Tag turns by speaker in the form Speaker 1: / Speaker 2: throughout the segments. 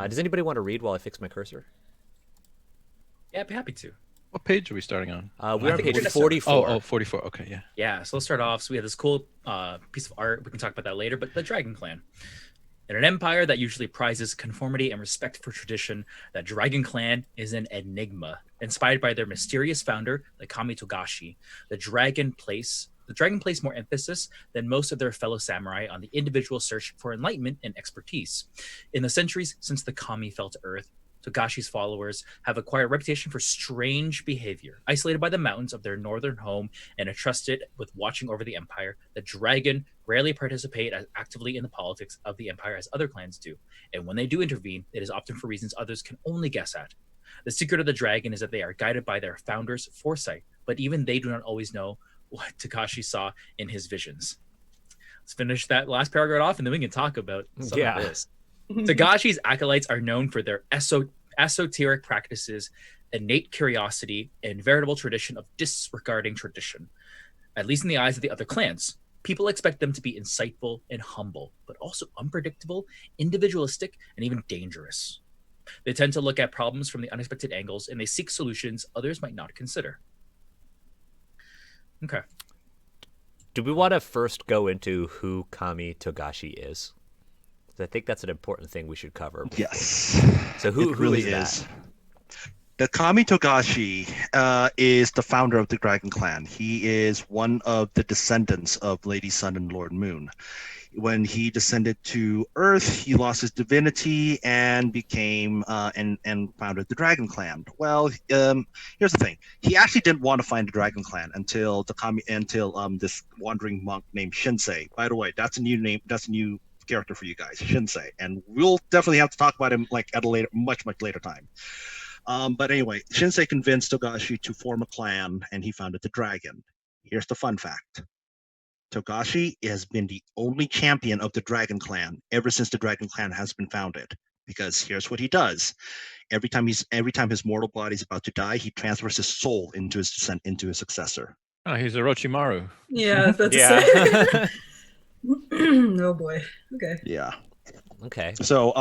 Speaker 1: Does anybody want to read while I fix my cursor?
Speaker 2: Yeah, I'd be happy to.
Speaker 3: What page are we starting on?
Speaker 1: We're on
Speaker 2: think we're
Speaker 1: page
Speaker 2: gonna start with-
Speaker 1: 44.
Speaker 3: Oh, 44. Okay, yeah.
Speaker 2: Yeah, so let's start off. So we have this cool piece of art. We can talk about that later, but the Dragon Clan. In an empire that usually prizes conformity and respect for tradition, the Dragon Clan is an enigma. Inspired by their mysterious founder, the Kami Togashi, the dragon place more emphasis than most of their fellow samurai on the individual search for enlightenment and expertise. In the centuries since the Kami fell to earth, Togashi's followers have acquired a reputation for strange behavior. Isolated by the mountains of their northern home and entrusted with watching over the empire, the dragon rarely participate as actively in the politics of the empire as other clans do. And when they do intervene, it is often for reasons others can only guess at. The secret of the dragon is that they are guided by their founder's foresight, but even they do not always know what Togashi saw in his visions. Let's finish that last paragraph off, and then we can talk about some of this. Togashi's acolytes are known for their esoteric practices, innate curiosity, and veritable tradition of disregarding tradition. At least in the eyes of the other clans, people expect them to be insightful and humble, but also unpredictable, individualistic, and even dangerous. They tend to look at problems from the unexpected angles, and they seek solutions others might not consider. Okay.
Speaker 1: Do we want to first go into who Kami Togashi is? I think that's an important thing we should cover.
Speaker 4: Yes.
Speaker 1: So who
Speaker 4: really
Speaker 1: is that?
Speaker 4: The Kami Togashi is the founder of the Dragon Clan. He is one of the descendants of Lady Sun and Lord Moon. When he descended to Earth, he lost his divinity and became and founded the Dragon Clan. Well, here's the thing: he actually didn't want to find the Dragon Clan until this wandering monk named Shinsei. By the way, that's a new name. That's a new character for you guys, Shinsei, and we'll definitely have to talk about him like at a much later time. But anyway, Shinsei convinced Togashi to form a clan, and he founded the Dragon. Here's the fun fact: Togashi has been the only champion of the Dragon Clan ever since the Dragon Clan has been founded. Because here's what he does: every time his mortal body is about to die, he transfers his soul into his successor.
Speaker 3: Oh, he's Orochimaru.
Speaker 5: Yeah, that's
Speaker 1: Yeah.
Speaker 5: Oh boy. Okay.
Speaker 4: Yeah.
Speaker 1: Okay.
Speaker 4: So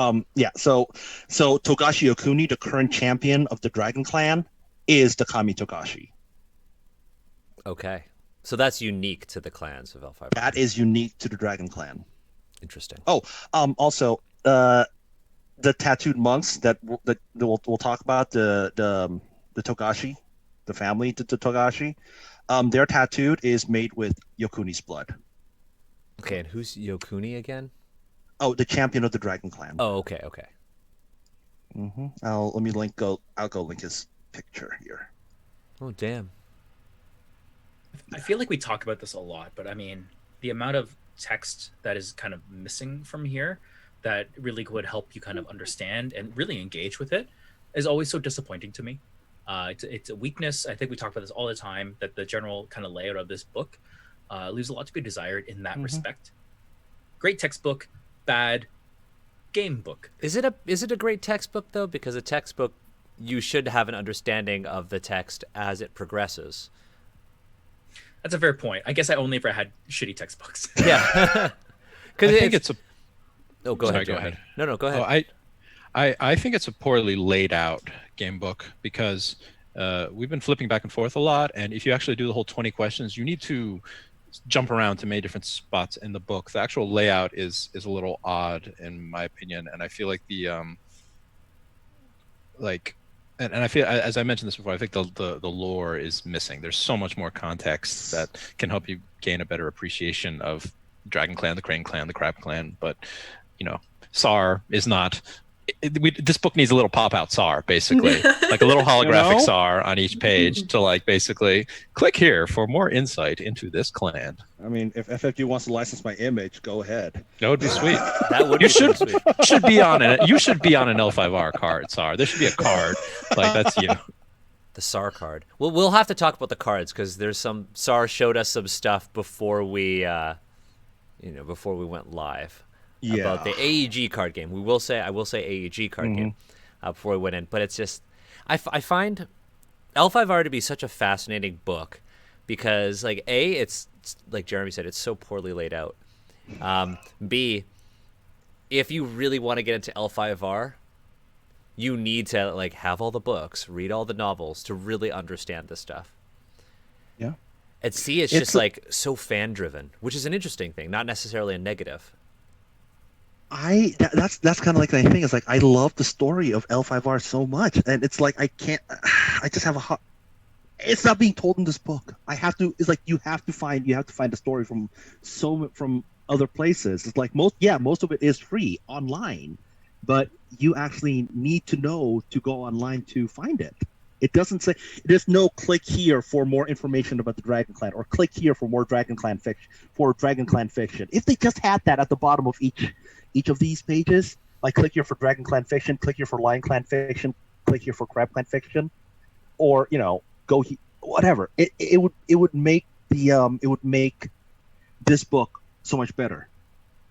Speaker 4: so Togashi Okuni, the current champion of the Dragon Clan, is the Kami Togashi.
Speaker 1: Okay. So that's unique to the clans of L5.
Speaker 4: That is unique to the Dragon Clan.
Speaker 1: Interesting.
Speaker 4: Oh, also the tattooed monks that we'll talk about, the Togashi, the family, the Togashi, their tattooed is made with Yokuni's blood.
Speaker 1: Okay, and who's Yokuni again?
Speaker 4: Oh, the champion of the Dragon Clan.
Speaker 1: Oh, okay.
Speaker 4: Mm-hmm. I'll go link his picture here.
Speaker 1: Oh, damn.
Speaker 2: I feel like we talk about this a lot, but I mean, the amount of text that is kind of missing from here that really would help you kind of understand and really engage with it is always so disappointing to me. It's a weakness. I think we talk about this all the time, that the general kind of layout of this book leaves a lot to be desired in that respect. Great textbook, bad game book.
Speaker 1: Is it a great textbook though? Because a textbook, you should have an understanding of the text as it progresses.
Speaker 2: That's a fair point. I guess I only ever had shitty textbooks.
Speaker 1: Yeah.
Speaker 3: I think it's a.
Speaker 1: Oh, go
Speaker 3: Sorry,
Speaker 1: ahead.
Speaker 3: go
Speaker 1: Jeremy.
Speaker 3: ahead.
Speaker 1: No, go ahead.
Speaker 3: Oh, I think it's a poorly laid out game book because we've been flipping back and forth a lot, and if you actually do the whole 20 questions, you need to jump around to many different spots in the book. The actual layout is a little odd in my opinion, and I feel like the and I feel, as I mentioned this before, I think the lore is missing. There's so much more context that can help you gain a better appreciation of Dragon Clan, the Crane Clan, the Crab Clan, but SAR is not. This book needs a little pop-out SAR, basically, like a little holographic SAR on each page to basically click here for more insight into this clan.
Speaker 4: I mean, if FFG wants to license my image, go ahead.
Speaker 3: That would be sweet.
Speaker 1: That would
Speaker 3: You
Speaker 1: be
Speaker 3: should
Speaker 1: sweet.
Speaker 3: should be on it. You should be on an L5R card, SAR. There should be a card that's you.
Speaker 1: The SAR card. Well, we'll have to talk about the cards because there's some SAR showed us some stuff before we, before we went live. About the AEG card game. I will say AEG card game before we went in. But it's just, I find L5R to be such a fascinating book because, it's like Jeremy said, it's so poorly laid out. B, if you really want to get into L5R, You need to like have all the books, read all the novels to really understand this stuff.
Speaker 4: Yeah.
Speaker 1: At sea, it's just like so fan driven, which is an interesting thing, not necessarily a negative.
Speaker 4: That's kind of like the thing. Is like I love the story of L5R so much, and it's like I can't. I just have a. It's not being told in this book. I have to. It's like you have to find the story from other places. It's like most of it is free online, but you actually need to know to go online to find it. It doesn't say there's no click here for more information about the Dragon Clan or click here for more Dragon Clan fiction. If they just had that at the bottom of each of these pages, like click here for Dragon Clan fiction, click here for Lion Clan fiction, click here for Crab Clan fiction, or go whatever. It would make this book so much better.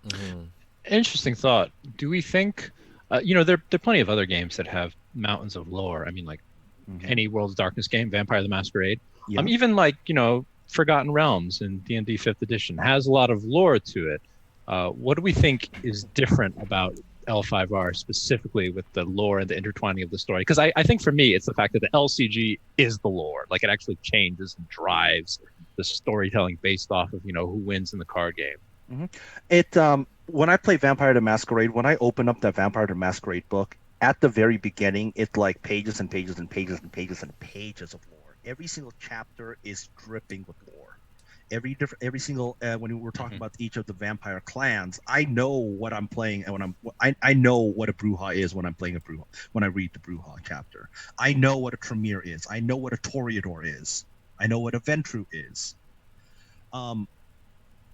Speaker 1: Mm-hmm.
Speaker 3: Interesting thought. Do we think, there are plenty of other games that have mountains of lore. I mean, like any World of Darkness game, Vampire the Masquerade.
Speaker 4: Yeah.
Speaker 3: Even like, Forgotten Realms in D&D 5th edition has a lot of lore to it. What do we think is different about L5R specifically with the lore and the intertwining of the story? Because I think for me, it's the fact that the LCG is the lore. Like it actually changes and drives the storytelling based off of, who wins in the card game.
Speaker 4: Mm-hmm. It when I play Vampire the Masquerade, when I open up that Vampire the Masquerade book, at the very beginning, it's like pages and pages and pages and pages and pages of lore. Every single chapter is dripping with lore. Every single when we're talking about each of the vampire clans, I know what I'm playing, and I know what a Bruja is when I'm playing a Bruja. When I read the Bruja chapter, I know what a Tremere is. I know what a Toreador is. I know what a Ventru is.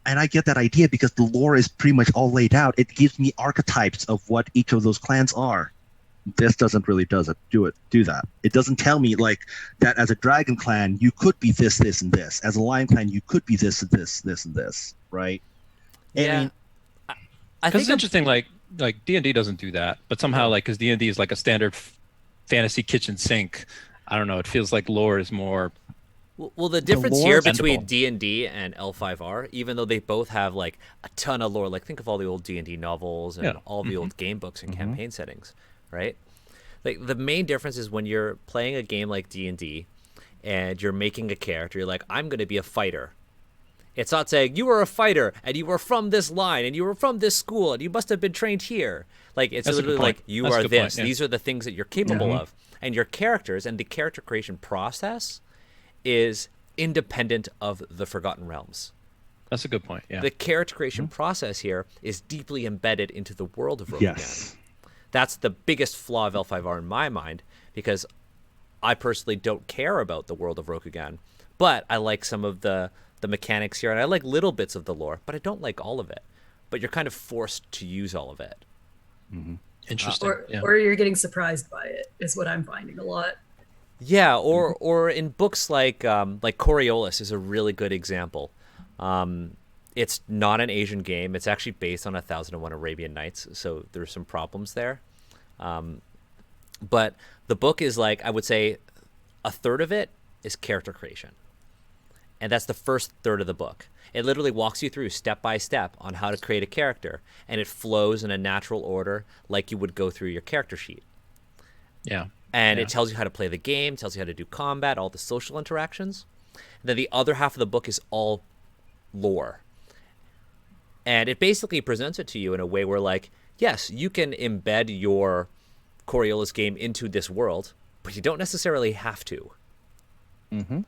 Speaker 4: And I get that idea because the lore is pretty much all laid out. It gives me archetypes of what each of those clans are. This doesn't really do that. It doesn't tell me like that as a Dragon Clan you could be this, this, and this. As a Lion Clan you could be this and this, this and this, right?
Speaker 1: Yeah.
Speaker 3: I think it's interesting. Like D&D doesn't do that, but somehow because D&D is like a standard fantasy kitchen sink. I don't know. It feels like lore is more.
Speaker 1: Well, the difference here between D&D and L5R, even though they both have like a ton of lore, like think of all the old D&D novels and all the old game books and campaign settings, right? Like the main difference is when you're playing a game like D&D and you're making a character, you're like, I'm going to be a fighter. It's not saying you were a fighter and you were from this line and you were from this school and you must have been trained here. Like it's literally like you are this. These are the things that you're capable of. And your characters and the character creation process is independent of the Forgotten Realms.
Speaker 3: That's a good point. Yeah.
Speaker 1: The character creation process here is deeply embedded into the world of Rokugan.
Speaker 4: Yes.
Speaker 1: That's the biggest flaw of L5R in my mind, because I personally don't care about the world of Rokugan, but I like some of the mechanics here, and I like little bits of the lore, but I don't like all of it. But you're kind of forced to use all of it.
Speaker 3: Mm-hmm. Interesting.
Speaker 5: Or you're getting surprised by it, is what I'm finding a lot.
Speaker 1: Yeah, or in books like Coriolis is a really good example. It's not an Asian game. It's actually based on 1001 Arabian Nights, so there's some problems there. But the book is like, I would say, a third of it is character creation. And that's the first third of the book. It literally walks you through step by step on how to create a character, and it flows in a natural order like you would go through your character sheet.
Speaker 3: Yeah.
Speaker 1: And it tells you how to play the game, tells you how to do combat, all the social interactions. And then the other half of the book is all lore. And it basically presents it to you in a way where, like, yes, you can embed your Coriolis game into this world, but you don't necessarily have to.
Speaker 4: Mm-hmm.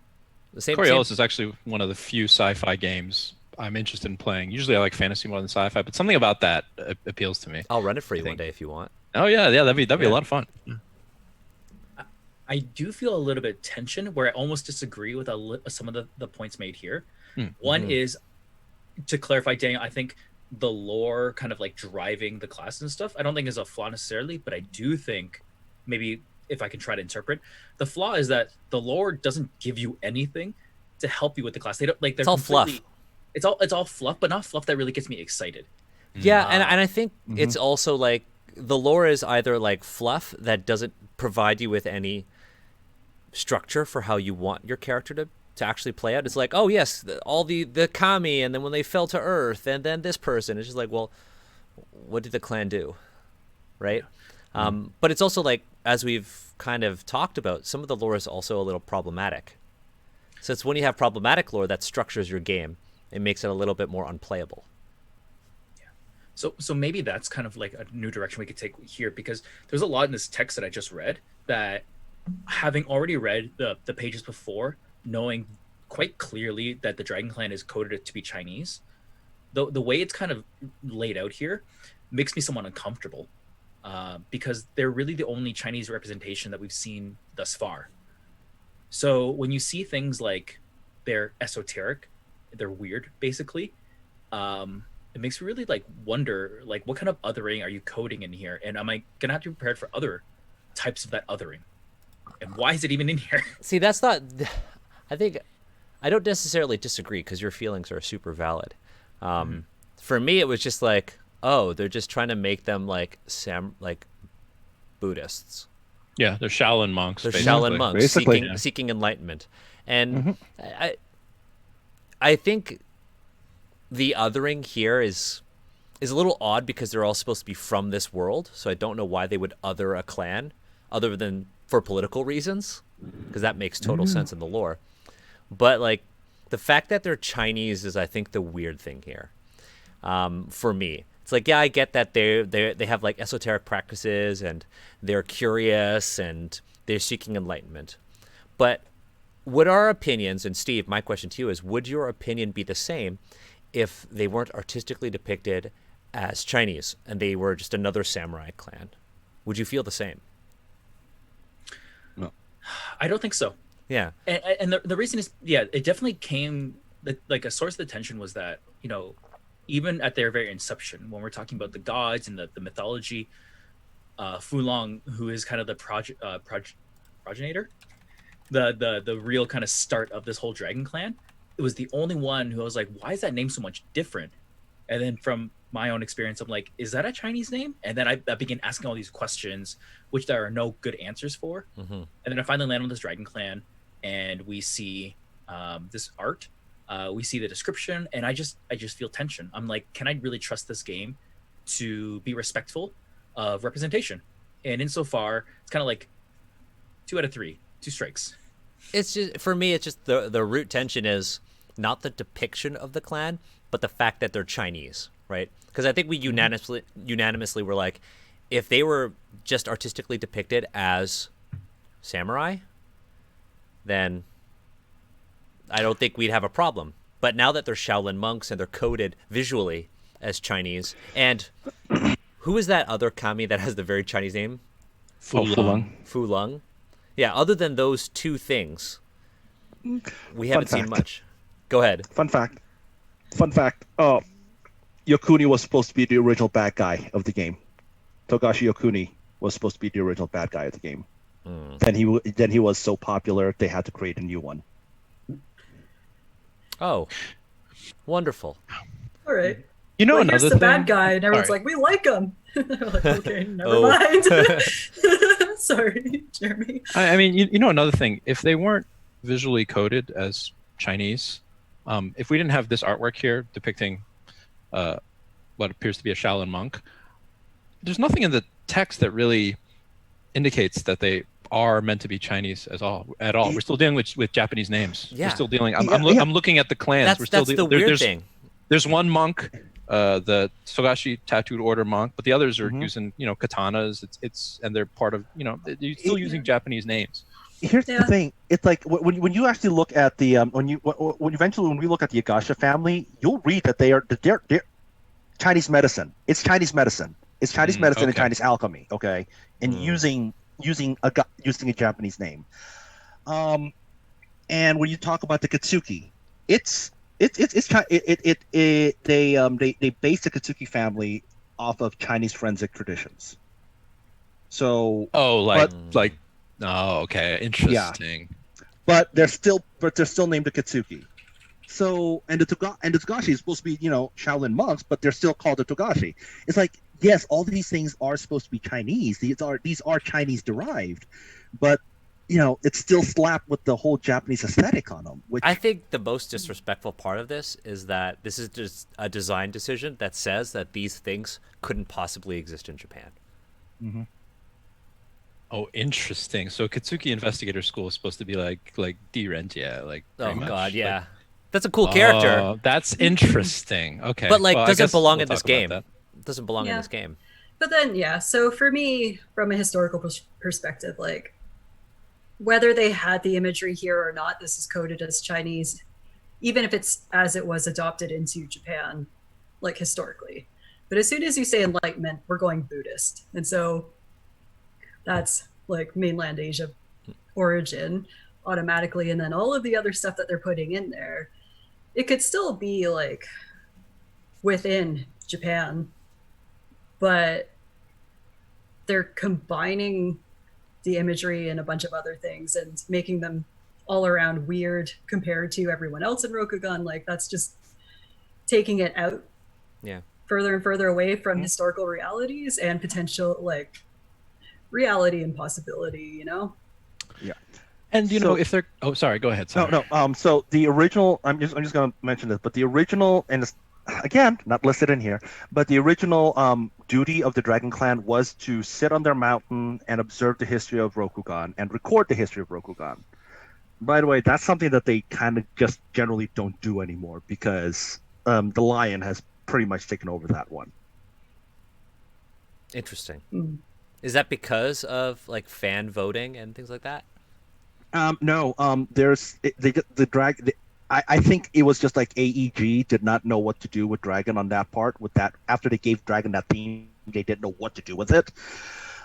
Speaker 3: Coriolis is actually one of the few sci-fi games I'm interested in playing. Usually I like fantasy more than sci-fi, but something about that appeals to me.
Speaker 1: I'll run it for you one day if you want.
Speaker 3: Oh, yeah, that'd be a lot of fun.
Speaker 2: I do feel a little bit tension where I almost disagree with some of the points made here. One is, to clarify, Daniel, I think the lore kind of like driving the class and stuff, I don't think is a flaw necessarily, but I do think, maybe if I can try to interpret, the flaw is that the lore doesn't give you anything to help you with the class. They don't like, they're
Speaker 1: it's all fluff.
Speaker 2: It's all fluff, but not fluff that really gets me excited.
Speaker 1: Yeah, and I think it's also like the lore is either like fluff that doesn't provide you with any structure for how you want your character to actually play out. It's like, oh yes, all the Kami, and then when they fell to Earth, and then this person. It's just like, well, what did the clan do, right? But it's also like, as we've kind of talked about, some of the lore is also a little problematic. So it's when you have problematic lore that structures your game, it makes it a little bit more unplayable.
Speaker 2: So maybe that's kind of like a new direction we could take here, because there's a lot in this text that I just read that, having already read the pages before, knowing quite clearly that the Dragon Clan is coded to be Chinese, the way it's kind of laid out here makes me somewhat uncomfortable, because they're really the only Chinese representation that we've seen thus far. So when you see things like they're esoteric, they're weird, basically, it makes me really like wonder, like, what kind of othering are you coding in here, and am I gonna have to be prepared for other types of that othering, and why is it even in here?
Speaker 1: See, that's not. I think I don't necessarily disagree, because your feelings are super valid. For me, it was just like, oh, they're just trying to make them like Buddhists.
Speaker 3: Yeah, they're Shaolin monks.
Speaker 1: They're
Speaker 3: basically.
Speaker 1: Shaolin monks
Speaker 4: Basically.
Speaker 1: seeking enlightenment, and I think the othering here is a little odd, because they're all supposed to be from this world. So I don't know why they would other a clan other than for political reasons, because that makes total sense in the lore. But like, the fact that they're Chinese is, I think, the weird thing here. For me, it's like, yeah, I get that they have like esoteric practices, and they're curious, and they're seeking enlightenment. But would our opinions, and Steve, my question to you is, would your opinion be the same if they weren't artistically depicted as Chinese and they were just another samurai clan? Would you feel the same?
Speaker 4: No.
Speaker 2: I don't think so.
Speaker 1: Yeah.
Speaker 2: And the reason is, yeah, it definitely came, like, a source of the tension was that, even at their very inception, when we're talking about the gods and the mythology, Fu Long, who is kind of the progenitor, the real kind of start of this whole Dragon Clan, it was the only one who I was like, why is that name so much different? And then from my own experience, I'm like, is that a Chinese name? And then I began asking all these questions, which there are no good answers for. And then I finally land on this Dragon Clan, and we see this art. We see the description, and I just feel tension. I'm like, can I really trust this game to be respectful of representation? And insofar, it's kind of like 2 out of 3, 2 strikes.
Speaker 1: It's just, for me, it's just the root tension is not the depiction of the clan, but the fact that they're Chinese, right? Because I think we unanimously were like, if they were just artistically depicted as samurai, then I don't think we'd have a problem. But now that they're Shaolin monks and they're coded visually as Chinese, and who is that other kami that has the very Chinese name?
Speaker 3: Fu Long.
Speaker 1: Fu Lung. Yeah, other than those two things, we haven't seen much. Go ahead.
Speaker 4: Fun fact. Yokuni was supposed to be the original bad guy of the game. Togashi Yokuni was supposed to be the original bad guy of the game. Then he was so popular they had to create a new one.
Speaker 1: Oh, wonderful.
Speaker 5: All right.
Speaker 3: Another
Speaker 5: here's the
Speaker 3: thing.
Speaker 5: bad guy, and everyone's
Speaker 3: All
Speaker 5: like, we like him. Like, okay, never
Speaker 1: Oh.
Speaker 5: mind. Sorry, Jeremy.
Speaker 3: I mean, another thing. If they weren't visually coded as Chinese, if we didn't have this artwork here depicting what appears to be a Shaolin monk, there's nothing in the text that really indicates that they are meant to be Chinese at all. We're still dealing with Japanese names.
Speaker 1: Yeah.
Speaker 3: We're still dealing. I'm looking at the clans.
Speaker 1: That's the weird thing.
Speaker 3: There's one monk, the Togashi Tattooed Order monk, but the others are using katanas. It's and they're part of they're still using Japanese names.
Speaker 4: Here's the thing: it's like when you actually look at the when we look at the Agasha family, you'll read that they're Chinese medicine. It's Chinese medicine. It's Chinese medicine and Chinese alchemy. Okay, and using a Japanese name. And when you talk about the Kitsuki, they base the Kitsuki family off of Chinese forensic traditions. So
Speaker 3: interesting.
Speaker 4: But they're still named the Kitsuki. So and the Togashi is supposed to be Shaolin monks, but they're still called the Togashi. It's like, yes, all these things are supposed to be Chinese. These are Chinese derived, but it's still slapped with the whole Japanese aesthetic on them. Which
Speaker 1: I think the most disrespectful part of this is that this is just a design decision that says that these things couldn't possibly exist in Japan.
Speaker 3: Oh, interesting. So Kitsuki Investigator School is supposed to be like D-Rentia, like
Speaker 1: Oh
Speaker 3: pretty much.
Speaker 1: God,
Speaker 3: Like,
Speaker 1: yeah, that's a cool character.
Speaker 3: oh, that's interesting. Okay,
Speaker 1: But like,
Speaker 3: well, I
Speaker 1: doesn't
Speaker 3: guess
Speaker 1: belong
Speaker 3: we'll
Speaker 1: in this
Speaker 3: talk about
Speaker 1: game.
Speaker 3: that.
Speaker 1: Doesn't belong in
Speaker 5: Yeah.
Speaker 1: this game.
Speaker 5: But then, yeah, so for me, from a historical perspective, like whether they had the imagery here or not, this is coded as Chinese, even if it's as it was adopted into Japan, like historically. But as soon as you say Enlightenment, we're going Buddhist. And so that's like mainland Asia origin automatically. And then all of the other stuff that they're putting in there, it could still be like within Japan, but they're combining the imagery and a bunch of other things and making them all around weird compared to everyone else in Rokugan. Like that's just taking it out further and further away from historical realities and potential like reality and possibility, you know?
Speaker 4: Yeah.
Speaker 3: And you know, if they're sorry, go ahead. Sorry.
Speaker 4: No. So the original, I'm just going to mention this, but the original, and it's, again, not listed in here, but the original duty of the Dragon Clan was to sit on their mountain and observe the history of Rokugan and record the history of Rokugan. By the way, that's something that they kind of just generally don't do anymore because the Lion has pretty much taken over that one.
Speaker 1: Interesting. Is that because of like fan voting and things like that?
Speaker 4: No. There's the drag. I think it was just like AEG did not know what to do with Dragon on that part. With that, after they gave Dragon that theme, they didn't know what to do with it.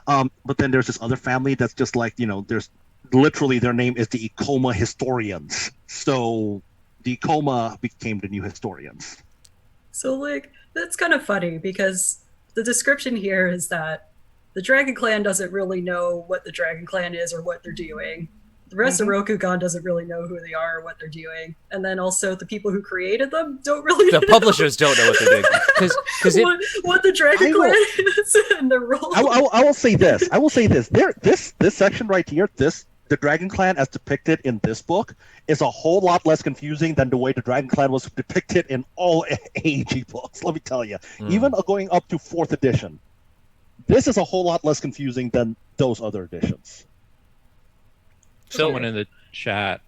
Speaker 4: But then there's this other family that's just like, you know, there's literally their name is the Ikoma Historians. So the Ikoma became the new historians.
Speaker 5: So like that's kind of funny because the description here is that the Dragon Clan doesn't really know what the Dragon Clan is or what they're doing. The rest of Rokugan doesn't really know who they are or what they're doing. And then also the people who created them don't really
Speaker 1: The publishers don't know what they're doing. Because
Speaker 5: what the Dragon Clan is and their role.
Speaker 4: I will say this. This section right here, the Dragon Clan as depicted in this book is a whole lot less confusing than the way the Dragon Clan was depicted in all AEG books. Let me tell you. Even going up to 4th edition. This is a whole lot less confusing than those other editions.
Speaker 3: Someone in the chat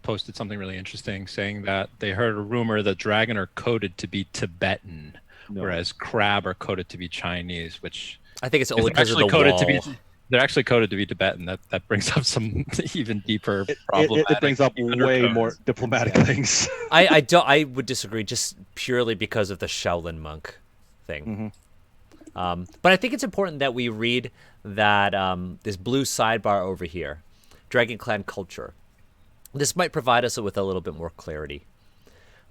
Speaker 3: posted something really interesting saying that they heard a rumor that dragon are coded to be Tibetan, whereas crab are coded to be Chinese, which
Speaker 1: I think it's only because of the wall.
Speaker 3: They're actually coded to be Tibetan. That brings up some even deeper problems.
Speaker 4: It brings up way more diplomatic things.
Speaker 1: I would disagree just purely because of the Shaolin monk thing. But I think it's important that we read that this blue sidebar over here, Dragon Clan culture. This might provide us with a little bit more clarity.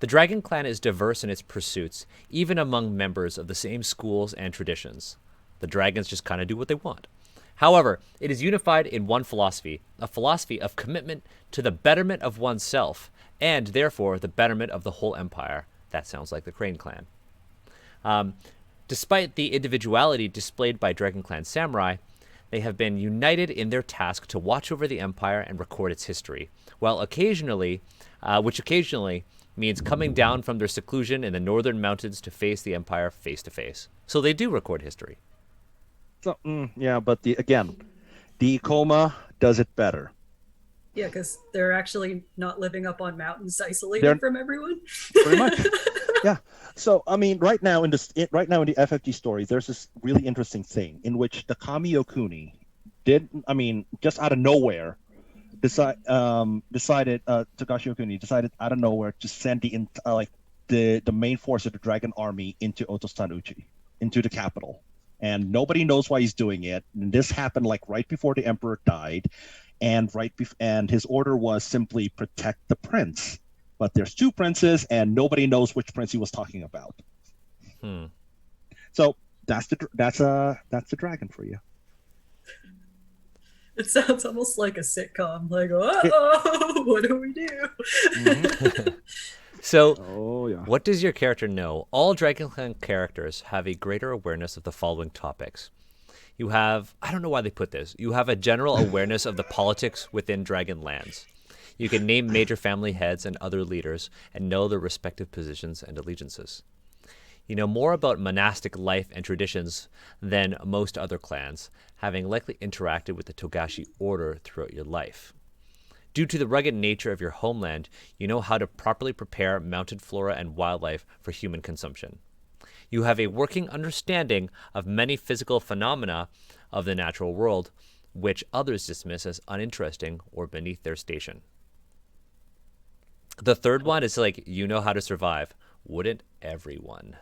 Speaker 1: The Dragon Clan is diverse in its pursuits, even among members of the same schools and traditions. The dragons just kind of do what they want. However, it is unified in one philosophy, a philosophy of commitment to the betterment of oneself, and therefore the betterment of the whole empire. That sounds like the Crane Clan. Despite the individuality displayed by Dragon Clan samurai, they have been united in their task to watch over the empire and record its history, which occasionally means coming down from their seclusion in the northern mountains to face the empire face to face. So they do record history.
Speaker 4: So, yeah, but the Ikoma does it better.
Speaker 5: Yeah, because they're actually not living up on mountains, isolated from everyone.
Speaker 4: Pretty much. Yeah. So I mean, right now in the FFG story, there's this really interesting thing in which the Kami Okuni just out of nowhere, decided Togashi Okuni decided out of nowhere to send the main force of the Dragon Army into Otostan Uchi, into the capital, and nobody knows why he's doing it. And this happened like right before the Emperor died, and and his order was simply protect the prince. But there's 2 princes, and nobody knows which prince he was talking about. So that's the dragon for you.
Speaker 5: It sounds almost like a sitcom. Like, oh, what do we do?
Speaker 1: So, what does your character know? All Dragon Clan characters have a greater awareness of the following topics. You have, I don't know why they put this, you have a general awareness of the politics within Dragon lands. You can name major family heads and other leaders and know their respective positions and allegiances. You know more about monastic life and traditions than most other clans, having likely interacted with the Togashi Order throughout your life. Due to the rugged nature of your homeland, you know how to properly prepare mounted flora and wildlife for human consumption. You have a working understanding of many physical phenomena of the natural world, which others dismiss as uninteresting or beneath their station. The third one is like, you know how to survive. Wouldn't everyone?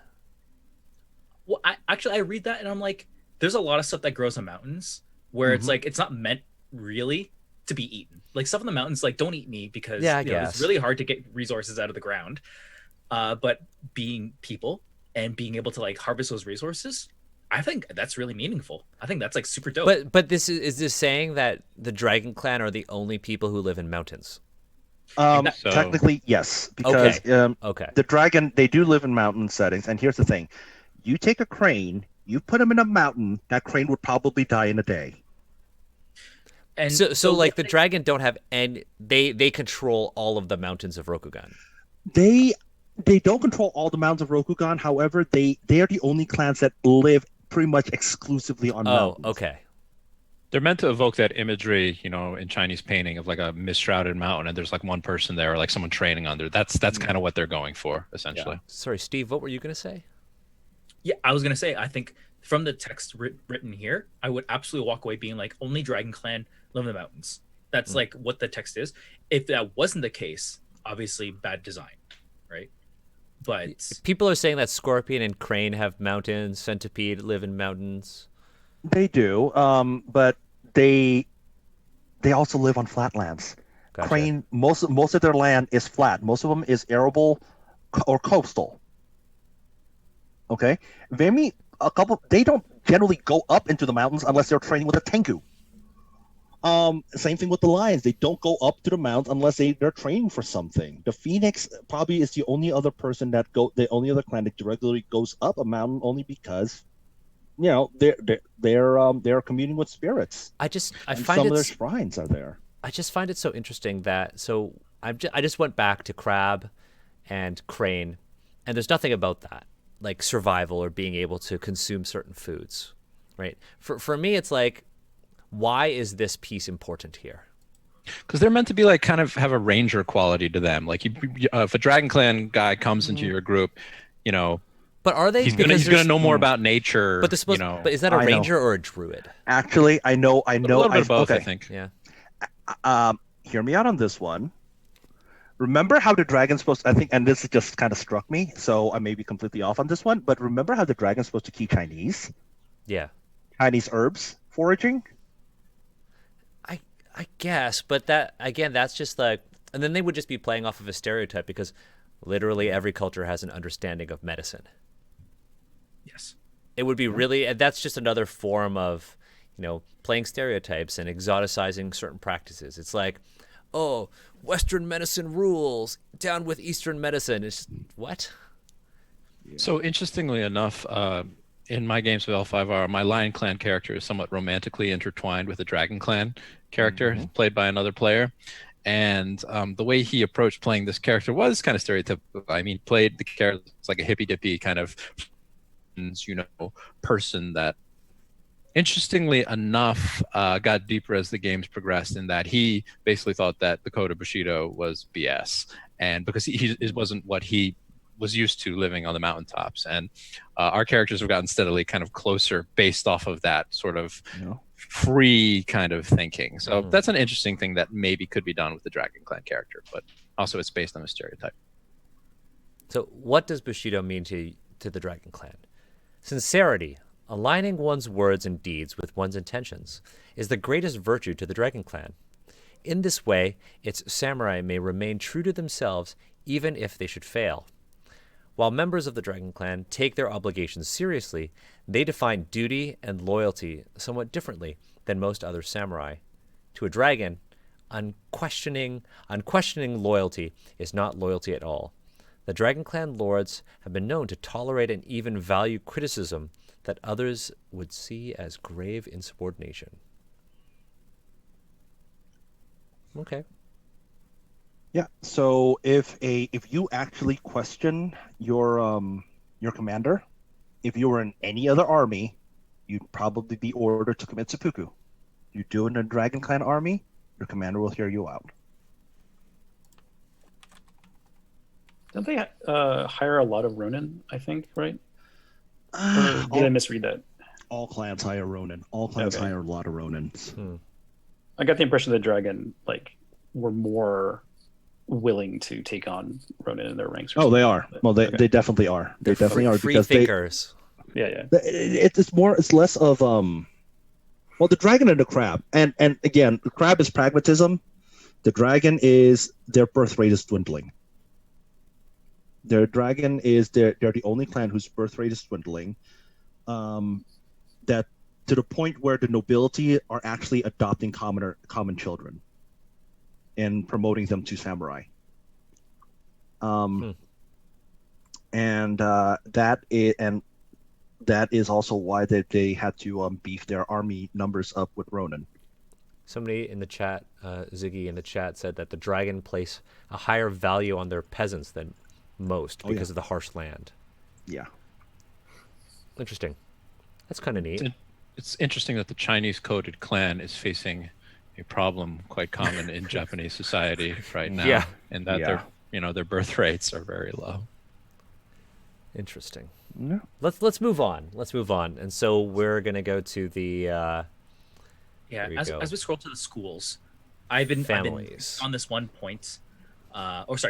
Speaker 2: Well, I read that and I'm like, there's a lot of stuff that grows in mountains where it's like it's not meant really to be eaten. Like stuff in the mountains, like don't eat meat because it's really hard to get resources out of the ground. But being people and being able to like harvest those resources, I think that's really meaningful. I think that's like super dope.
Speaker 1: But this is this saying that the Dragon Clan are the only people who live in mountains?
Speaker 4: Technically, yes, because the dragon, they do live in mountain settings. And here's the thing: you take a crane, you put him in a mountain, that crane would probably die in a day.
Speaker 1: And so like the dragon don't have any. They control all of the mountains of Rokugan.
Speaker 4: They don't control all the mountains of Rokugan. However, they are the only clans that live pretty much exclusively on mountains.
Speaker 1: Oh, okay.
Speaker 3: They're meant to evoke that imagery, in Chinese painting of like a mist-shrouded mountain, and there's like one person there, or like someone training under. That's kind of what they're going for, essentially.
Speaker 1: Yeah. Sorry, Steve, what were you going to say?
Speaker 2: Yeah, I was going to say, I think from the text written here, I would absolutely walk away being like, only Dragon Clan live in the mountains. That's like what the text is. If that wasn't the case, obviously bad design, right? But
Speaker 1: people are saying that Scorpion and Crane have mountains, Centipede live in mountains.
Speaker 4: They do, but they also live on flatlands. Gotcha. Crane, most of their land is flat. Most of them is arable or coastal. Okay, Vimy, they don't generally go up into the mountains unless they're training with a Tenku. Same thing with the Lions. They don't go up to the mountains unless they're training for something. The Phoenix probably is the only other clan that regularly goes up a mountain, only because they're communing with spirits.
Speaker 1: I find
Speaker 4: some of their shrines are there.
Speaker 1: I just find it so interesting that I just went back to Crab and Crane, and there's nothing about that, like survival or being able to consume certain foods, right? For me, it's like, why is this piece important here?
Speaker 3: Because they're meant to be like kind of have a ranger quality to them. Like if a Dragon Clan guy comes into your group,
Speaker 1: But are they?
Speaker 3: He's gonna know more about nature.
Speaker 1: But but is that a ranger or a druid?
Speaker 4: Actually, I know.
Speaker 3: A little bit of both, I think.
Speaker 1: Yeah.
Speaker 4: Hear me out on this one. Remember how the dragon's supposed to, I think, and this just kind of struck me, so I may be completely off on this one, but remember how the dragon's supposed to keep Chinese?
Speaker 1: Yeah.
Speaker 4: Chinese herbs foraging?
Speaker 1: I guess, but that, again, that's just like, and then they would just be playing off of a stereotype because literally every culture has an understanding of medicine.
Speaker 2: Yes.
Speaker 1: It would be really, that's just another form of, playing stereotypes and exoticizing certain practices. It's like, oh, Western medicine rules, down with Eastern medicine. It's just, what?
Speaker 3: So interestingly enough, in my games of L5R, my Lion Clan character is somewhat romantically intertwined with a Dragon Clan character played by another player. And the way he approached playing this character was kind of stereotypical. I mean, played the character like a hippy-dippy kind of, person that, interestingly enough, got deeper as the games progressed, in that he basically thought that the code of Bushido was BS. And because it wasn't what he was used to living on the mountaintops. And our characters have gotten steadily kind of closer based off of that sort of free kind of thinking. So that's an interesting thing that maybe could be done with the Dragon Clan character, but also it's based on a stereotype.
Speaker 1: So what does Bushido mean to the Dragon Clan? Sincerity, aligning one's words and deeds with one's intentions, is the greatest virtue to the Dragon Clan. In this way, its samurai may remain true to themselves even if they should fail. While members of the Dragon Clan take their obligations seriously, they define duty and loyalty somewhat differently than most other samurai. To a dragon, unquestioning loyalty is not loyalty at all. The Dragon Clan lords have been known to tolerate and even value criticism that others would see as grave insubordination. Okay.
Speaker 4: Yeah. So if you actually question your your commander. If you were in any other army, you'd probably be ordered to commit seppuku. You do it in a Dragon Clan army, your commander will hear you out.
Speaker 6: Don't they hire a lot of Ronin, I think, right? Or did I misread that?
Speaker 4: All clans hire Ronin. All clans
Speaker 6: Okay.
Speaker 4: hire a lot of Ronins.
Speaker 6: I got the impression that Dragon were more willing to take on Ronin in their ranks.
Speaker 4: Oh, they are. Well, they,
Speaker 6: Okay.
Speaker 4: they definitely are. They definitely are
Speaker 1: Free
Speaker 4: because
Speaker 1: thinkers.
Speaker 6: Yeah.
Speaker 4: it's less of well, the dragon and the crab, and again, the crab is pragmatism. The dragon is their birth rate is dwindling. Their dragon is they're the only clan whose birth rate is dwindling. That to the point where the nobility are actually adopting common children and promoting them to samurai. And that is also why they had to beef their army numbers up with Ronin.
Speaker 1: Somebody in the chat, Ziggy in the chat, said that the dragon place a higher value on their peasants than most because of the harsh land.
Speaker 4: Yeah.
Speaker 1: Interesting. That's kind of neat.
Speaker 3: It's interesting that the Chinese coded clan is facing a problem quite common in Japanese society right now.
Speaker 1: Yeah.
Speaker 3: And that their birth rates are very low.
Speaker 1: Interesting.
Speaker 4: Yeah.
Speaker 1: Let's move on. And so we're gonna go to the
Speaker 2: as we scroll to the schools, I've been
Speaker 1: families.
Speaker 2: on this one point,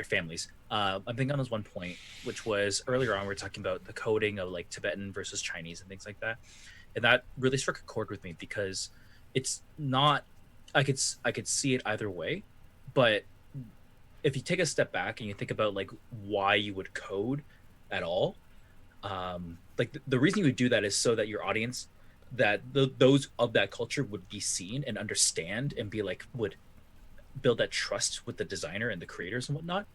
Speaker 2: families. I've been on this one point, which was earlier on we were talking about the coding of like Tibetan versus Chinese and things like that, and that really struck a chord with me because it's not. I could see it either way, but if you take a step back and you think about like why you would code at all, the reason you would do that is so that your audience, that those of that culture would be seen and understand and be like would build that trust with the designer and the creators and whatnot.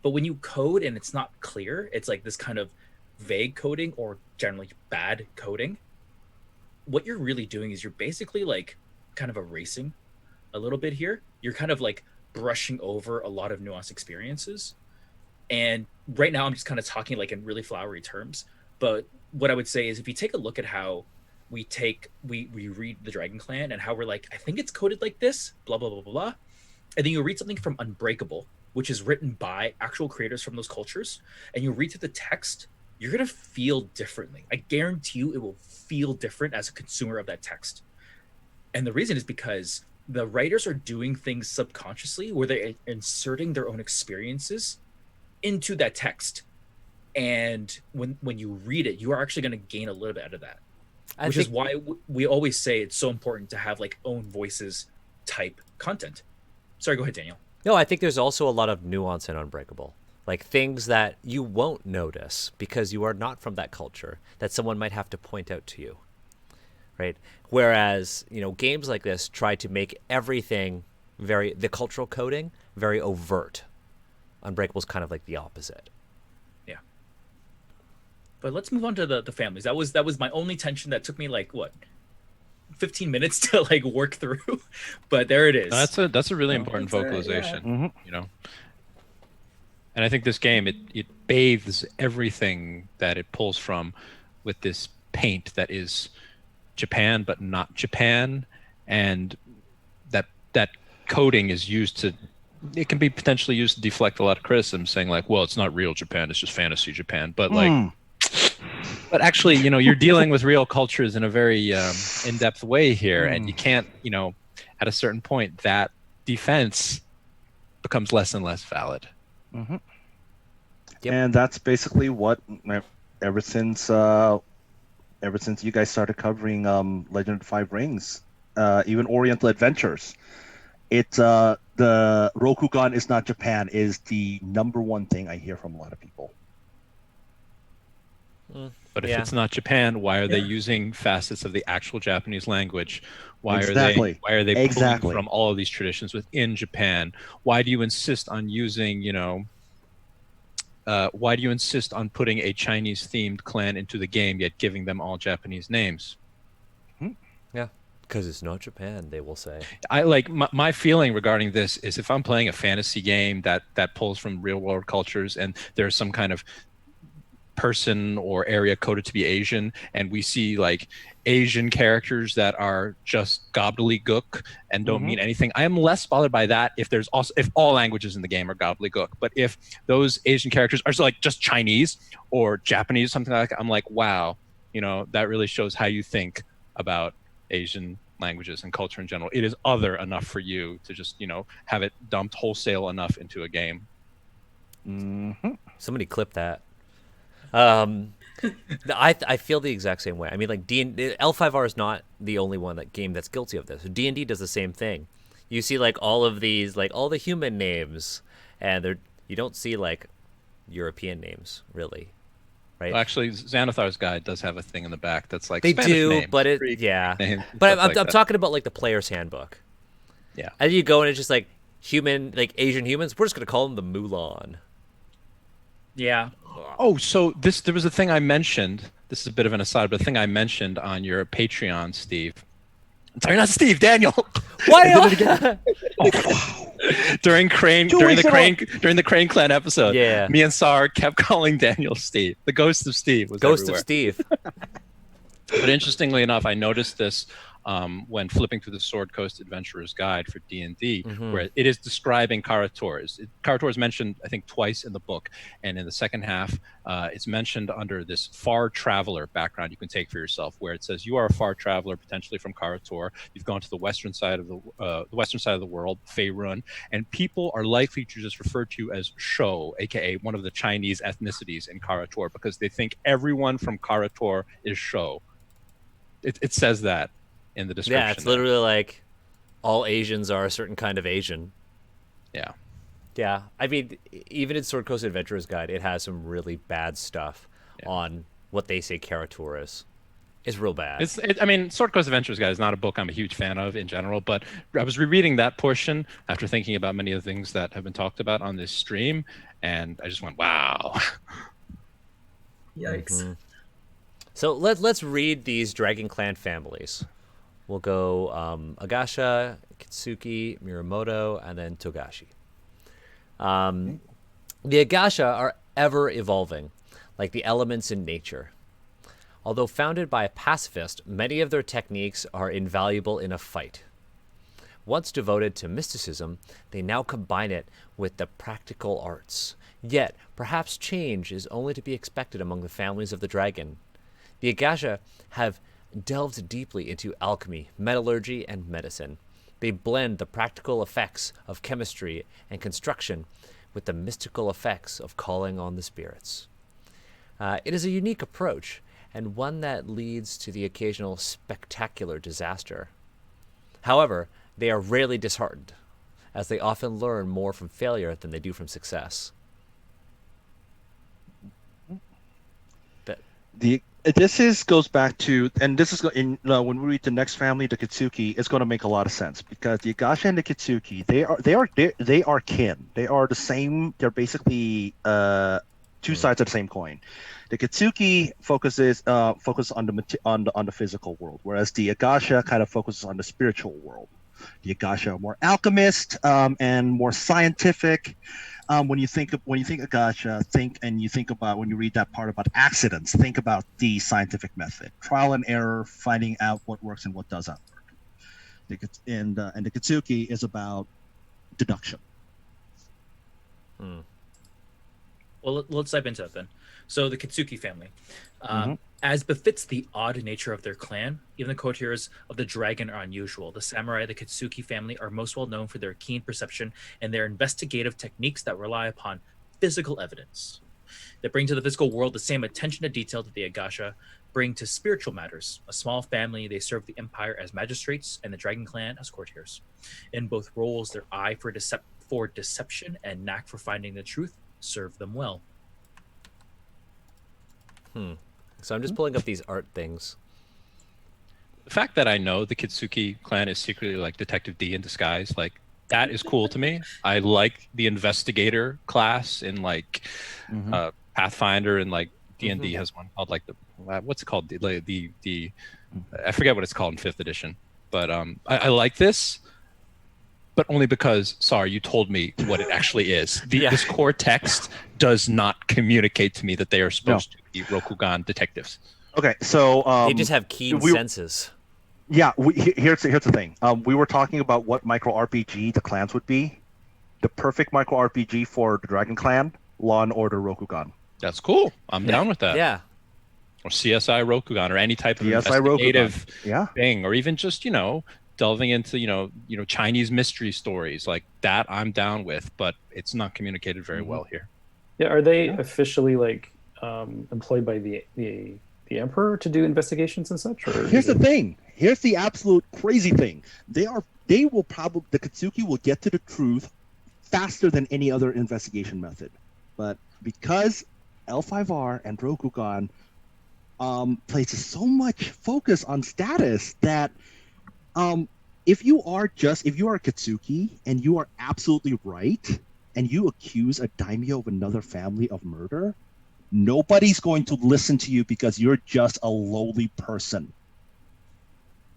Speaker 2: But when you code and it's not clear, it's like this kind of vague coding or generally bad coding. What you're really doing is you're basically like kind of erasing a little bit here. You're kind of like brushing over a lot of nuanced experiences. And right now I'm just kind of talking like in really flowery terms. But what I would say is if you take a look at how we read the Dragon Clan and how we're like, I think it's coded like this, blah, blah, blah, blah, blah. And then you read something from Unbreakable, which is written by actual creators from those cultures. And you read through the text, you're going to feel differently. I guarantee you it will feel different as a consumer of that text. And the reason is because the writers are doing things subconsciously where they're inserting their own experiences into that text. And when you read it, you are actually going to gain a little bit out of that. Which is why we always say it's so important to have like own voices type content. Sorry, go ahead, Daniel.
Speaker 1: No, I think there's also a lot of nuance in Unbreakable. Like things that you won't notice because you are not from that culture that someone might have to point out to you. Right? Whereas, games like this try to make everything the cultural coding very overt. Unbreakable's kind of like the opposite.
Speaker 2: Yeah. But let's move on to the families. That was my only tension that took me like 15 minutes to like work through. But there it is.
Speaker 3: That's a really important vocalization.
Speaker 5: Yeah.
Speaker 3: And I think this game it bathes everything that it pulls from with this paint that is Japan but not Japan, and that coding is used to, it can be potentially used to deflect a lot of criticism, saying like, well, it's not real Japan, it's just fantasy Japan. But but actually, you're dealing with real cultures in a very in-depth way here, and you can't, at a certain point, that defense becomes less and less valid.
Speaker 4: Mm-hmm.
Speaker 1: Yep.
Speaker 4: And that's basically what ever since you guys started covering Legend of the Five Rings, even Oriental Adventures, it's the Rokugan is not Japan is the number one thing I hear from a lot of people.
Speaker 3: But if it's not Japan, why are they using facets of the actual Japanese language? Why are they pulling from all of these traditions within Japan? Why do you insist on using, why do you insist on putting a Chinese themed clan into the game yet giving them all Japanese names?
Speaker 1: Yeah, because it's not Japan, they will say.
Speaker 3: I like my feeling regarding this is if I'm playing a fantasy game that pulls from real world cultures and there's some kind of person or area coded to be Asian, and we see like Asian characters that are just gobbledygook and don't mean anything. I am less bothered by that if all languages in the game are gobbledygook. But if those Asian characters are like just Chinese or Japanese, something like that, I'm like, wow, that really shows how you think about Asian languages and culture in general. It is other enough for you to just, have it dumped wholesale enough into a game.
Speaker 1: Somebody clip that. I feel the exact same way. I mean, like L5R is not the only game that's guilty of this. D&D does the same thing. You see like all of these, like all the human names, and you don't see like European names really, right?
Speaker 3: Well, actually, Xanathar's guide does have a thing in the back that's like
Speaker 1: they
Speaker 3: Spanish
Speaker 1: do,
Speaker 3: names,
Speaker 1: but
Speaker 3: names,
Speaker 1: but I'm
Speaker 3: like
Speaker 1: talking about like the player's handbook.
Speaker 3: Yeah,
Speaker 1: and you go and it's just like human, like Asian humans. We're just gonna call them the Mulan.
Speaker 2: Yeah.
Speaker 3: Oh, so there was a thing I mentioned. This is a bit of an aside, but the thing I mentioned on your Patreon, Steve. Sorry, not Steve, Daniel.
Speaker 1: Why?
Speaker 3: During the Crane Clan episode,
Speaker 1: yeah,
Speaker 3: me and Sar kept calling Daniel Steve. The ghost of Steve was
Speaker 1: Ghost
Speaker 3: everywhere.
Speaker 1: of Steve.
Speaker 3: But interestingly enough, I noticed this when flipping through the Sword Coast Adventurer's Guide for D&D, where it is describing Karator. Karator is mentioned, I think, twice in the book, and in the second half, it's mentioned under this far traveler background you can take for yourself, where it says you are a far traveler, potentially from Karator. You've gone to the western side of the world, Faerun, and people are likely to just refer to you as Shou, aka one of the Chinese ethnicities in Karator, because they think everyone from Karator is Shou. It says that in the description.
Speaker 1: Yeah, it's literally like all Asians are a certain kind of Asian.
Speaker 3: Yeah.
Speaker 1: Yeah. I mean, even in Sword Coast Adventurer's Guide, it has some really bad stuff on what they say Karator is. It's real bad.
Speaker 3: I mean, Sword Coast Adventurer's Guide is not a book I'm a huge fan of in general, but I was rereading that portion after thinking about many of the things that have been talked about on this stream, and I just went, wow.
Speaker 5: Yikes.
Speaker 1: So let's read these Dragon Clan families. We'll go Agasha, Kitsuki, Miramoto, and then Togashi. The Agasha are ever evolving, like the elements in nature. Although founded by a pacifist, many of their techniques are invaluable in a fight. Once devoted to mysticism, they now combine it with the practical arts. Yet, perhaps change is only to be expected among the families of the dragon. The Agasha have delved deeply into alchemy, metallurgy, and medicine. They blend the practical effects of chemistry and construction with the mystical effects of calling on the spirits. It is a unique approach, and one that leads to the occasional spectacular disaster. However, they are rarely disheartened, as they often learn more from failure than they do from success.
Speaker 4: Goes back to, and this is when we read the next family, the Kitsuki, it's going to make a lot of sense, because the Agasha and the Kitsuki, they are kin. They are the same. They're basically two sides of the same coin. The Kitsuki focuses on the physical world, whereas the Agasha kind of focuses on the spiritual world. The Agasha are more alchemist and more scientific. When you think Agasha, when you read that part about accidents, think about the scientific method, trial and error, finding out what works and what doesn't work. And the Kitsuki is about deduction.
Speaker 2: Well, let's dive into that then. So the Kitsuki family, as befits the odd nature of their clan, even the courtiers of the dragon are unusual. The samurai of the Kitsuki family are most well known for their keen perception and their investigative techniques that rely upon physical evidence. They bring to the physical world the same attention to detail that the Agasha bring to spiritual matters. A small family, they serve the empire as magistrates and the dragon clan as courtiers. In both roles, their eye for deception and knack for finding the truth serve them well.
Speaker 1: So I'm just pulling up these art things.
Speaker 3: The fact that I know the Kitsuki clan is secretly like Detective D in disguise, like that is cool to me. I like the investigator class in like Pathfinder, and like D&D has one called like what's it called? The I forget what it's called in 5th edition, but I like this, but only because, sorry, you told me what it actually is. This core text does not communicate to me that they are supposed to the Rokugan detectives.
Speaker 4: Okay, so
Speaker 1: They just have keen senses.
Speaker 4: Yeah, here's the thing. We were talking about what micro RPG the clans would be. The perfect micro RPG for the Dragon Clan, Law and Order Rokugan.
Speaker 3: That's cool. I'm down with that.
Speaker 1: Yeah.
Speaker 3: Or CSI Rokugan, or any type of
Speaker 4: CSI
Speaker 3: investigative
Speaker 4: Rokugan.
Speaker 3: thing, or even just delving into Chinese mystery stories like that. I'm down with, but it's not communicated very well here.
Speaker 6: Yeah, are they officially like employed by the Emperor to do investigations and such? Or
Speaker 4: Here's the thing. Here's the absolute crazy thing. The Kitsuki will get to the truth faster than any other investigation method. But because L5R and Rokugan places so much focus on status that if you are a Kitsuki and you are absolutely right and you accuse a daimyo of another family of murder, nobody's going to listen to you because you're just a lowly person.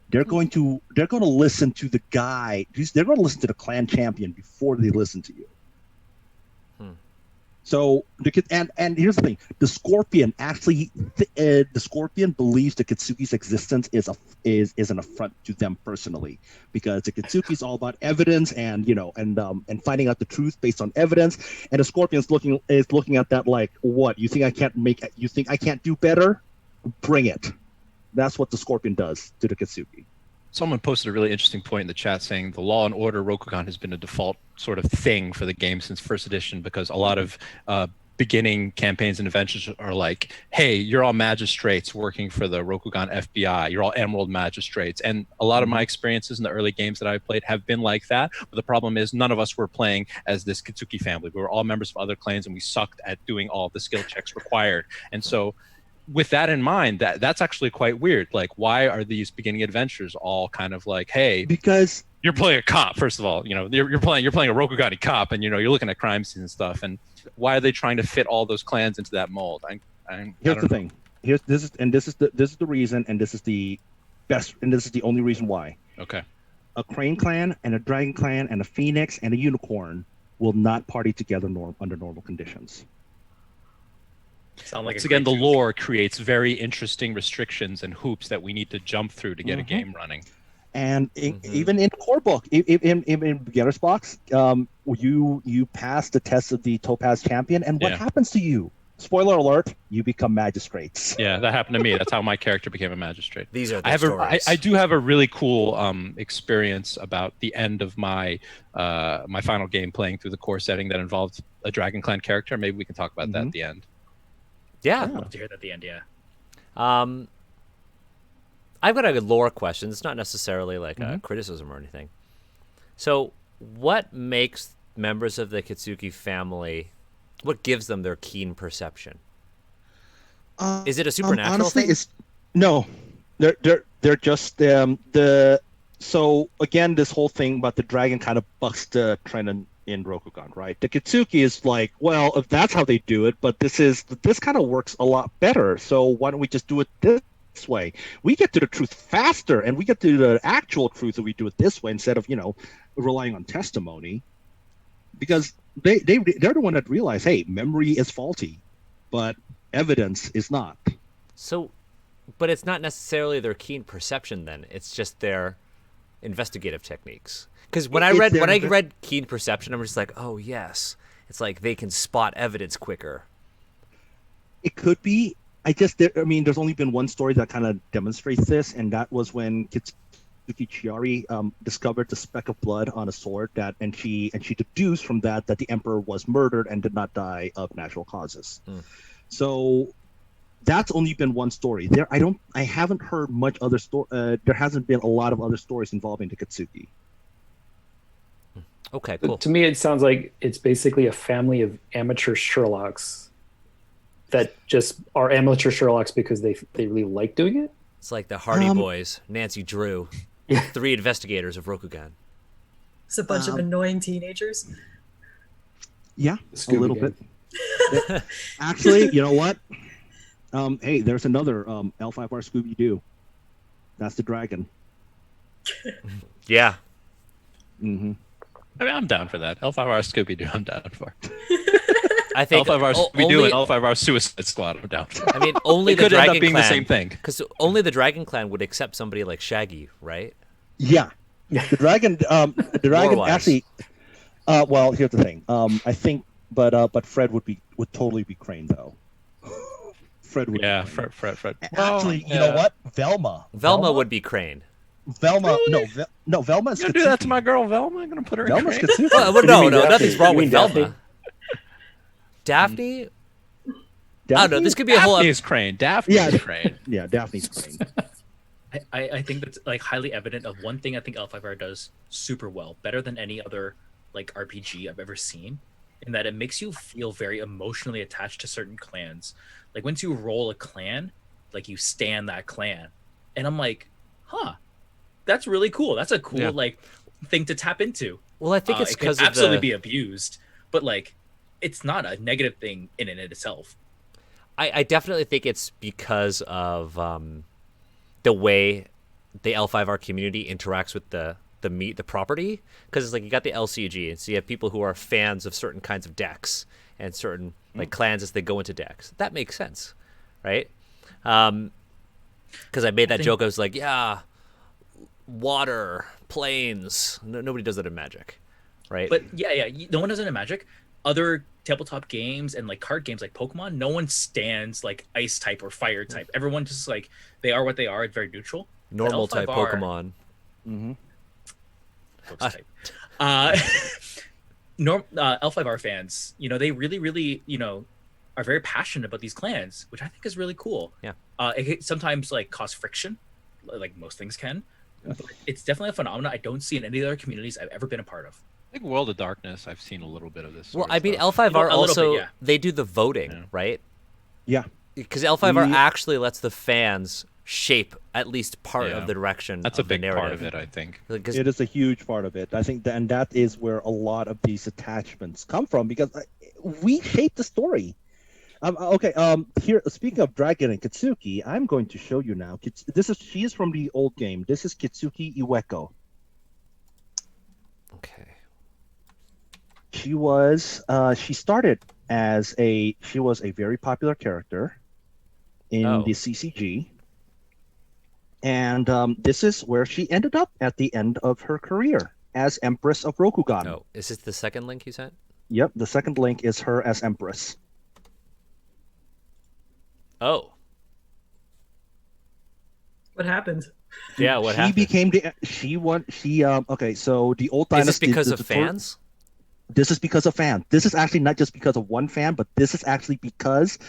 Speaker 4: They're going to listen to the guy. They're going to listen to the clan champion before they listen to you. So and here's the thing: the Scorpion actually, the Scorpion believes the Kitsuki's existence is an affront to them personally, because the Kitsuki is all about evidence and finding out the truth based on evidence, and the Scorpion's looking at that like, what, you think I can't do better? Bring it. That's what the Scorpion does to the Kitsuki.
Speaker 3: Someone posted a really interesting point in the chat saying the Law and Order Rokugan has been a default sort of thing for the game since first edition, because a lot of beginning campaigns and adventures are like, hey, you're all magistrates working for the Rokugan FBI. You're all Emerald magistrates. And a lot of my experiences in the early games that I've played have been like that. But the problem is none of us were playing as this Kitsuki family. We were all members of other clans, and we sucked at doing all the skill checks required. And so with that in mind, that's actually quite weird. Like, why are these beginning adventures all kind of like, hey,
Speaker 4: because
Speaker 3: you're playing a cop, first of all, you're playing a Rokugani cop, and you're looking at crime scenes and stuff, and why are they trying to fit all those clans into that mold?
Speaker 4: Here's the thing. This is the reason, and this is the best, and this is the only reason why.
Speaker 3: Okay.
Speaker 4: A Crane clan and a Dragon clan and a Phoenix and a Unicorn will not party together under normal conditions.
Speaker 3: Once again, the lore creates very interesting restrictions and hoops that we need to jump through to get a game running.
Speaker 4: And even in the core book, in beginner's box, you pass the test of the Topaz Champion, and what happens to you? Spoiler alert: you become magistrates.
Speaker 3: Yeah, that happened to me. That's how my character became a magistrate.
Speaker 1: These are the stories.
Speaker 3: I do have a really cool experience about the end of my my final game playing through the core setting that involved a Dragon Clan character. Maybe we can talk about that at the end.
Speaker 1: Yeah.
Speaker 2: I'd love to hear that at the end, yeah.
Speaker 1: I've got a lore question. It's not necessarily like a criticism or anything. So what makes members of the Kitsuki family, what gives them their keen perception? Is it a supernatural
Speaker 4: honestly,
Speaker 1: thing?
Speaker 4: No. They're just so again, this whole thing about the dragon kind of bucks the trend in Rokugan, right? The Kitsuki is like, well, if that's how they do it, but this kind of works a lot better. So why don't we just do it this way? We get to the truth faster, and we get to the actual truth if we do it this way instead of relying on testimony. Because they're the one that realize, hey, memory is faulty, but evidence is not.
Speaker 1: So, but it's not necessarily their keen perception then. It's just their investigative techniques. Because when I read keen perception, I'm just like, oh yes, it's like they can spot evidence quicker.
Speaker 4: It could be. There's only been one story that kind of demonstrates this, and that was when Kitsuki Chiari discovered the speck of blood on a sword and she deduced from that the Emperor was murdered and did not die of natural causes. So that's only been one story. I haven't heard much other story. There hasn't been a lot of other stories involving the Kitsuki.
Speaker 1: Okay, cool.
Speaker 6: To me, it sounds like it's basically a family of amateur Sherlocks that just are amateur Sherlocks because they really like doing it.
Speaker 1: It's like the Hardy Boys, Nancy Drew, 3 investigators of Rokugan.
Speaker 5: It's a bunch of annoying teenagers.
Speaker 4: Yeah, a little bit. Actually, you know what? Hey, there's another L5R Scooby-Doo. That's the dragon.
Speaker 1: Yeah.
Speaker 3: I mean, I'm down for that. L5R Scooby-Doo, I'm down for.
Speaker 1: I think
Speaker 3: L5R we
Speaker 1: only,
Speaker 3: do an L5R Suicide Squad. I'm down.
Speaker 1: I mean, only
Speaker 3: It
Speaker 1: the
Speaker 3: could end
Speaker 1: Dragon
Speaker 3: up being
Speaker 1: Clan,
Speaker 3: the same thing.
Speaker 1: because only the Dragon Clan would accept somebody like Shaggy, right?
Speaker 7: Yeah, the dragon. The dragon
Speaker 1: Lore-wise.
Speaker 7: actually. Well, here's the thing. I think, but Fred would totally be Crane though. Fred would.
Speaker 3: Yeah,
Speaker 7: be Crane.
Speaker 3: Fred.
Speaker 7: Actually,
Speaker 3: Well,
Speaker 7: you know what? Velma.
Speaker 1: Velma would be Crane.
Speaker 7: Velma.
Speaker 3: Really?
Speaker 7: No, Velma is
Speaker 3: You gonna do that to
Speaker 7: Kitsuki.
Speaker 3: my girl Velma? I'm gonna put her in
Speaker 7: Velma's
Speaker 3: Crane?
Speaker 7: Kitsuki.
Speaker 1: Well,
Speaker 6: You
Speaker 1: no,
Speaker 6: mean Daphne?
Speaker 1: nothing's wrong
Speaker 6: You
Speaker 1: with
Speaker 6: mean Daphne?
Speaker 1: Velma. Daphne? I don't know. This could be a whole.
Speaker 3: Daphne is Crane. Daphne
Speaker 7: Yeah.
Speaker 3: is Crane.
Speaker 7: Yeah, Daphne's Crane.
Speaker 2: I think that's like highly evident of one thing I think L5R does super well, better than any other like RPG I've ever seen, in that it makes you feel very emotionally attached to certain clans. Like once you roll a clan, like you stand that clan, and I'm like, huh, that's really cool. That's a cool
Speaker 1: Yeah.
Speaker 2: like thing to tap into.
Speaker 1: Well, I think it's
Speaker 2: It can
Speaker 1: because of
Speaker 2: absolutely
Speaker 1: the.
Speaker 2: be abused, but like it's not a negative thing in and of itself.
Speaker 1: I definitely think it's because of the way the L5R community interacts with the property, because it's like you got the LCG, and so you have people who are fans of certain kinds of decks and certain like clans as they go into decks. That makes sense, right? Because I made that joke. I was like, yeah, water, planes. Nobody does that in Magic, right?
Speaker 2: But yeah, no one does it in Magic. Other tabletop games and like card games like Pokemon, no one stands like ice type or fire type. Everyone just like they are what they are. It's very neutral. But
Speaker 1: Normal type
Speaker 2: L5R
Speaker 1: Pokemon.
Speaker 2: Ghost type. L5R fans, they really, really, are very passionate about these clans, which I think is really cool.
Speaker 1: Yeah.
Speaker 2: It can sometimes like cause friction, like most things can. But it's definitely a phenomenon I don't see in any other communities I've ever been a part of.
Speaker 3: I think World of Darkness, I've seen a little bit of this.
Speaker 1: Well,
Speaker 3: sort
Speaker 1: I
Speaker 3: of
Speaker 1: mean,
Speaker 3: stuff.
Speaker 1: L5R
Speaker 2: A little
Speaker 1: also
Speaker 2: bit, yeah.
Speaker 1: they do the voting,
Speaker 3: Yeah.
Speaker 1: right?
Speaker 7: Yeah.
Speaker 1: Because L5R
Speaker 7: Yeah.
Speaker 1: actually lets the fans shape at least part
Speaker 3: Yeah.
Speaker 1: of the direction.
Speaker 3: That's
Speaker 1: of
Speaker 3: a big
Speaker 1: the narrative.
Speaker 3: part of it, I think.
Speaker 1: Because
Speaker 7: It is a huge part of it. I think, and that is where a lot of these attachments come from, because we shape the story. Okay. Here, speaking of Dragon and Kitsuki, I'm going to show you now. She is from the old game. This is Kitsuki Iweko.
Speaker 1: okay,
Speaker 7: She started as she was a very popular character in
Speaker 1: Oh.
Speaker 7: the CCG, and this is where she ended up at the end of her career as Empress of Rokugan.
Speaker 1: oh, is this the second link you sent?
Speaker 7: Yep, the second link is her as Empress.
Speaker 1: Oh,
Speaker 5: What happened?
Speaker 1: yeah. What
Speaker 7: she
Speaker 1: happened?
Speaker 7: became okay, so the old
Speaker 1: Is this
Speaker 7: dynasty.
Speaker 1: because
Speaker 7: the
Speaker 1: of
Speaker 7: first-
Speaker 1: fans?
Speaker 7: This is because of fans. This is actually not just because of one fan, but this is actually because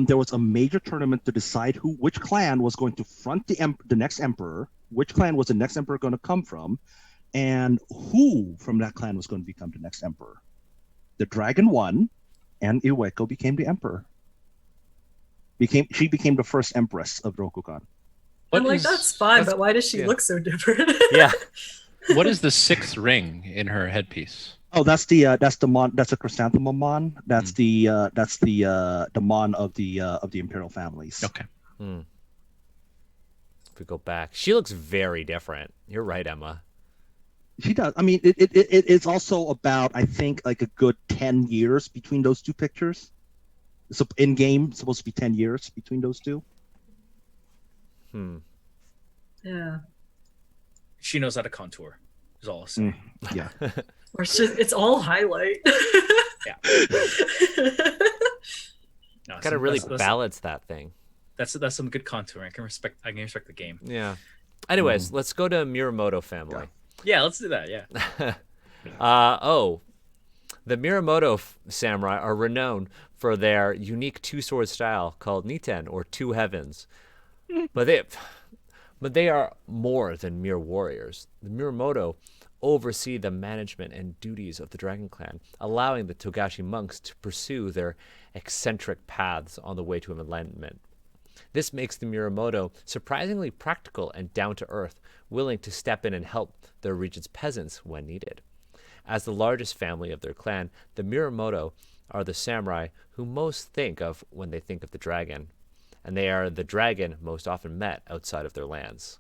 Speaker 7: there was a major tournament to decide which clan was going to front the next emperor, which clan was the next emperor going to come from, and who from that clan was going to become the next emperor. The dragon won, and Iweko became the emperor. She became the first empress of Rokugan.
Speaker 5: I'm like, that's fine, but why does she
Speaker 1: yeah.
Speaker 5: look so different?
Speaker 1: Yeah.
Speaker 3: What is the sixth ring in her headpiece?
Speaker 7: Oh, that's the mon. That's a chrysanthemum mon. That's the mon of the imperial families.
Speaker 3: Okay.
Speaker 1: If we go back, she looks very different. You're right, Emma.
Speaker 7: She does. I mean, it's also about, I think, like a good 10 years between those two pictures. So in game, it's supposed to be 10 years between those two.
Speaker 5: Yeah.
Speaker 2: She knows how to contour. Is all I'll say.
Speaker 7: Yeah.
Speaker 5: Or it's all highlight.
Speaker 2: Yeah. No,
Speaker 1: Got to really balance that thing.
Speaker 2: That's some good contouring. I can respect the game.
Speaker 1: Yeah. Anyways, let's go to Miramoto family.
Speaker 2: Yeah, let's do that. Yeah.
Speaker 1: The Miramoto samurai are renowned for their unique two-sword style called Niten, or Two Heavens. But they are more than mere warriors. The Miramoto oversee the management and duties of the Dragon Clan, allowing the Togashi monks to pursue their eccentric paths on the way to enlightenment. This makes the Miramoto surprisingly practical and down-to-earth, willing to step in and help their region's peasants when needed. As the largest family of their clan, the Miramoto are the samurai who most think of when they think of the dragon, and they are the dragon most often met outside of their lands.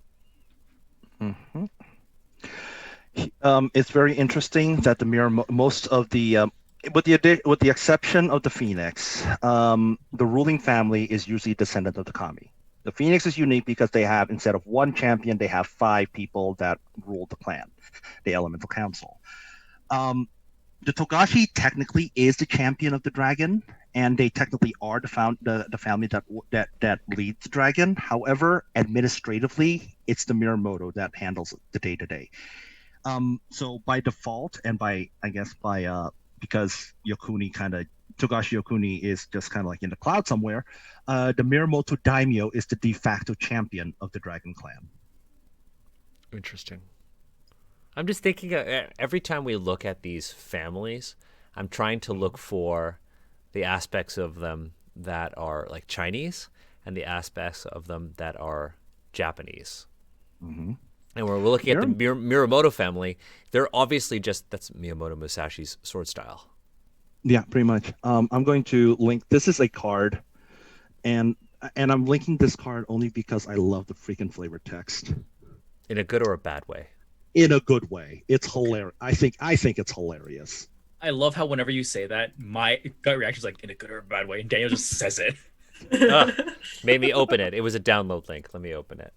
Speaker 7: It's very interesting that most of the
Speaker 4: with the exception of the Phoenix, the ruling family is usually descendant of the Kami. The Phoenix is unique because they have, instead of one champion, they have 5 people that rule the clan, the Elemental Council. The Togashi technically is the champion of the dragon, and they technically are the family that leads the dragon. However, administratively, it's the Miramoto that handles the day to day. So by default, and by because Togashi Yokuni is just kind of like in the cloud somewhere, the Miramoto Daimyo is the de facto champion of the Dragon Clan.
Speaker 1: Interesting. I'm just thinking every time we look at these families, I'm trying to look for the aspects of them that are like Chinese and the aspects of them that are Japanese.
Speaker 4: Mm-hmm.
Speaker 1: And we're looking at the Miramoto family. They're obviously that's Miyamoto Musashi's sword style.
Speaker 4: Yeah, pretty much. I'm going to link. This is a card, and I'm linking this card only because I love the freaking flavor text.
Speaker 1: In a good or a bad way?
Speaker 4: In a good way. It's hilarious. I think it's hilarious.
Speaker 2: I love how whenever you say that, my gut reaction is like in a good or a bad way, and Daniel just says it.
Speaker 1: Made me open it. It was a download link. Let me open it.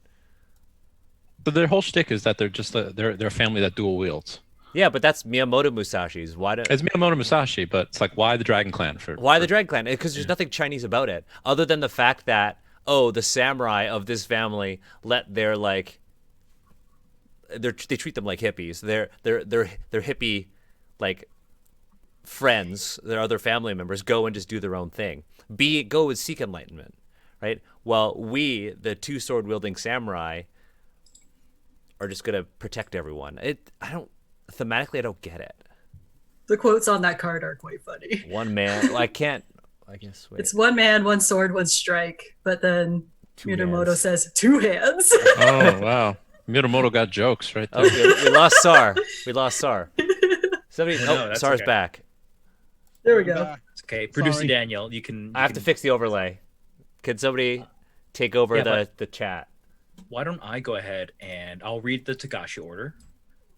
Speaker 3: But their whole shtick is that they're just they're a family that dual wields.
Speaker 1: Yeah, but that's Miyamoto Musashi's.
Speaker 3: It's Miyamoto Musashi, but it's like, why the Dragon Clan?
Speaker 1: The Dragon Clan? Because there's nothing Chinese about it, other than the fact that the samurai of this family let their they treat them like hippies. They're hippie like friends, their other family members, go and just do their own thing. Go and seek enlightenment, right? Well, we, the 2 sword wielding samurai, are just gonna protect everyone. Thematically, I don't get it.
Speaker 5: The quotes on that card are quite funny.
Speaker 1: One man. Well, I guess. Wait.
Speaker 5: It's 1 man, 1 sword, 1 strike. But then
Speaker 1: 2
Speaker 5: Miramoto
Speaker 1: hands.
Speaker 5: says 2 hands.
Speaker 3: Oh wow, Miramoto got jokes right there.
Speaker 1: Okay, we lost Sar. Somebody.
Speaker 2: that's
Speaker 1: Sar's
Speaker 2: okay.
Speaker 1: back.
Speaker 5: There we go.
Speaker 2: It's okay, producer
Speaker 4: Sorry.
Speaker 2: Daniel, you can.
Speaker 1: I have to fix the overlay. Can somebody take over the chat?
Speaker 2: Why don't I go ahead and I'll read the Togashi Order,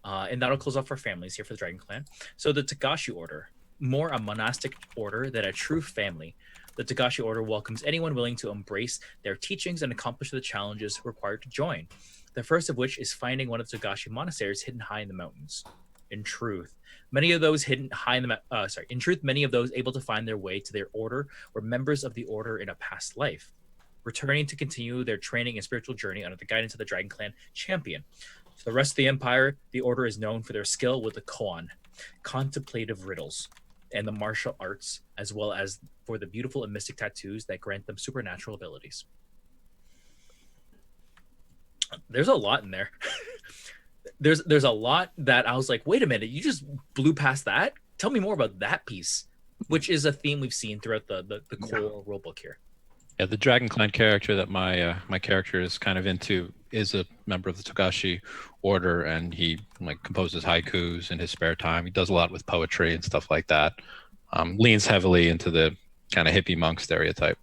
Speaker 2: and that'll close off our families here for the Dragon Clan. So the Togashi Order, more a monastic order than a true family. The Togashi Order welcomes anyone willing to embrace their teachings and accomplish the challenges required to join. The first of which is finding one of the Togashi monasteries hidden high in the mountains. In truth, many of those many of those able to find their way to their order were members of the order in a past life, returning to continue their training and spiritual journey under the guidance of the Dragon Clan champion. To the rest of the Empire, the Order is known for their skill with the koan, contemplative riddles, and the martial arts, as well as for the beautiful and mystic tattoos that grant them supernatural abilities. There's a lot in there. There's a lot that I was like, wait a minute, you just blew past that? Tell me more about that piece, which is a theme we've seen throughout the core rulebook here.
Speaker 3: Yeah, the Dragon Clan character that my character is kind of into is a member of the Togashi Order, and he composes haikus in his spare time. He does a lot with poetry and stuff like that. Leans heavily into the kind of hippie monk stereotype.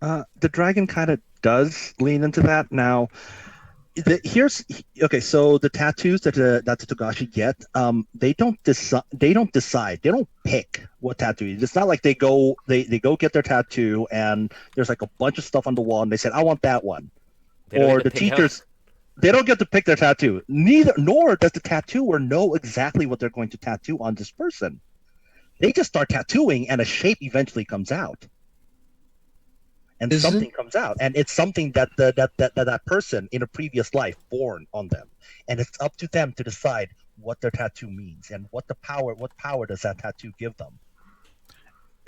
Speaker 4: The dragon kind of does lean into that. Now, so the tattoos that the Togashi get, they don't decide. They don't pick what tattoo. It's not like they go get their tattoo and there's like a bunch of stuff on the wall and they said, I want that one. Or the teachers, they don't get to pick their tattoo. Nor does the tattooer know exactly what they're going to tattoo on this person. They just start tattooing and a shape eventually comes out. And something comes out, and it's something that that person in a previous life born on them, and it's up to them to decide what their tattoo means and what power does that tattoo give them.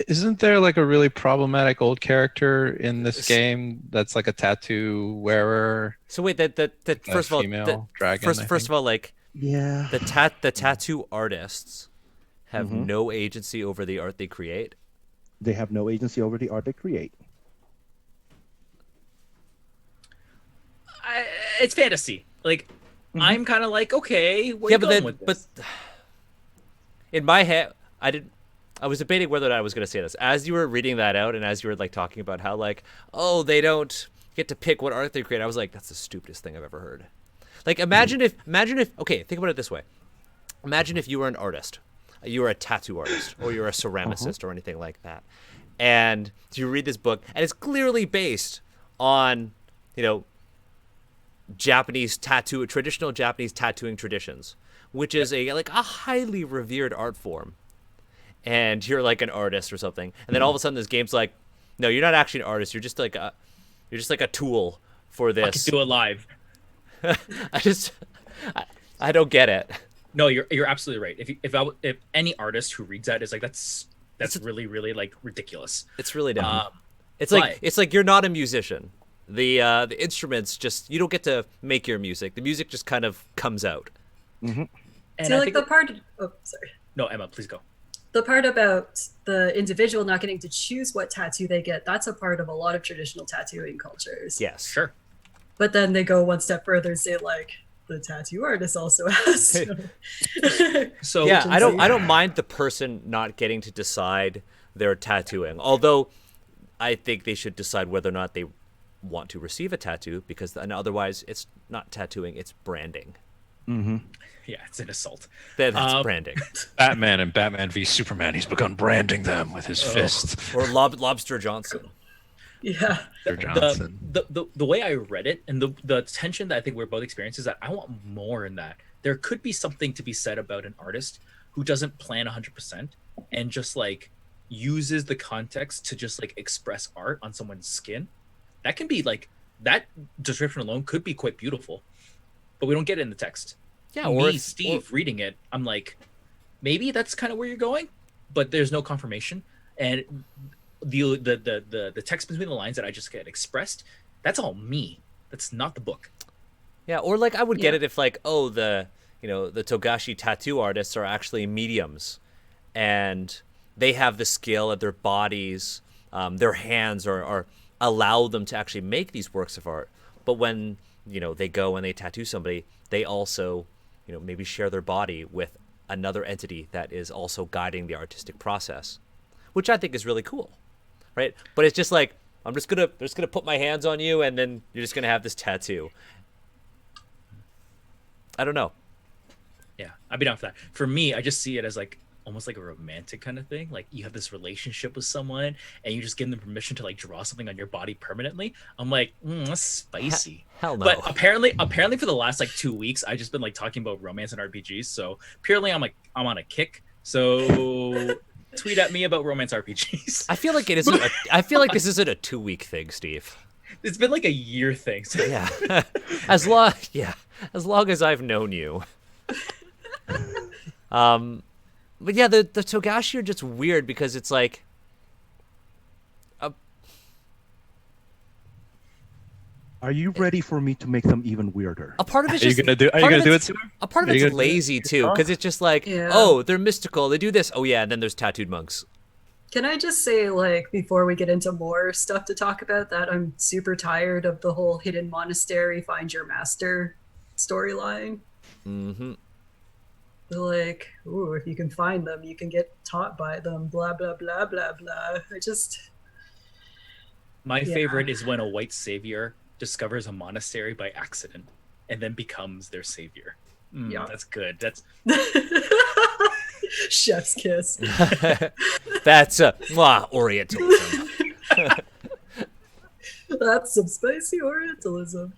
Speaker 3: Isn't there like a really problematic old character in this game that's like a tattoo wearer?
Speaker 1: So wait, that first of all,
Speaker 3: female dragon.
Speaker 1: First of all,
Speaker 4: yeah,
Speaker 1: the tattoo artists have no agency over the art they create.
Speaker 4: They have no agency over the art they create.
Speaker 2: It's fantasy. I'm kind of like, okay, where you going with this?
Speaker 1: But in my head, I was debating whether or not I was going to say this. As you were reading that out, and as you were talking about how they don't get to pick what art they create, I was like, that's the stupidest thing I've ever heard. Imagine if. Okay, think about it this way. Imagine if you were an artist, you're a tattoo artist or you're a ceramicist or anything like that. And you read this book, and it's clearly based on, traditional Japanese tattooing traditions, which is a highly revered art form. And you're like an artist or something, and then all of a sudden this game's like, no, you're not actually an artist. You're just like a tool for this.
Speaker 2: I can do it live.
Speaker 1: I don't get it.
Speaker 2: No, you're absolutely right. If any artist who reads that is like, that's really, really like ridiculous.
Speaker 1: It's really dumb. It's like you're not a musician. The instruments you don't get to make your music. The music just kind of comes out.
Speaker 5: Mm-hmm. And so the part. Oh, sorry.
Speaker 2: No, Emma, please go.
Speaker 5: The part about the individual not getting to choose what tattoo they get, that's a part of a lot of traditional tattooing cultures.
Speaker 1: Yes.
Speaker 2: Sure.
Speaker 5: But then they go one step further and say, like, the tattoo artist also has to.
Speaker 2: So
Speaker 1: yeah, I don't mind the person not getting to decide their tattooing. Although I think they should decide whether or not they want to receive a tattoo, because then otherwise it's not tattooing, it's branding.
Speaker 7: Mm-hmm.
Speaker 2: Yeah, it's an assault.
Speaker 1: That's branding.
Speaker 3: Batman and Batman v Superman, he's begun branding them with his fists.
Speaker 1: Or Lobster Johnson.
Speaker 5: Yeah.
Speaker 3: Johnson.
Speaker 2: The way I read it, and the tension that I think we're both experiencing, is that I want more in that. There could be something to be said about an artist who doesn't plan 100% and just like uses the context to just like express art on someone's skin. That can be like, that description alone could be quite beautiful, but we don't get it in the text.
Speaker 1: Yeah,
Speaker 2: Steve, reading it, I'm like, maybe that's kind of where you're going, but there's no confirmation. And the text between the lines that I just get expressed, that's all me. That's not the book.
Speaker 1: Yeah, or like I would get it if like, oh, the Togashi tattoo artists are actually mediums, and they have the skill of their bodies, their hands are allow them to actually make these works of art. But when they go and they tattoo somebody, they also maybe share their body with another entity that is also guiding the artistic process, which I think is really cool, right? But it's just like, I'm just gonna put my hands on you, and then you're just gonna have this tattoo. I don't know.
Speaker 2: Yeah, I'd be down for that. For me, I just see it as like almost like a romantic kind of thing. Like you have this relationship with someone, and you just give them permission to like draw something on your body permanently. I'm like, that's spicy.
Speaker 1: Hell no.
Speaker 2: But apparently for the last like 2 weeks, I've just been like talking about romance and RPGs. So purely, I'm on a kick. So tweet at me about romance RPGs.
Speaker 1: I feel like it isn't. I feel like this isn't a 2-week thing, Steve.
Speaker 2: It's been like a year thing. So.
Speaker 1: Yeah, as long as I've known you. But yeah, the Togashi are just weird because it's like,
Speaker 7: are you ready for me to make them even weirder?
Speaker 1: a part of it's
Speaker 3: Are you
Speaker 1: just
Speaker 3: gonna do it to him?
Speaker 1: a part of
Speaker 3: Are you
Speaker 1: it's
Speaker 3: gonna do it?
Speaker 1: lazy too, because it's just like,
Speaker 5: Yeah.
Speaker 1: oh, they're mystical, they do this, oh yeah, and then there's tattooed monks.
Speaker 5: Can I just say, like, before we get into more stuff to talk about, that I'm super tired of the whole hidden monastery, find your master storyline.
Speaker 1: Mm-hmm.
Speaker 5: Like, ooh, if you can find them, you can get taught by them, blah, blah, blah, blah, blah.
Speaker 2: My favorite is when a white savior discovers a monastery by accident and then becomes their savior.
Speaker 5: Yeah.
Speaker 2: That's good. That's
Speaker 5: chef's kiss.
Speaker 1: That's Orientalism.
Speaker 5: That's some spicy Orientalism.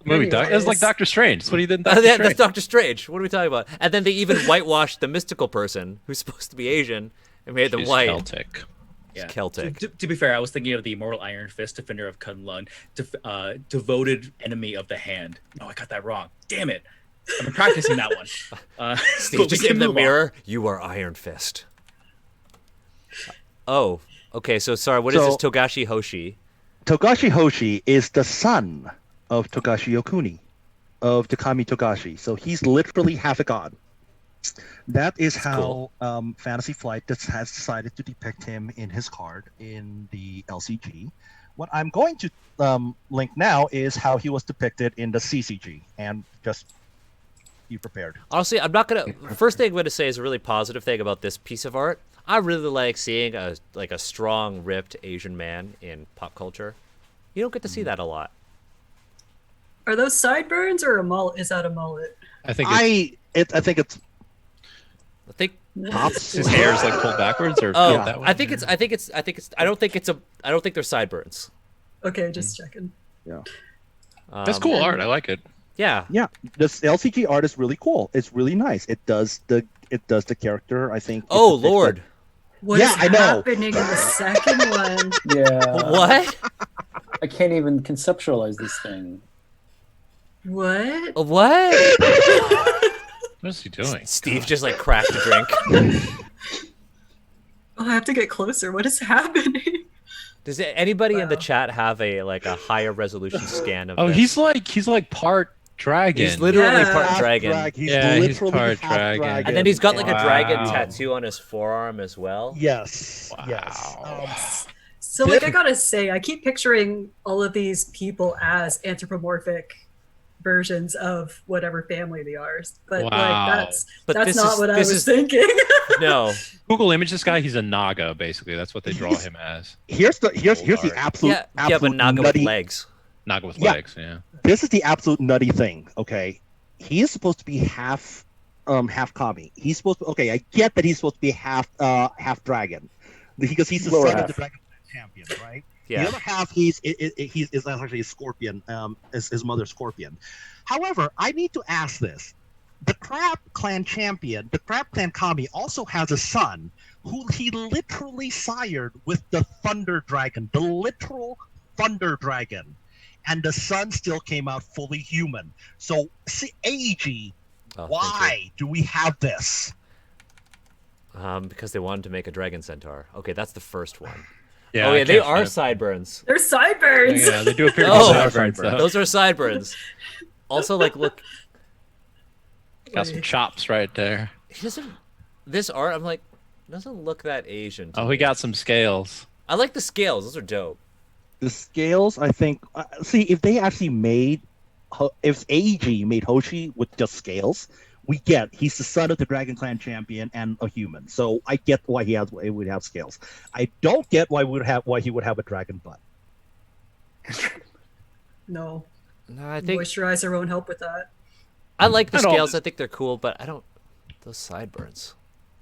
Speaker 3: Movie
Speaker 5: Anyways.
Speaker 3: That's like Doctor Strange. That's what he did in Doctor
Speaker 1: That's
Speaker 3: Strange.
Speaker 1: Doctor Strange. What are we talking about? And then they even whitewashed the mystical person who's supposed to be Asian and made them
Speaker 3: She's
Speaker 1: white.
Speaker 3: Celtic.
Speaker 2: yeah.
Speaker 1: Celtic.
Speaker 2: To be fair, I was thinking of the immortal Iron Fist, defender of Kunlun, devoted enemy of the hand. No, I got that wrong. Damn it. I've been practicing that one.
Speaker 1: Steve,
Speaker 2: but we
Speaker 1: just
Speaker 2: can
Speaker 1: in the
Speaker 2: move on.
Speaker 1: mirror, you are Iron Fist. Oh, okay. So sorry. What is this Togashi Hoshi?
Speaker 7: Togashi Hoshi is the son of Togashi Yokuni, of the Kami Togashi. So he's literally half a god. That is how Fantasy Flight has decided to depict him in his card in the LCG. What I'm going to link now is how he was depicted in the CCG, and just be prepared.
Speaker 1: Honestly, I'm not gonna. First thing I'm gonna say is a really positive thing about this piece of art. I really like seeing a strong, ripped Asian man in pop culture. You don't get to see that a lot.
Speaker 5: Are those sideburns or a mullet? Is that a mullet?
Speaker 3: I think
Speaker 7: I think it's
Speaker 1: I think.
Speaker 7: Tops.
Speaker 3: His hair's like pulled backwards, or
Speaker 1: Oh,
Speaker 3: that way?
Speaker 1: I think it's. I don't think they're sideburns.
Speaker 5: Okay, just checking.
Speaker 7: Yeah.
Speaker 3: That's cool art. I like it.
Speaker 1: Yeah.
Speaker 7: Yeah, this LCG art is really cool. It's really nice. It does the character. I think.
Speaker 1: Oh Lord.
Speaker 5: What is
Speaker 7: I know.
Speaker 5: happening in the second one?
Speaker 6: Yeah.
Speaker 1: What?
Speaker 6: I can't even conceptualize this thing.
Speaker 5: What?
Speaker 1: What?
Speaker 3: What is he doing?
Speaker 1: Steve just like cracked a drink.
Speaker 5: Oh, I have to get closer. What is happening?
Speaker 1: Does anybody in the
Speaker 5: Wow.
Speaker 1: chat have a higher resolution scan of
Speaker 3: Oh,
Speaker 1: this?
Speaker 3: he's like part dragon.
Speaker 1: He's literally
Speaker 5: Yeah.
Speaker 1: part
Speaker 7: Half
Speaker 1: dragon.
Speaker 7: He's
Speaker 3: Yeah, he's
Speaker 7: literally
Speaker 3: part
Speaker 7: half
Speaker 3: dragon.
Speaker 1: And then he's got like a dragon
Speaker 3: Wow.
Speaker 1: tattoo on his forearm as well.
Speaker 7: Yes. Yes.
Speaker 3: Wow.
Speaker 5: So, like, I gotta say, I keep picturing all of these people as anthropomorphic versions of whatever family they are. But
Speaker 3: Wow.
Speaker 5: like, that's
Speaker 1: But
Speaker 5: that's
Speaker 1: this
Speaker 5: not
Speaker 1: is-
Speaker 5: what I
Speaker 1: this
Speaker 5: was
Speaker 1: is-
Speaker 5: thinking.
Speaker 1: No.
Speaker 3: Google image this guy. He's a Naga, basically. That's what they draw him as.
Speaker 7: Here's the
Speaker 3: Art.
Speaker 7: absolute
Speaker 1: Yeah, but
Speaker 7: absolute
Speaker 1: Naga with
Speaker 7: nutty.
Speaker 1: legs.
Speaker 3: Naga with
Speaker 7: Yeah.
Speaker 3: legs. Yeah.
Speaker 7: This is the absolute nutty thing. Okay, he is supposed to be half Kami. He's supposed to. Okay, I get that he's supposed to be half dragon, because he's the
Speaker 6: Lower
Speaker 7: son of
Speaker 6: half.
Speaker 7: the Dragon champion, right? The
Speaker 1: Yeah.
Speaker 7: other half, he's actually a scorpion. His mother scorpion. However, I need to ask this: the Crab Clan champion, the Crab Clan Kami, also has a son who he literally sired with the Thunder Dragon, the literal Thunder Dragon, and the son still came out fully human. So, AEG,
Speaker 1: Oh, thank
Speaker 7: why do we have this?
Speaker 1: you. Because they wanted to make a dragon centaur. Okay, that's the first one.
Speaker 3: Yeah.
Speaker 1: Oh
Speaker 3: I
Speaker 1: yeah, they
Speaker 3: can't
Speaker 1: are
Speaker 3: find-
Speaker 1: sideburns.
Speaker 5: They're sideburns.
Speaker 3: Yeah, they do appear to
Speaker 1: Oh,
Speaker 3: be sideburns, though.
Speaker 1: Those are sideburns. Also, like, look,
Speaker 3: Got some chops right there.
Speaker 1: he doesn't. This art, I'm like, doesn't look that Asian. to
Speaker 3: Oh,
Speaker 1: me.
Speaker 3: he got some scales.
Speaker 1: I like the scales. Those are dope.
Speaker 7: The scales, I think. See, if they actually made, if AEG made Hoshi with just scales, we get he's the son of the Dragon Clan champion and a human. So I get why he would have scales. I don't get why he would have a dragon butt.
Speaker 5: No,
Speaker 1: No, I think
Speaker 5: moisturizer won't help with that.
Speaker 1: I like the
Speaker 3: I don't-
Speaker 1: scales. I think they're cool, but I don't. Those sideburns.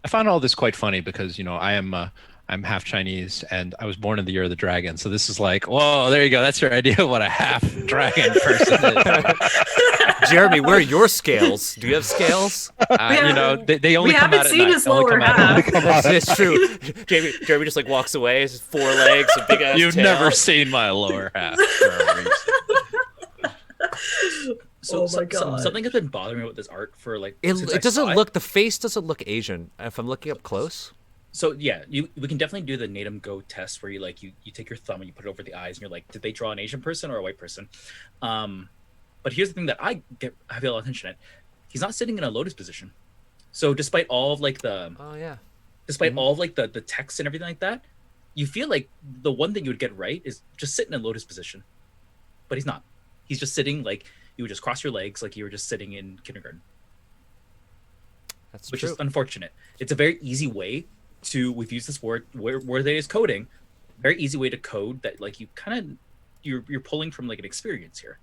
Speaker 3: I find all this quite funny because I'm half Chinese and I was born in the year of the dragon. So this is like, whoa, there you go. That's your idea of what a half dragon person is.
Speaker 1: Jeremy, where are your scales? Do you have scales?
Speaker 3: They only
Speaker 5: We
Speaker 3: come
Speaker 5: haven't
Speaker 3: out at
Speaker 5: seen
Speaker 3: night.
Speaker 5: his
Speaker 3: They only
Speaker 5: lower
Speaker 3: come out at
Speaker 5: half.
Speaker 3: night.
Speaker 1: It's true. Jeremy just like walks away. It's 4 legs, a big ass
Speaker 3: You've
Speaker 1: tail.
Speaker 3: never seen my lower half. For a reason.
Speaker 2: So,
Speaker 5: Oh my God.
Speaker 2: something has been bothering me with this art for like. since I
Speaker 1: It doesn't
Speaker 2: saw
Speaker 1: look. The face doesn't look Asian. If I'm looking up close.
Speaker 2: So yeah, we can definitely do the Natum Go test where you take your thumb and you put it over the eyes and you're like, did they draw an Asian person or a white person? But here's the thing that I pay a lot of attention at. He's not sitting in a lotus position. So despite all of like the
Speaker 1: Oh yeah.
Speaker 2: all of like the text and everything like that, you feel like the one thing you would get right is just sit in a lotus position. But he's not. He's just sitting like you would just cross your legs like you were just sitting in kindergarten.
Speaker 1: That's
Speaker 2: Which
Speaker 1: true.
Speaker 2: is unfortunate. It's a very easy way to, we've used this word where there is coding, very easy way to code that like you kind of you're pulling from like an experience here,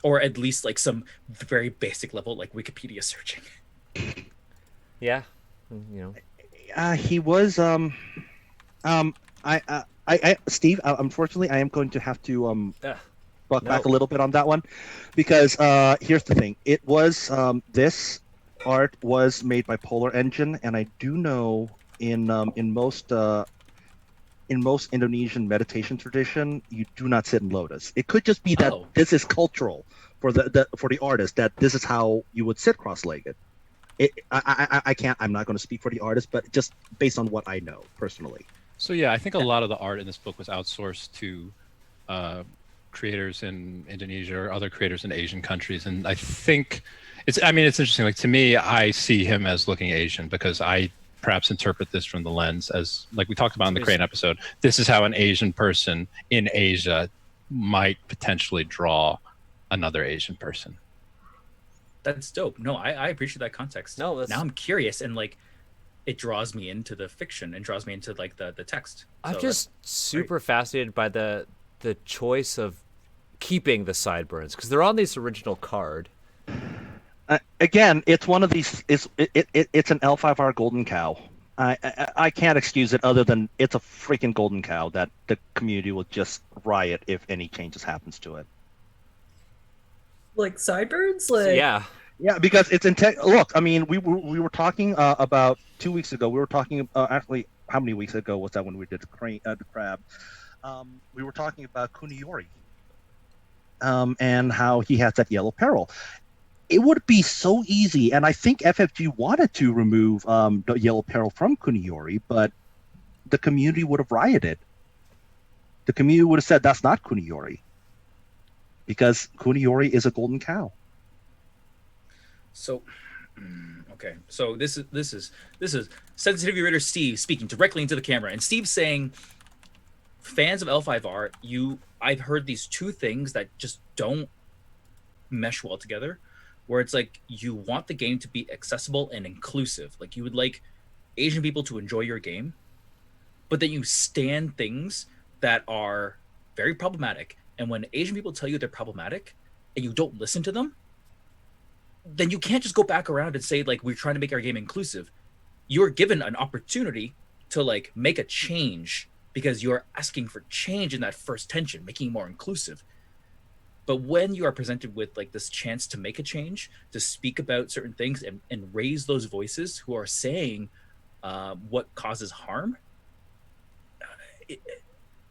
Speaker 2: or at least like some very basic level like Wikipedia searching.
Speaker 1: Yeah. You know.
Speaker 7: He was Steve. Unfortunately, I am going to have to buck back a little bit on that one, because here's the thing. It was this art was made by Polar Engine, and I do know in most Indonesian meditation tradition, you do not sit in lotus. It could just be that this is cultural for the artist, that this is how you would sit cross-legged. I'm not going to speak for the artist, but just based on what I know personally.
Speaker 3: So yeah, I think a lot of the art in this book was outsourced to creators in Indonesia or other creators in Asian countries, and I think it's interesting. Like, to me, I see him as looking Asian because I perhaps interpret this from the lens as, like we talked about in the Crane episode, this is how an Asian person in Asia might potentially draw another Asian person.
Speaker 2: That's dope. No, I appreciate that context.
Speaker 1: No, that's...
Speaker 2: Now I'm curious, and like it draws me into the fiction and draws me into like the text.
Speaker 1: I'm
Speaker 2: So
Speaker 1: just super fascinated by the choice of keeping the sideburns, because they're on this original card.
Speaker 7: Again, it's one of these. It's an L5R golden cow. I can't excuse it other than it's a freaking golden cow that the community will just riot if any changes happens to it.
Speaker 5: Like sideburns, like
Speaker 1: Yeah.
Speaker 7: Yeah, because it's look. I mean, we were talking about 2 weeks ago. We were talking actually, how many weeks ago was that when we did the crab? We were talking about Kuniyori, and how he has that yellow peril. It would be so easy, and I think FFG wanted to remove the yellow peril from Kuniyori, but the community would have rioted. The community would have said that's not Kuniyori, because Kuniyori is a golden cow.
Speaker 2: So, okay. So this is sensitivity reader Steve speaking directly into the camera, and Steve's saying, fans of L5R, I've heard these two things that just don't mesh well together. Where it's like you want the game to be accessible and inclusive, like you would like Asian people to enjoy your game, but then you stand things that are very problematic. And when Asian people tell you they're problematic and you don't listen to them, then you can't just go back around and say like we're trying to make our game inclusive. You're given an opportunity to like make a change because you're asking for change in that first tension, making it more inclusive. But when you are presented with like this chance to make a change, to speak about certain things and raise those voices who are saying what causes harm,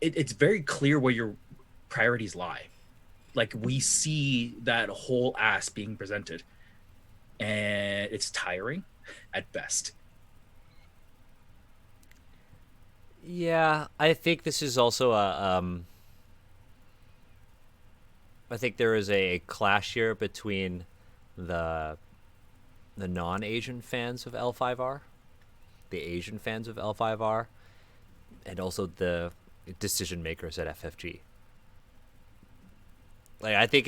Speaker 2: it's very clear where your priorities lie. Like we see that whole ass being presented, and it's tiring at best.
Speaker 1: Yeah, I think this is also a I think there is a clash here between the non-Asian fans of L5R, the Asian fans of L5R, and also the decision makers at FFG. Like I think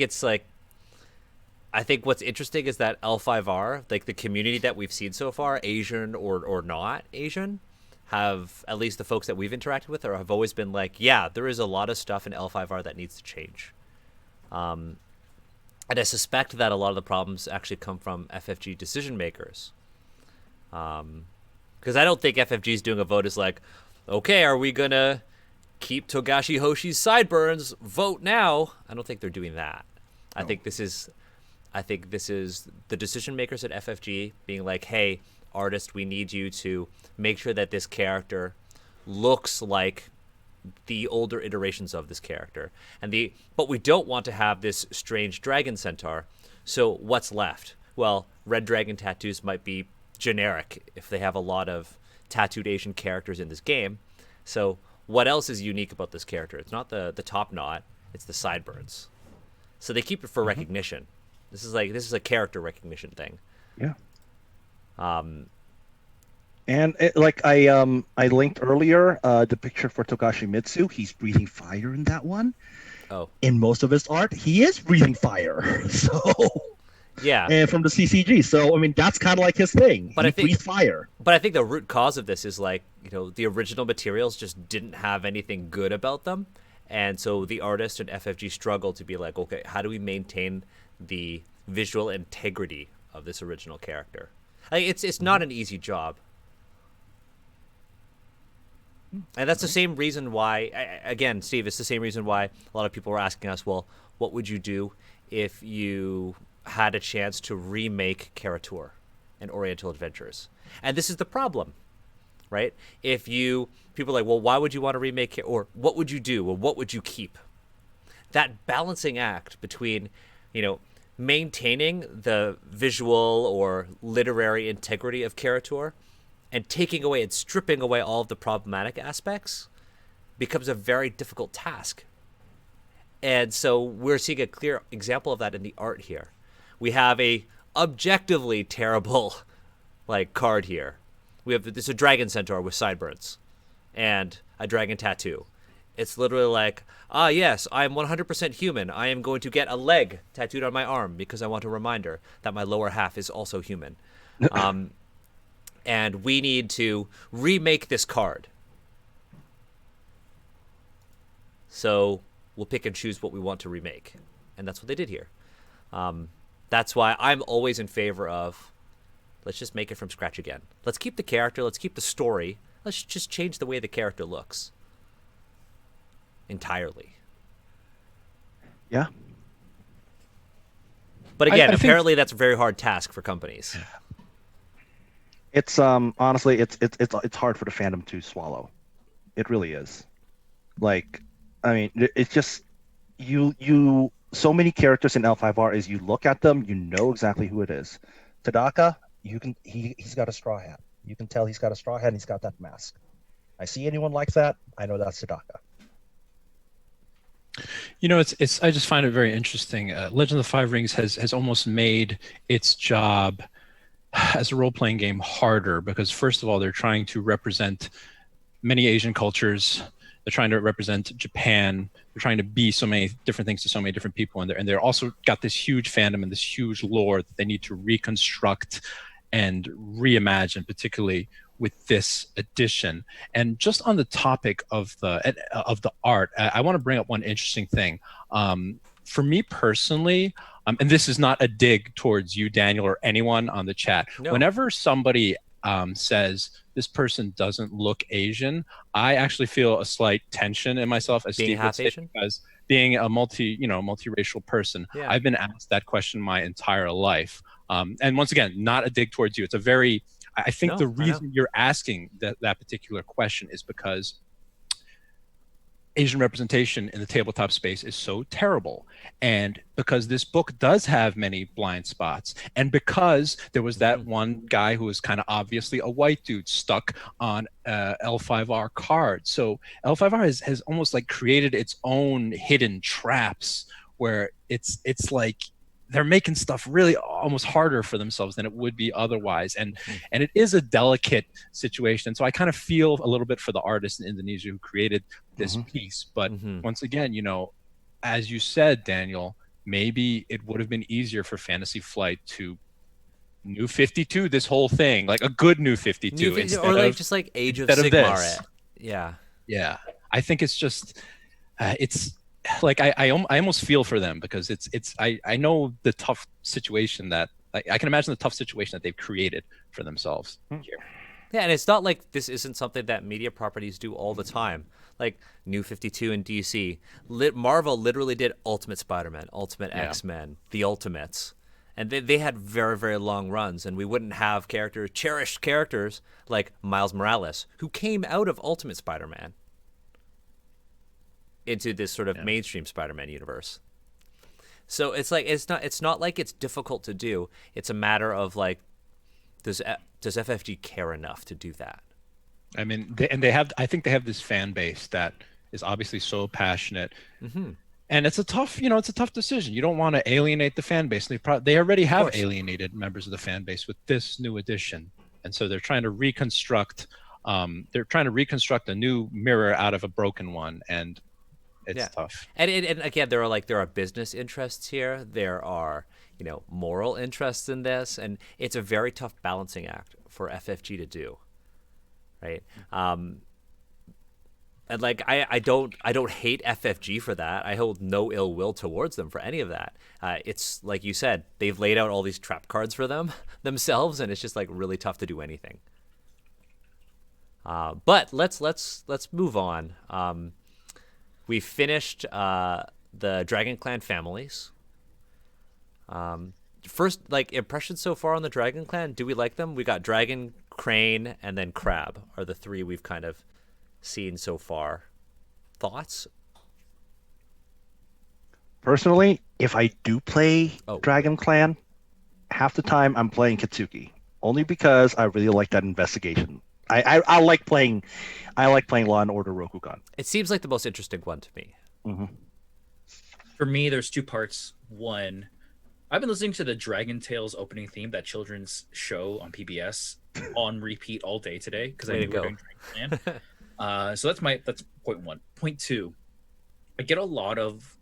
Speaker 1: what's interesting is that L5R, like the community that we've seen so far, Asian or not Asian, have, at least the folks that we've interacted with, have always been like, yeah, there is a lot of stuff in L5R that needs to change. And I suspect that a lot of the problems actually come from FFG decision makers. Because I don't think FFG is doing a vote as like, okay, are we going to keep Togashi Hoshi's sideburns? Vote now. I don't think they're doing that. No. I think this is the decision makers at FFG being like, hey, artist, we need you to make sure that this character looks like the older iterations of this character, but we don't want to have this strange dragon centaur. So what's left? Well, red dragon tattoos might be generic if they have a lot of tattooed Asian characters in this game. So what else is unique about this character? It's not the top knot, it's the sideburns. So they keep it for recognition. This is a character recognition thing.
Speaker 7: Yeah. And I linked earlier the picture for Togashi Mitsu. He's breathing fire in that one.
Speaker 1: Oh.
Speaker 7: In most of his art, he is breathing fire. So
Speaker 1: yeah.
Speaker 7: And from the CCG. So I mean, that's kind of like his thing. But he breathes fire.
Speaker 1: But I think the root cause of this is like, the original materials just didn't have anything good about them, and so the artist and FFG struggled to be like, okay, how do we maintain the visual integrity of this original character? Like, it's not an easy job. And that's the same reason why, again, Steve, it's the same reason why a lot of people were asking us, well, what would you do if you had a chance to remake Karator and Oriental Adventures? And this is the problem, right? People are like, well, why would you want to remake it? Or what would you do? Or what would you keep? That balancing act between, maintaining the visual or literary integrity of Karator and taking away and stripping away all of the problematic aspects becomes a very difficult task. And so we're seeing a clear example of that in the art here. We have a objectively terrible card here. It's a dragon centaur with sideburns and a dragon tattoo. It's literally like, yes, I am 100% human. I am going to get a leg tattooed on my arm because I want a reminder that my lower half is also human. And we need to remake this card. So we'll pick and choose what we want to remake. And that's what they did here. That's why I'm always in favor of, let's just make it from scratch again. Let's keep the character. Let's keep the story. Let's just change the way the character looks entirely.
Speaker 4: Yeah.
Speaker 1: But again,
Speaker 3: I think
Speaker 1: apparently that's a very hard task for companies.
Speaker 4: It's honestly, it's hard for the fandom to swallow. It really is. Like, I mean, it's just you so many characters in L5R is you look at them, you know exactly who it is. Tadaka, he's got a straw hat. You can tell he's got a straw hat and he's got that mask. I see anyone like that, I know that's Tadaka.
Speaker 3: You know, it's I just find it very interesting. Legend of the Five Rings has almost made its job as a role-playing game harder because, first of all, they're trying to represent many Asian cultures. They're trying to represent Japan. They're trying to be so many different things to so many different people, and they're also got this huge fandom and this huge lore that they need to reconstruct and reimagine, particularly with this edition. And just on the topic of the art, I want to bring up one interesting thing. For me personally, and this is not a dig towards you, Daniel, or anyone on the chat.
Speaker 1: No.
Speaker 3: Whenever somebody says this person doesn't look Asian, I actually feel a slight tension in myself as
Speaker 1: Being
Speaker 3: Steve would
Speaker 1: half
Speaker 3: say,
Speaker 1: Asian?
Speaker 3: because being a multiracial person,
Speaker 1: Yeah.
Speaker 3: I've been asked that question my entire life. And once again, not a dig towards you. It's a very, I think
Speaker 1: No,
Speaker 3: the
Speaker 1: I know.
Speaker 3: reason you're asking that particular question is because Asian representation in the tabletop space is so terrible. And because this book does have many blind spots, and because there was that one guy who was kind of obviously a white dude stuck on L5R card. So L5R has almost like created its own hidden traps where it's like they're making stuff really almost harder for themselves than it would be otherwise. And it is a delicate situation. So I kind of feel a little bit for the artist in Indonesia who created this piece. But once again, you know, as you said, Daniel, maybe it would have been easier for Fantasy Flight to New 52 this whole thing, like a good New 52.
Speaker 1: Or like just like Age of Sigmar it. Yeah.
Speaker 3: Yeah. I think it's just, it's like, I almost feel for them because I know the tough situation that, I can imagine the tough situation that they've created for themselves here.
Speaker 1: Yeah, and it's not like this isn't something that media properties do all the time. Like New 52 and DC. Marvel literally did Ultimate Spider-Man, Ultimate X-Men, The Ultimates. And they had very, very long runs, and we wouldn't have cherished characters like Miles Morales, who came out of Ultimate Spider-Man into this sort of mainstream Spider-Man universe. So it's like it's not like it's difficult to do. It's a matter of like, does FFG care enough to do that?
Speaker 3: I mean, I think they have this fan base that is obviously so passionate, and it's a tough decision. You don't want to alienate the fan base. They already have alienated members of the fan base with this new edition, and so they're trying to reconstruct. They're trying to reconstruct a new mirror out of a broken one, and it's tough.
Speaker 1: And again, there are business interests here. There are moral interests in this, and it's a very tough balancing act for FFG to do. Right. And like I don't hate FFG for that. I hold no ill will towards them for any of that. It's like you said, they've laid out all these trap cards for themselves, and it's just like really tough to do anything. But let's move on. We finished the Dragon Clan families. First, like, impressions so far on the Dragon Clan. Do we like them? We got Dragon, Crane, and then Crab are the three we've kind of seen so far. Thoughts?
Speaker 4: Personally, if I do play Dragon Clan, half the time I'm playing Kitsuki, only because I really like that investigation. I like playing Law and Order Rokugan.
Speaker 1: It seems like the most interesting one to me.
Speaker 2: For me, there's two parts. One, I've been listening to the Dragon Tales opening theme, that children's show on PBS, on repeat all day today because I knew we were doing Dragon Clan. So that's point one. Point two, I get a lot of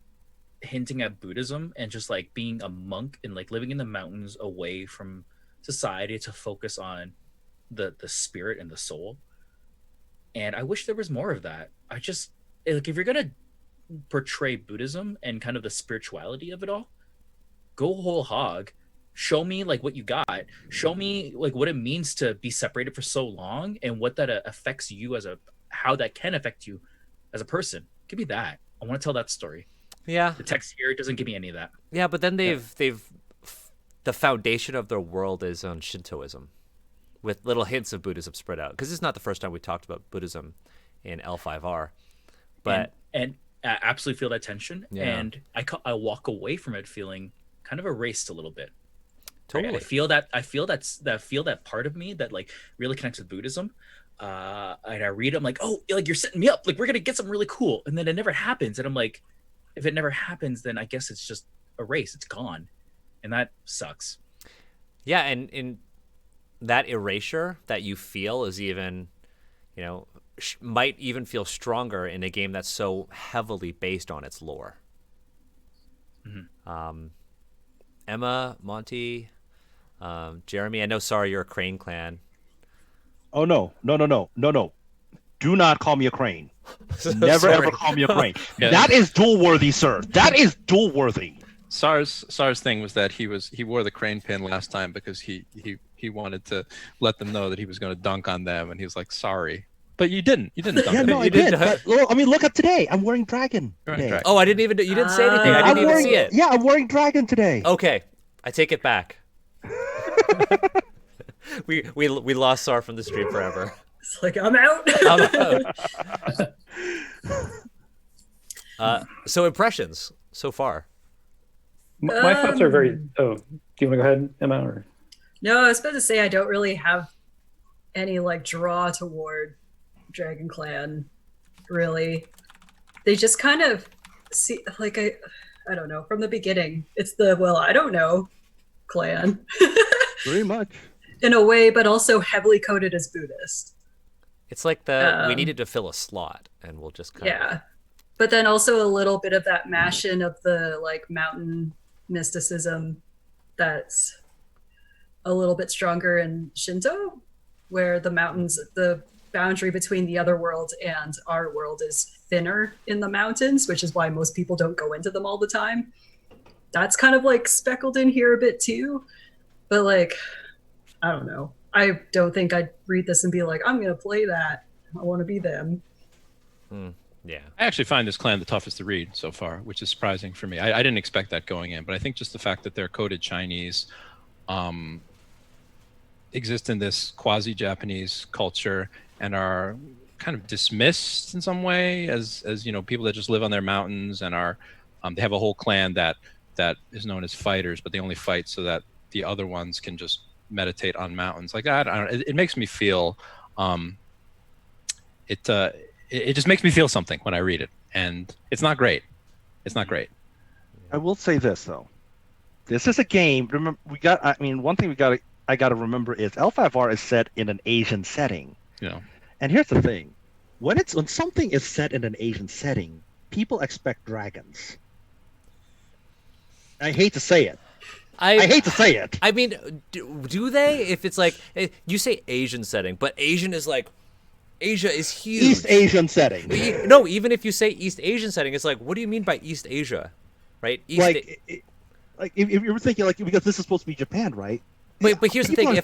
Speaker 2: hinting at Buddhism and just like being a monk and like living in the mountains away from society to focus on the spirit and the soul. And I wish there was more of that. I just like, if you're gonna portray Buddhism and kind of the spirituality of it all, go whole hog, show me like what you got. Show me like what it means to be separated for so long and what that affects you as how that can affect you as a person. Give me that. I want to tell that story.
Speaker 1: Yeah.
Speaker 2: The text here doesn't give me any of that.
Speaker 1: Yeah, but then they've the foundation of their world is on Shintoism, with little hints of Buddhism spread out. Because it's not the first time we talked about Buddhism in L5R, but
Speaker 2: and I absolutely feel that tension,
Speaker 1: Yeah.
Speaker 2: and I walk away from it feeling kind of erased a little bit. Right?
Speaker 1: totally.
Speaker 2: And I feel that part of me that like really connects with Buddhism. And I read it, I'm like, oh, like you're setting me up, like we're gonna get something really cool, and then it never happens, and I'm like, if it never happens, then I guess it's just erased, it's gone, and that sucks.
Speaker 1: Yeah, and in that erasure that you feel is even, might even feel stronger in a game that's so heavily based on its lore.
Speaker 2: Mhm.
Speaker 1: Emma, Monty, Jeremy, I know, sorry, you're a Crane Clan.
Speaker 7: Oh no. Do not call me a crane. Never
Speaker 1: Sorry.
Speaker 7: ever call me a crane.
Speaker 3: Yeah.
Speaker 7: That is dual worthy, sir. That is dual worthy.
Speaker 3: SAR's thing was that he wore the crane pin last time because he wanted to let them know that he was going to dunk on them, and he was like, sorry, but you didn't dunk
Speaker 7: Yeah,
Speaker 3: on
Speaker 7: no,
Speaker 3: them.
Speaker 7: I
Speaker 1: You didn't-
Speaker 7: did. But, look, I mean, look at today. I'm wearing dragon
Speaker 3: You're wearing
Speaker 7: today.
Speaker 3: dragon.
Speaker 1: Oh, I didn't even. You didn't say anything. I
Speaker 5: I'm
Speaker 1: didn't even
Speaker 7: wearing,
Speaker 1: see it.
Speaker 7: Yeah, I'm wearing dragon today.
Speaker 1: Okay, I take it back. we lost Sar from the stream forever.
Speaker 5: It's like I'm out.
Speaker 1: So impressions so far.
Speaker 6: My thoughts are very. Oh, do you want to go ahead, Emma? Or
Speaker 5: No, I was about to say I don't really have any like draw toward Dragon Clan. Really, they just kind of see like I don't know, from the beginning. It's the I don't know clan
Speaker 7: Very much.
Speaker 5: in a way, but also heavily coded as Buddhist.
Speaker 1: It's like we needed to fill a slot, and we'll just kind of.
Speaker 5: Yeah, but then also a little bit of that mash-in of the like mountain mysticism that's a little bit stronger in Shinto, where the mountains, the boundary between the other world and our world is thinner in the mountains, which is why most people don't go into them all the time. That's kind of like speckled in here a bit too, but like, I don't know. I don't think I'd read this and be like, I'm gonna play that. I want to be them.
Speaker 1: Yeah.
Speaker 3: I actually find this clan the toughest to read so far, which is surprising for me. I didn't expect that going in, but I think just the fact that they're coded Chinese, exist in this quasi-Japanese culture and are kind of dismissed in some way as people that just live on their mountains and are they have a whole clan that is known as fighters, but they only fight so that the other ones can just meditate on mountains like that. It makes me feel it just makes me feel something when I read it, and it's not great.
Speaker 7: I will say this though. This is a game. Remember, one thing I got to remember is L5R is set in an Asian setting. And here's the thing: when something is set in an Asian setting, people expect dragons. I hate to say it. I hate to say it.
Speaker 1: I mean, do they? If it's like you say Asian setting, but Asian is like Asia is huge.
Speaker 7: East Asian setting.
Speaker 1: No, even if you say East Asian setting, it's like, what do you mean by East Asia, right?
Speaker 7: Like if you were thinking like because this is supposed to be Japan, right?
Speaker 1: But here's the thing: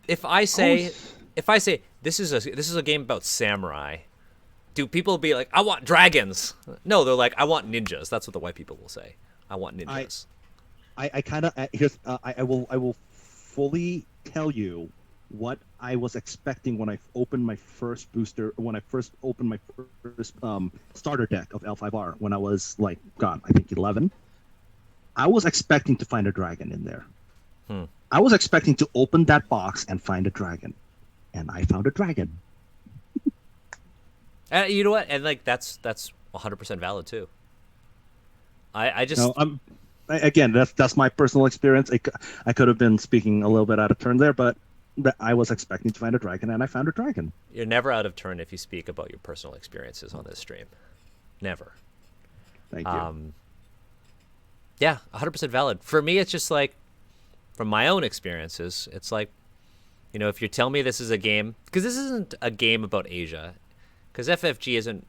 Speaker 1: if I say
Speaker 7: always...
Speaker 1: this is a game about samurai, do people be like, I want dragons? No, they're like, I want ninjas. That's what the white people will say. I want ninjas.
Speaker 7: I will fully tell you what I was expecting when I opened my first booster, when I first opened my first starter deck of L5R when I was like, God, I think 11. I was expecting to find a dragon in there. I was expecting to open that box and find a dragon, and I found a dragon.
Speaker 1: You know what? And like that's 100% valid too. I just
Speaker 7: again, that's my personal experience. I could have been speaking a little bit out of turn there, but I was expecting to find a dragon, and I found a dragon.
Speaker 1: You're never out of turn if you speak about your personal experiences on this stream. Never.
Speaker 7: Thank you.
Speaker 1: Yeah, 100% valid. For me, it's just like, from my own experiences, it's like, if you tell me this is a game, because this isn't a game about Asia, because FFG isn't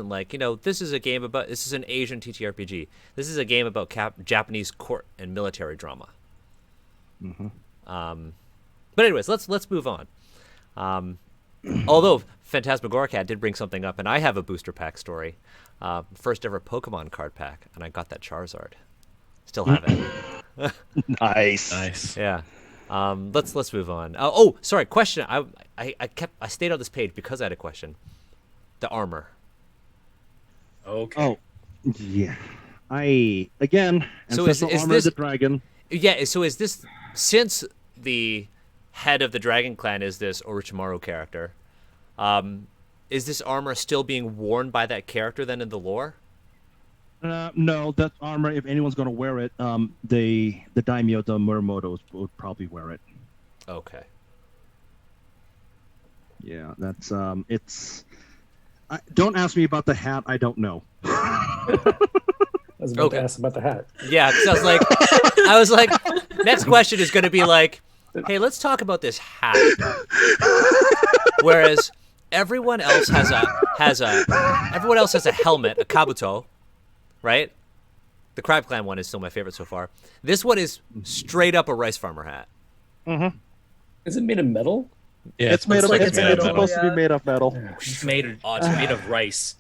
Speaker 1: like, this is an Asian TTRPG. This is a game about Japanese court and military drama. But anyways, let's move on. Although Phantasmagorica did bring something up, and I have a booster pack story. First ever Pokemon card pack, and I got that Charizard. Still have it.
Speaker 4: Nice.
Speaker 1: Yeah. Let's move on. Sorry. Question. I stayed on this page because I had a question. The armor.
Speaker 2: Okay.
Speaker 7: Oh, yeah.
Speaker 1: So is
Speaker 7: armor
Speaker 1: this
Speaker 7: of the dragon?
Speaker 1: Yeah. So is this, since the head of the Dragon Clan is this Orochimaru character? Is this armor still being worn by that character then in the lore?
Speaker 7: No, that armor. If anyone's going to wear it, the daimyo, the Miramoto, would probably wear it.
Speaker 1: Okay.
Speaker 7: Yeah, that's it's. Don't ask me about the hat. I don't know.
Speaker 6: I was about to ask about the hat.
Speaker 1: Yeah, because I was like, next question is going to be like, hey, let's talk about this hat. Whereas everyone else has a helmet, a kabuto, right? The Crab Clan one is still my favorite so far. This one is straight up a rice farmer hat.
Speaker 7: Mm-hmm.
Speaker 6: Is it made of metal?
Speaker 3: Yeah,
Speaker 7: It's made of.
Speaker 5: like
Speaker 7: It's
Speaker 5: it's metal,
Speaker 7: supposed to be
Speaker 5: yeah.
Speaker 7: made of metal.
Speaker 2: It's made of rice.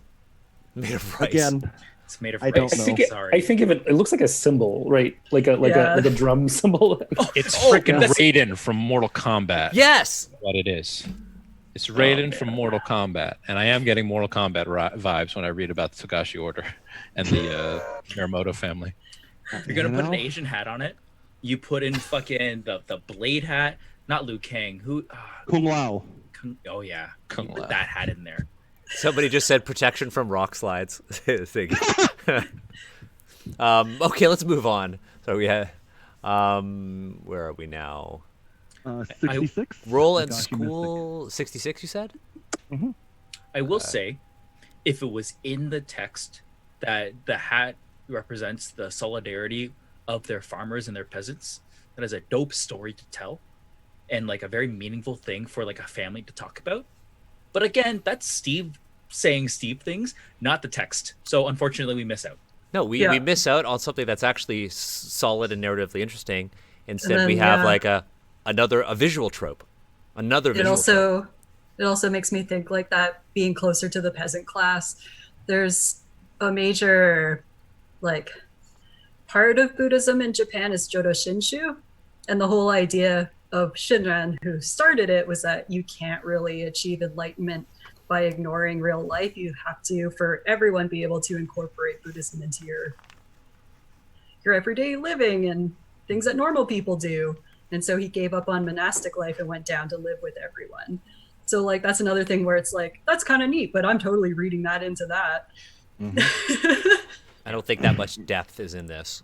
Speaker 1: Made of rice.
Speaker 7: Again,
Speaker 2: It's made of
Speaker 7: I
Speaker 2: rice.
Speaker 7: don't know.
Speaker 2: Sorry.
Speaker 6: I think of it. It looks like a symbol, right? Like a drum symbol.
Speaker 3: It's
Speaker 2: Oh,
Speaker 3: freaking
Speaker 2: that's-
Speaker 3: Raiden from Mortal Kombat.
Speaker 1: Yes.
Speaker 3: What it is. It's Raiden from Mortal Kombat, and I am getting Mortal Kombat vibes when I read about the Togashi Order and the Miramoto family.
Speaker 2: If you're gonna put an Asian hat on it, you put in fucking the blade hat. Not Liu Kang.
Speaker 7: Kung Lao.
Speaker 2: Oh yeah,
Speaker 3: Kung
Speaker 2: you put
Speaker 3: Lao.
Speaker 2: that hat in there.
Speaker 1: Somebody just said protection from rock slides. Thing. Okay, let's move on. So we had, where are we now?
Speaker 7: 66.
Speaker 1: Roll and
Speaker 7: Agasha
Speaker 1: school 66. You said.
Speaker 2: I will say, if it was in the text that the hat represents the solidarity of their farmers and their peasants, that is a dope story to tell, and like a very meaningful thing for like a family to talk about. But again, that's Steve saying Steve things, not the text. So unfortunately, we miss out.
Speaker 1: No, we miss out on something that's actually solid and narratively interesting. Instead, we have like a visual trope, another visual trope.
Speaker 5: It also makes me think like that being closer to the peasant class. There's a major like part of Buddhism in Japan is Jodo Shinshu, and the whole idea of Shinran, who started it, was that you can't really achieve enlightenment by ignoring real life. You have to, for everyone, be able to incorporate Buddhism into your everyday living and things that normal people do. And so he gave up on monastic life and went down to live with everyone. So like that's another thing where it's like that's kind of neat, but I'm totally reading that into that.
Speaker 1: I don't think that much depth is in this.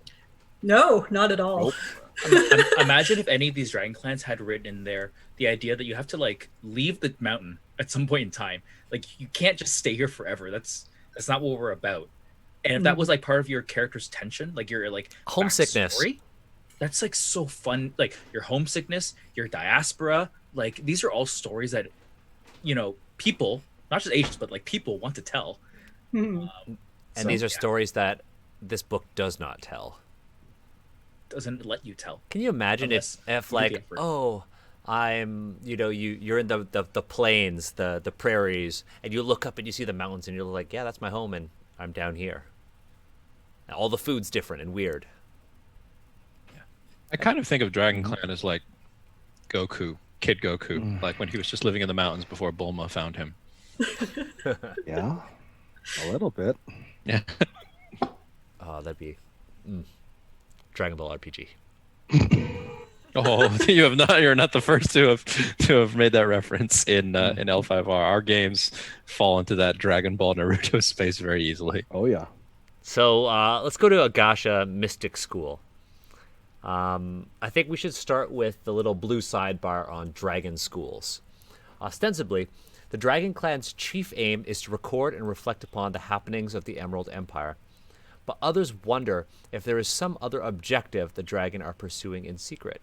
Speaker 5: No, not at all.
Speaker 2: Imagine if any of these dragon clans had written in there the idea that you have to like leave the mountain at some point in time. Like you can't just stay here forever. That's not what we're about. And if that was like part of your character's tension, like your like
Speaker 1: Homesickness.
Speaker 2: backstory, that's like so fun. Like your homesickness, your diaspora, like these are all stories that, you know, people, not just Asians, but like people want to tell.
Speaker 1: And these are stories that this book does not tell.
Speaker 2: Doesn't let you tell.
Speaker 1: Can you imagine
Speaker 2: Unless
Speaker 1: if
Speaker 2: you
Speaker 1: like,
Speaker 2: get the effort.
Speaker 1: oh, I'm, you're in the plains, the prairies, and you look up and you see the mountains, and you're like, yeah, that's my home, and I'm down here. And all the food's different and weird.
Speaker 3: I kind of think of Dragon Clan as like Goku, Kid Goku, like when he was just living in the mountains before Bulma found him.
Speaker 7: Yeah, a little bit.
Speaker 3: Yeah.
Speaker 1: Oh, that'd be Dragon Ball RPG.
Speaker 3: Oh, you're not the first to have made that reference in L5R. Our games fall into that Dragon Ball Naruto space very easily.
Speaker 7: Oh yeah.
Speaker 1: So let's go to Agasha Mystic School. I think we should start with the little blue sidebar on Dragon Schools. Ostensibly, the Dragon Clan's chief aim is to record and reflect upon the happenings of the Emerald Empire, but others wonder if there is some other objective the Dragon are pursuing in secret.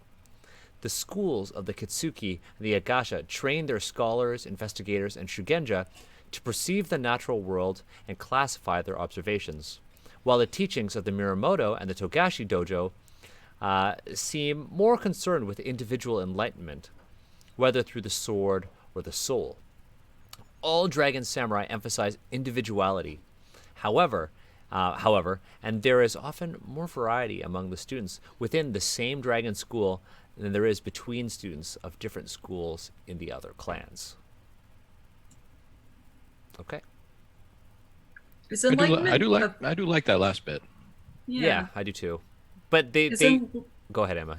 Speaker 1: The schools of the Kitsuki and the Agasha train their scholars, investigators, and shugenja to perceive the natural world and classify their observations, while the teachings of the Miramoto and the Togashi dojo seem more concerned with individual enlightenment, whether through the sword or the soul. All dragon samurai emphasize individuality. However, and there is often more variety among the students within the same dragon school than there is between students of different schools in the other clans. Okay.
Speaker 5: Is enlightenment?
Speaker 3: I do like that last bit.
Speaker 1: Yeah, I do too. But they go ahead, Emma.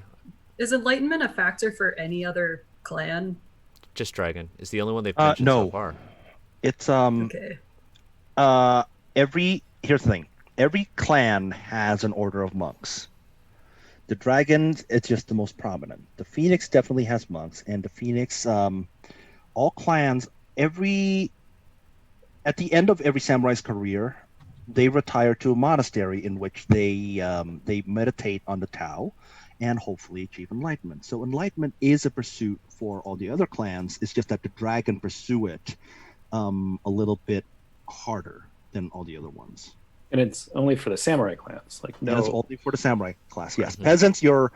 Speaker 5: Is enlightenment a factor for any other clan?
Speaker 1: Just dragon is the only one they've mentioned so far.
Speaker 7: It's
Speaker 5: Okay.
Speaker 7: Here's the thing. Every clan has an order of monks. The dragons, it's just the most prominent. The Phoenix definitely has monks, and the Phoenix, all clans, at the end of every samurai's career, they retire to a monastery in which they meditate on the Tao and hopefully achieve enlightenment. So enlightenment is a pursuit for all the other clans. It's just that the dragon pursue it a little bit harder than all the other ones.
Speaker 6: And it's only for the samurai clans.
Speaker 7: It's only for the samurai class. Yes, peasants, you're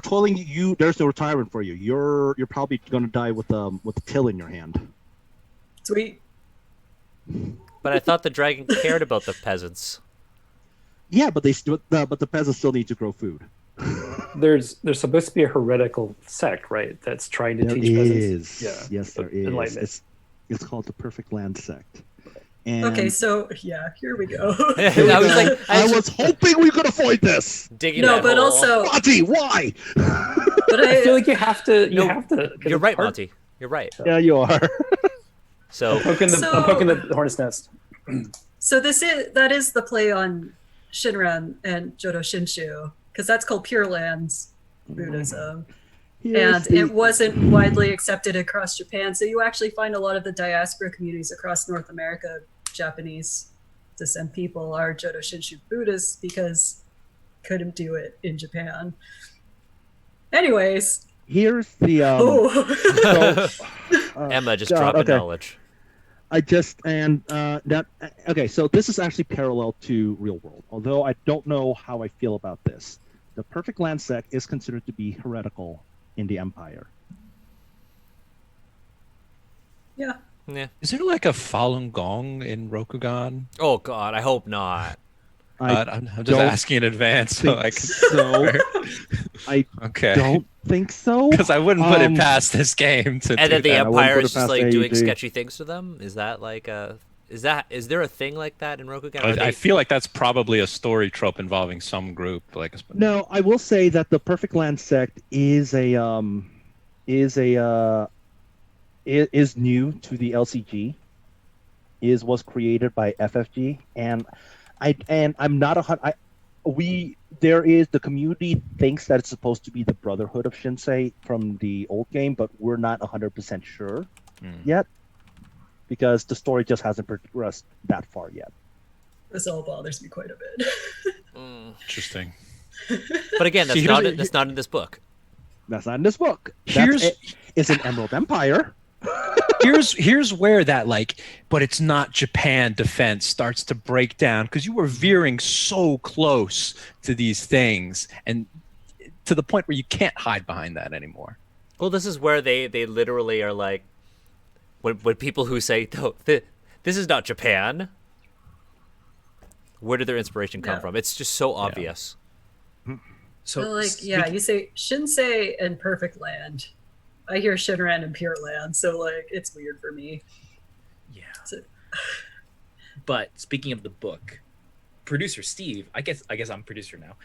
Speaker 7: toiling. There's no retirement for you. You're probably gonna die with a till in your hand.
Speaker 5: Sweet.
Speaker 1: But I thought the dragon cared about the peasants.
Speaker 7: Yeah, but the peasants still need to grow food.
Speaker 6: There's supposed to be a heretical sect, right? That's trying to teach peasants. Yeah.
Speaker 7: Yes, there is. It's called the Perfect Land Sect. And
Speaker 5: Okay, so here we go.
Speaker 1: I
Speaker 7: was hoping we could avoid this.
Speaker 1: Digging
Speaker 5: No,
Speaker 1: that
Speaker 5: but
Speaker 1: hole.
Speaker 5: also,
Speaker 7: Monty, why?
Speaker 5: but
Speaker 6: I feel like you have to.
Speaker 1: You're right, Monty. You're right.
Speaker 7: Yeah, you are.
Speaker 1: So
Speaker 6: I'm poking the hornet's nest.
Speaker 5: So that is the play on Shinran and Jodo Shinshu, because that's called Pure Lands Buddhism. And it wasn't widely accepted across Japan. So you actually find a lot of the diaspora communities across North America, Japanese descent people, are Jodo Shinshu Buddhists because couldn't do it in Japan. Anyways.
Speaker 7: Here's the
Speaker 1: Emma just dropped knowledge.
Speaker 7: So this is actually parallel to real world, although I don't know how I feel about this. The Perfect Land Sect is considered to be heretical in the Empire.
Speaker 5: Yeah.
Speaker 3: Is there like a Falun Gong in Rokugan?
Speaker 1: Oh God, I hope not.
Speaker 3: I'm just asking in advance so I can.
Speaker 7: I don't think so.
Speaker 3: Because I wouldn't put it past this game to.
Speaker 1: And then the
Speaker 3: that.
Speaker 1: Empire is just like doing sketchy things to them. Is that like a? Is there a thing like that in Rokugan?
Speaker 3: I feel like that's probably a story trope involving some group.
Speaker 7: No, I will say that the Perfect Land Sect is new to the LCG. Was created by FFG, and I'm not the community thinks that it's supposed to be the Brotherhood of Shinsei from the old game, but we're not 100% sure yet. Because the story just hasn't progressed that far yet.
Speaker 5: This all bothers me quite a bit.
Speaker 3: Interesting.
Speaker 1: But again, that's not in this book.
Speaker 7: That's not in this book. It's an Emerald Empire.
Speaker 3: Here's where that but it's not Japan defense starts to break down, because you were veering so close to these things and to the point where you can't hide behind that anymore.
Speaker 1: Well, this is where they literally are like, when people who say, "No, this is not Japan," where did their inspiration come from? It's just so obvious.
Speaker 5: So, you say Shinsei and Perfect Land. I hear Shinran and Pure Land, so it's weird for me.
Speaker 2: Yeah. But speaking of the book, producer Steve, I guess I'm producer now.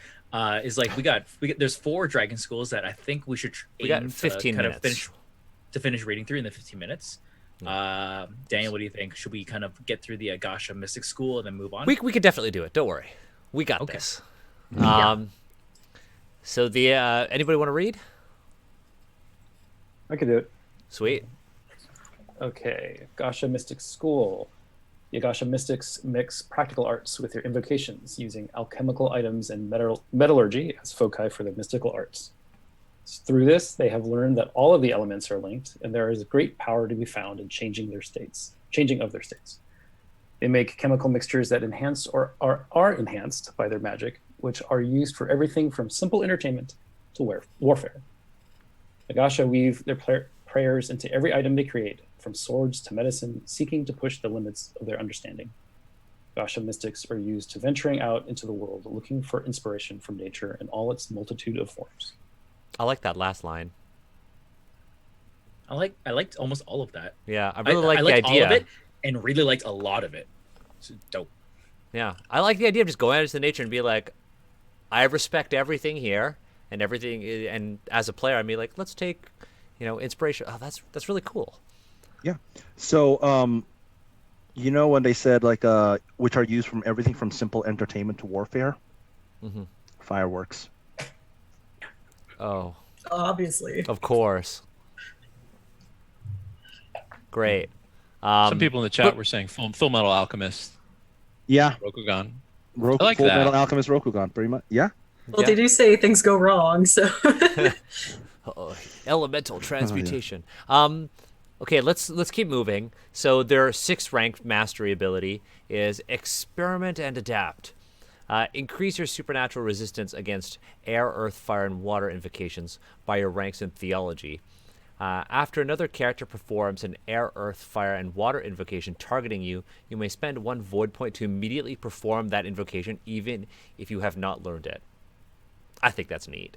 Speaker 2: Is we got there's 4 dragon schools that I think we should
Speaker 1: aim got 15
Speaker 2: to
Speaker 1: minutes
Speaker 2: finish reading through in the 15 minutes. Daniel, what do you think? Should we kind of get through the Agasha Mystic School and then move on?
Speaker 1: We could definitely do it. Don't worry, we got this. So anybody want to read?
Speaker 6: I could do it.
Speaker 1: Sweet.
Speaker 6: Okay, Agasha Mystic School. The Agasha Mystics mix practical arts with their invocations, using alchemical items and metallurgy as foci for the mystical arts. Through this, they have learned that all of the elements are linked, and there is great power to be found in changing of their states. They make chemical mixtures that enhance or are enhanced by their magic, which are used for everything from simple entertainment to warfare. Agasha weave their prayers into every item they create, from swords to medicine, seeking to push the limits of their understanding. Agasha Mystics are used to venturing out into the world, looking for inspiration from nature in all its multitude of forms.
Speaker 1: I like that last line.
Speaker 2: I liked almost all of that.
Speaker 1: Yeah, I really like
Speaker 2: I
Speaker 1: the
Speaker 2: liked
Speaker 1: idea.
Speaker 2: all of it, and really liked a lot of it. It's dope.
Speaker 1: Yeah, I like the idea of just going out into nature and be like, I respect everything here and everything. And as a player, I mean, like, let's take, inspiration. Oh, that's really cool.
Speaker 7: Yeah. So, when they said like, which are used from everything from simple entertainment to warfare, fireworks.
Speaker 1: Oh,
Speaker 5: Obviously.
Speaker 1: of course. Great.
Speaker 3: Some people in the chat were saying Full Metal Alchemist.
Speaker 7: Yeah.
Speaker 3: Rokugan.
Speaker 7: I like Full Metal Alchemist Rokugan, pretty much. Yeah.
Speaker 5: Well, they do say things go wrong, so.
Speaker 1: Elemental transmutation. Okay, let's keep moving. So their 6th ranked mastery ability is Experiment and Adapt. Increase your supernatural resistance against air, earth, fire, and water invocations by your ranks in theology. After another character performs an air, earth, fire, and water invocation targeting you, you may spend 1 void point to immediately perform that invocation, even if you have not learned it. I think that's neat.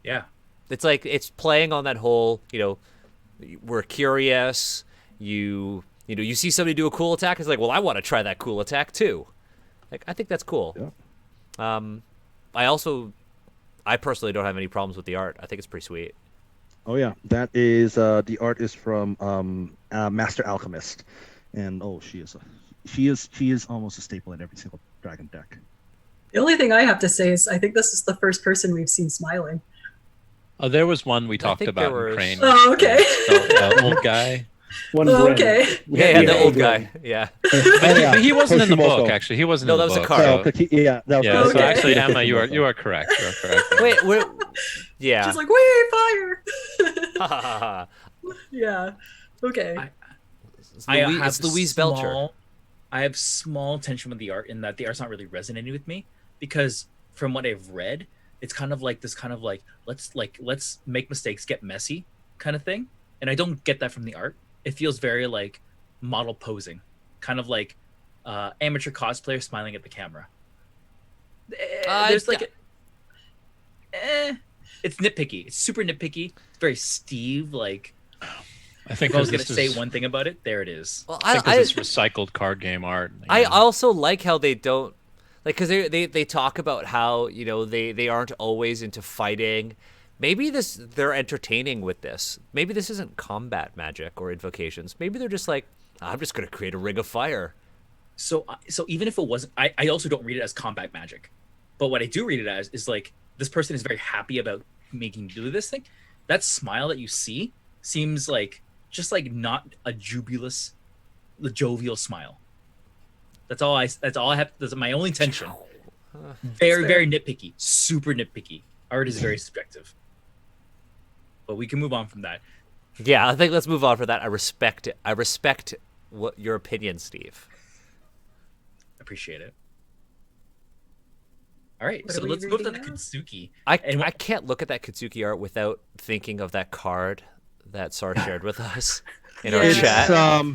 Speaker 2: Yeah.
Speaker 1: It's like, it's playing on that whole, we're curious, you see somebody do a cool attack, it's like, well, I want to try that cool attack too. Like, I think that's cool. Yeah. I personally don't have any problems with the art. I think it's pretty sweet.
Speaker 7: Oh yeah, that is the art is from Master Alchemist, and she is almost a staple in every single dragon deck.
Speaker 5: The only thing I have to say is I think this is the first person we've seen smiling.
Speaker 3: Oh, there was one we talked about in Crane.
Speaker 5: Oh, okay.
Speaker 3: The old guy.
Speaker 5: Okay.
Speaker 1: Yeah, the old guy. Yeah.
Speaker 3: But he wasn't in the book, actually. He wasn't in the book.
Speaker 1: No, that was a card.
Speaker 3: Yeah,
Speaker 5: okay.
Speaker 3: so actually, Emma, you are correct. You are correct.
Speaker 1: Wait, yeah.
Speaker 5: She's like, wait, fire. Yeah. Okay.
Speaker 1: It's Louise Belcher.
Speaker 2: I have small tension with the art in that the art's not really resonating with me, because from what I've read, it's kind of like this kind of like let's make mistakes, get messy kind of thing, and I don't get that from the art. It feels very like model posing, kind of like amateur cosplayer smiling at the camera. There's like it's nitpicky. It's super nitpicky. It's very Steve like.
Speaker 3: I think
Speaker 2: if I was going to say one thing about it, there it is.
Speaker 1: Well,
Speaker 3: I think it's recycled card game art.
Speaker 1: I also like how they don't, like, because they talk about how, they aren't always into fighting. Maybe they're entertaining with this. Maybe this isn't combat magic or invocations. Maybe they're just like, I'm just going to create a ring of fire.
Speaker 2: So even if it wasn't, I also don't read it as combat magic. But what I do read it as is like, this person is very happy about making you do this thing. That smile that you see seems like, just like not a jovial smile. That's all I have. That's my only tension. Very nitpicky, super nitpicky. Art is very subjective. But we can move on from that.
Speaker 1: Yeah, I think let's move on from that. I respect it. I respect what your opinion, Steve.
Speaker 2: Appreciate it. All right, so let's move to the Kitsuki.
Speaker 1: I can't look at that Kitsuki art without thinking of that card that Sar shared with us in our chat.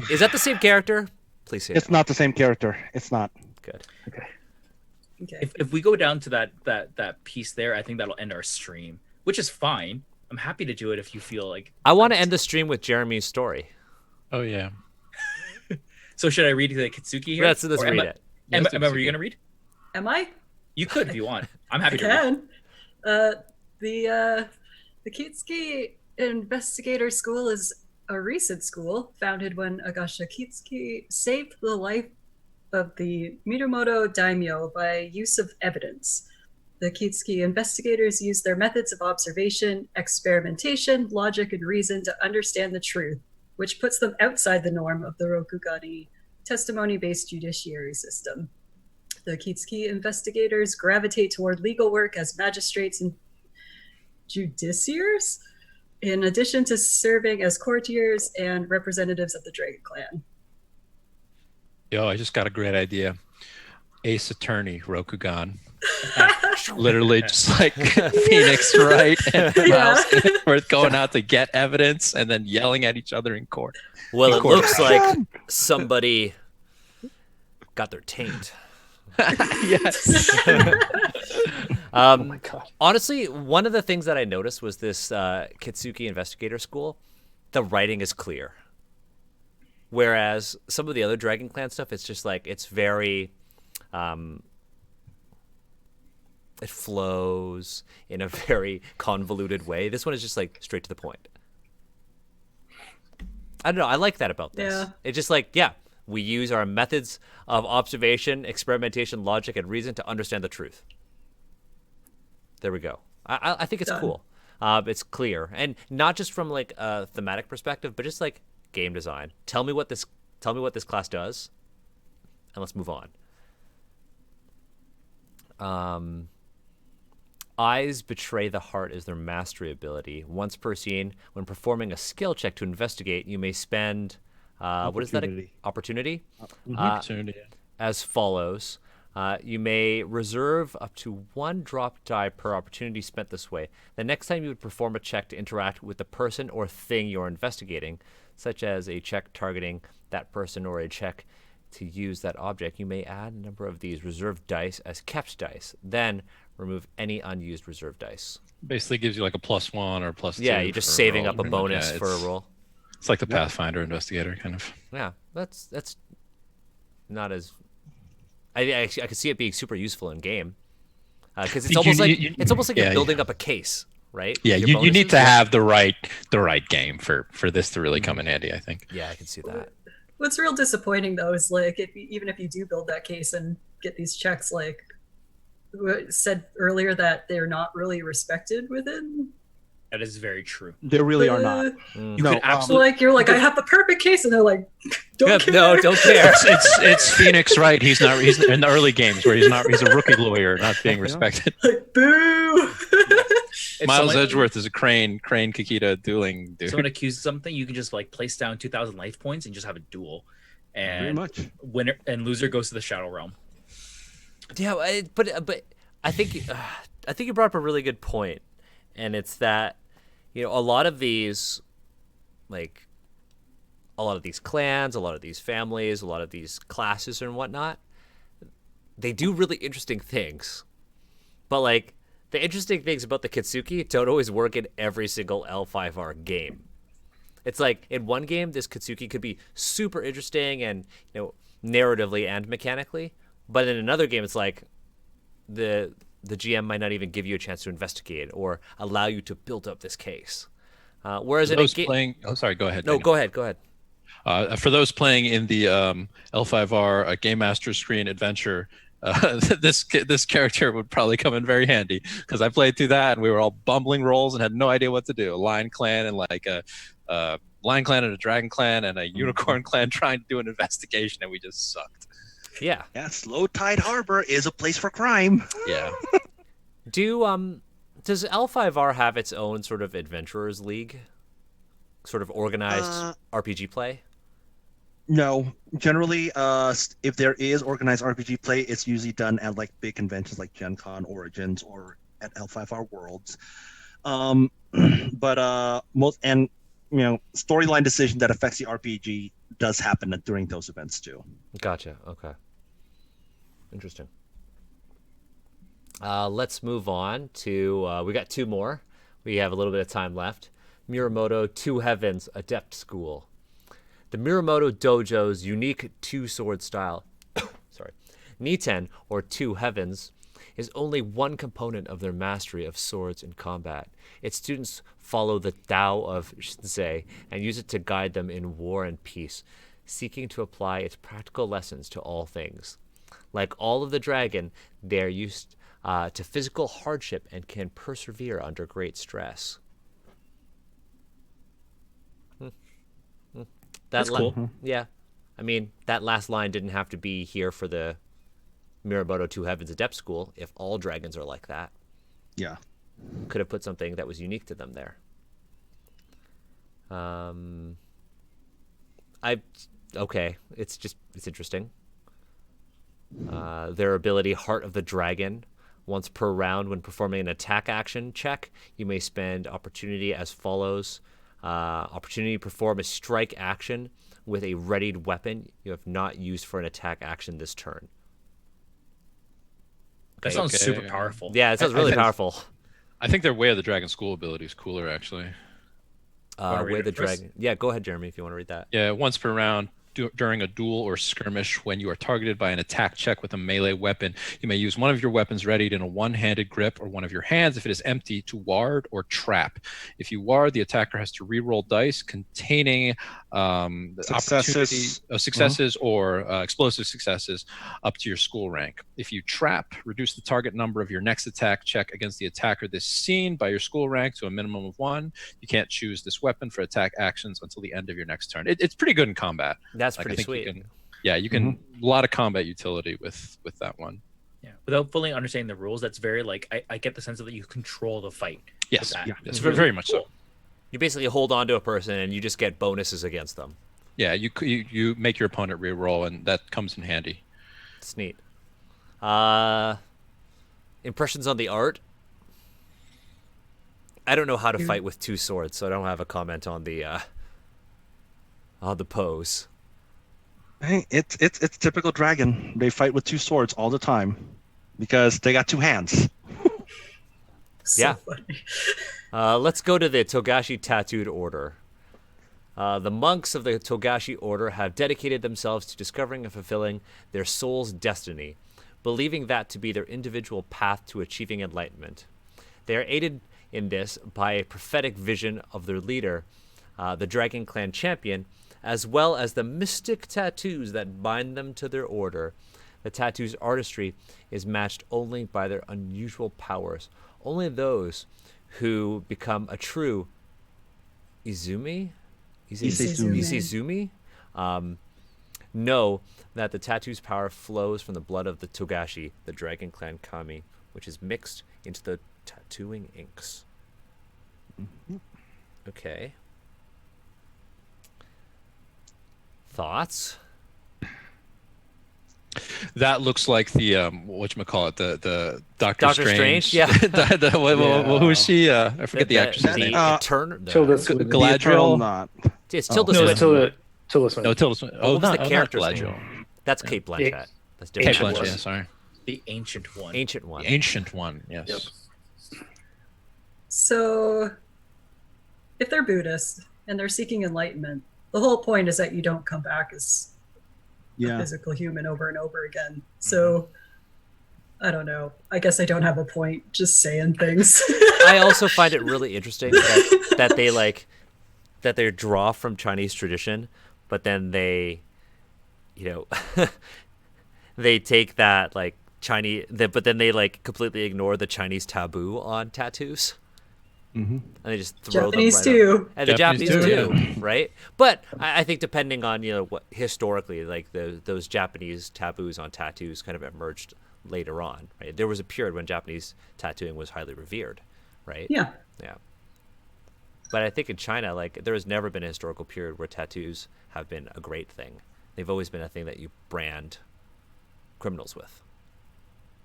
Speaker 1: Is that the same character? Please say
Speaker 7: it's not the same character. It's not.
Speaker 1: Good.
Speaker 5: Okay.
Speaker 2: If we go down to that piece there, I think that'll end our stream, which is fine. I'm happy to do it if you feel like.
Speaker 1: I want to end the stream with Jeremy's story.
Speaker 3: Oh yeah.
Speaker 2: So should I read the Kitsuki here?
Speaker 1: Let's read it.
Speaker 2: Emma, were you gonna read?
Speaker 5: Am I?
Speaker 2: You could if you want. I'm happy to
Speaker 5: read. The Kitsuki Investigator School is a recent school founded when Agasha Kitsuki saved the life of the Miramoto daimyo by use of evidence. The Kitsuki investigators use their methods of observation, experimentation, logic, and reason to understand the truth, which puts them outside the norm of the Rokugani testimony-based judiciary system. The Kitsuki investigators gravitate toward legal work as magistrates and judiciaries, in addition to serving as courtiers and representatives of the Dragon Clan.
Speaker 3: Yo, I just got a great idea. Ace Attorney Rokugan. Literally just like Phoenix Wright and Miles Hemsworth going out to get evidence and then yelling at each other in court.
Speaker 1: Well, it looks like somebody got their taint.
Speaker 3: Yes.
Speaker 6: Oh my god.
Speaker 1: Honestly, one of the things that I noticed was this Kitsuki Investigator School. The writing is clear. Whereas some of the other Dragon Clan stuff, it's just like, it's very... it flows in a very convoluted way. This one is just like straight to the point. I don't know. I like that about this.
Speaker 5: Yeah.
Speaker 1: It's just like, yeah, we use our methods of observation, experimentation, logic, and reason to understand the truth. There we go. I think it's
Speaker 5: Done.
Speaker 1: cool. It's clear, and not just from like a thematic perspective, but just like game design. Tell me what this class does, and let's move on. Eyes betray the heart is their mastery ability. Once per scene, when performing a skill check to investigate, you may spend what is that? Opportunity.
Speaker 3: Opportunity.
Speaker 1: As follows. You may reserve up to 1 drop die per opportunity spent this way. The next time you would perform a check to interact with the person or thing you're investigating, such as a check targeting that person or a check to use that object, you may add a number of these reserved dice as kept dice. Then remove any unused reserve dice.
Speaker 3: Basically gives you like a +1 or +2.
Speaker 1: Yeah, you're just
Speaker 3: for a
Speaker 1: saving
Speaker 3: roll,
Speaker 1: up a
Speaker 3: pretty much.
Speaker 1: bonus
Speaker 3: Yeah,
Speaker 1: for a roll.
Speaker 3: It's like the Pathfinder Investigator kind of.
Speaker 1: Yeah, that's not as... I could see it being super useful in game. Because it's almost like you're building up a case, right?
Speaker 3: Yeah, you need to have the right game for this to really come in handy, I think.
Speaker 1: Yeah, I can see that.
Speaker 5: What's real disappointing though is like even if you do build that case and get these checks, like said earlier that they're not really respected within.
Speaker 2: That is very true.
Speaker 7: They really are not.
Speaker 2: You could absolutely
Speaker 5: Like you're like, I have the perfect case, and they're like, don't care.
Speaker 1: No, don't care.
Speaker 3: It's Phoenix Wright. He's in the early games where he's a rookie lawyer, not being respected.
Speaker 5: Like, boo.
Speaker 3: Miles Edgeworth is a crane Kikita dueling dude.
Speaker 2: Someone accuses something, you can just like place down 2,000 life points and just have a duel, and winner and loser goes to the Shadow Realm.
Speaker 1: Yeah, but I think you brought up a really good point, and it's that, you know, a lot of these clans, a lot of these families, a lot of these classes and whatnot, they do really interesting things, but like the interesting things about the Kitsuki don't always work in every single L5R game. It's like in one game, this Kitsuki could be super interesting and, you know, narratively and mechanically, but in another game, it's like the GM might not even give you a chance to investigate or allow you to build up this case. Whereas in a game,
Speaker 3: sorry, go ahead.
Speaker 1: No,
Speaker 3: Daniel.
Speaker 1: go ahead.
Speaker 3: For those playing in the L5R Game Master Screen Adventure, this character would probably come in very handy because I played through that and we were all bumbling rolls and had no idea what to do. A Lion Clan and like a Lion Clan and a Dragon Clan and a Unicorn Clan trying to do an investigation, and we just sucked.
Speaker 1: Yeah.
Speaker 4: Yeah, Slow Tide Harbor is a place for crime.
Speaker 3: Yeah.
Speaker 1: Does L5R have its own sort of adventurers league, sort of organized RPG play?
Speaker 4: No, generally, if there is organized RPG play, it's usually done at like big conventions like Gen Con, Origins, or at L5R Worlds. But most, and you know, storyline decision that affects the RPG does happen during those events too.
Speaker 1: Gotcha. Okay. Interesting. Let's move on to we got 2 more. We have a little bit of time left. Miramoto Two Heavens Adept School. The Miramoto Dojo's unique 2-sword style, Niten, or Two Heavens, is only one component of their mastery of swords in combat. Its students follow the Tao of Shinsei and use it to guide them in war and peace, seeking to apply its practical lessons to all things. Like all of the dragon, they are used to physical hardship and can persevere under great stress.
Speaker 2: That's cool.
Speaker 1: Yeah. I mean, that last line didn't have to be here for the Miramoto Two Heavens Adept School if all dragons are like that.
Speaker 4: Yeah.
Speaker 1: Could have put something that was unique to them there. Okay. It's interesting. Their ability, Heart of the Dragon. Once per round, when performing an attack action check, you may spend opportunity as follows. Opportunity to perform a strike action with a readied weapon you have not used for an attack action this turn.
Speaker 2: That sounds super powerful.
Speaker 1: Yeah, it sounds really powerful.
Speaker 3: I think their Way of the Dragon School ability is cooler, actually.
Speaker 1: Way of the Dragon. Yeah, go ahead, Jeremy, if you want to read that.
Speaker 3: Yeah, once per round, during a duel or skirmish, when you are targeted by an attack check with a melee weapon, you may use one of your weapons readied in a one-handed grip or one of your hands if it is empty to ward or trap. If you ward, the attacker has to re-roll dice containing successes or explosive successes up to your school rank. If you trap, reduce the target number of your next attack check against the attacker this scene by your school rank to a minimum of 1. You can't choose this weapon for attack actions until the end of your next turn. It's pretty good in combat.
Speaker 1: That's pretty sweet.
Speaker 3: You can a lot of combat utility with that one.
Speaker 2: Yeah, without fully understanding the rules, that's very I get the sense of that you control the fight.
Speaker 3: Yes, it's very much so.
Speaker 1: You basically hold on to a person and you just get bonuses against them.
Speaker 3: Yeah, you make your opponent re-roll, and that comes in handy.
Speaker 1: It's neat. Impressions on the art. I don't know how to fight with 2 swords, so I don't have a comment on the pose.
Speaker 4: Hey, it's typical dragon. They fight with 2 swords all the time because they got 2 hands.
Speaker 1: Yeah. Let's go to the Togashi Tattooed Order. The monks of the Togashi Order have dedicated themselves to discovering and fulfilling their soul's destiny, believing that to be their individual path to achieving enlightenment. They are aided in this by a prophetic vision of their leader, the Dragon Clan champion, as well as the mystic tattoos that bind them to their order. The tattoo's artistry is matched only by their unusual powers. Only those who become a true Izumi know that the tattoo's power flows from the blood of the Togashi, the Dragon Clan Kami, which is mixed into the tattooing inks. Okay. Thoughts?
Speaker 3: That looks like the whatchamacallit, the Doctor Strange.
Speaker 1: Yeah.
Speaker 3: Who is she? I forget the actress's name.
Speaker 6: Galadriel.
Speaker 4: Not.
Speaker 1: It's Tilda
Speaker 6: No,
Speaker 1: Swinton.
Speaker 6: it's Tilda Swinton.
Speaker 3: No, Tilda Swinton.
Speaker 1: What was the character's
Speaker 3: Galadriel.
Speaker 1: name? That's Kate Blanchett. That's
Speaker 3: Kate
Speaker 1: different.
Speaker 3: Blanchett, yeah, sorry.
Speaker 2: The ancient one.
Speaker 1: Ancient one.
Speaker 3: The ancient one, yes.
Speaker 6: Yep.
Speaker 5: So, if they're Buddhist and they're seeking enlightenment, the whole point is that you don't come back as a physical human over and over again. So, I don't know. I guess I don't have a point, just saying things.
Speaker 1: I also find it really interesting that they draw from Chinese tradition, but then they, they take that but then they completely ignore the Chinese taboo on tattoos.
Speaker 4: Mm-hmm.
Speaker 1: And they just throw
Speaker 5: Japanese
Speaker 1: them right
Speaker 5: too.
Speaker 1: up. And the Japanese too, right? But I think depending on what historically, those Japanese taboos on tattoos kind of emerged later on, right? There was a period when Japanese tattooing was highly revered, right?
Speaker 5: Yeah.
Speaker 1: Yeah. But I think in China, there has never been a historical period where tattoos have been a great thing. They've always been a thing that you brand criminals with.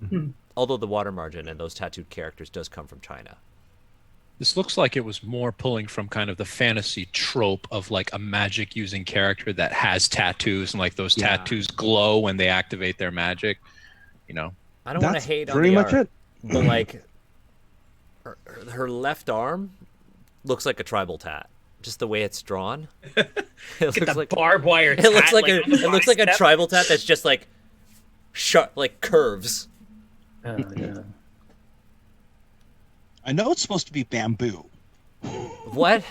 Speaker 5: Mm-hmm.
Speaker 1: Although the water margin and those tattooed characters does come from China.
Speaker 3: This looks like it was more pulling from kind of the fantasy trope of a magic using character that has tattoos, and those tattoos glow when they activate their magic.
Speaker 1: I don't want to hate on
Speaker 4: pretty
Speaker 1: the
Speaker 4: much
Speaker 1: art,
Speaker 4: it.
Speaker 1: but her left arm looks like a tribal tat. Just the way it's drawn. It
Speaker 2: Look at the barbed wire.
Speaker 1: It looks like a tribal tat that's just shut, curves.
Speaker 6: Yeah.
Speaker 7: I know it's supposed to be bamboo.
Speaker 1: What?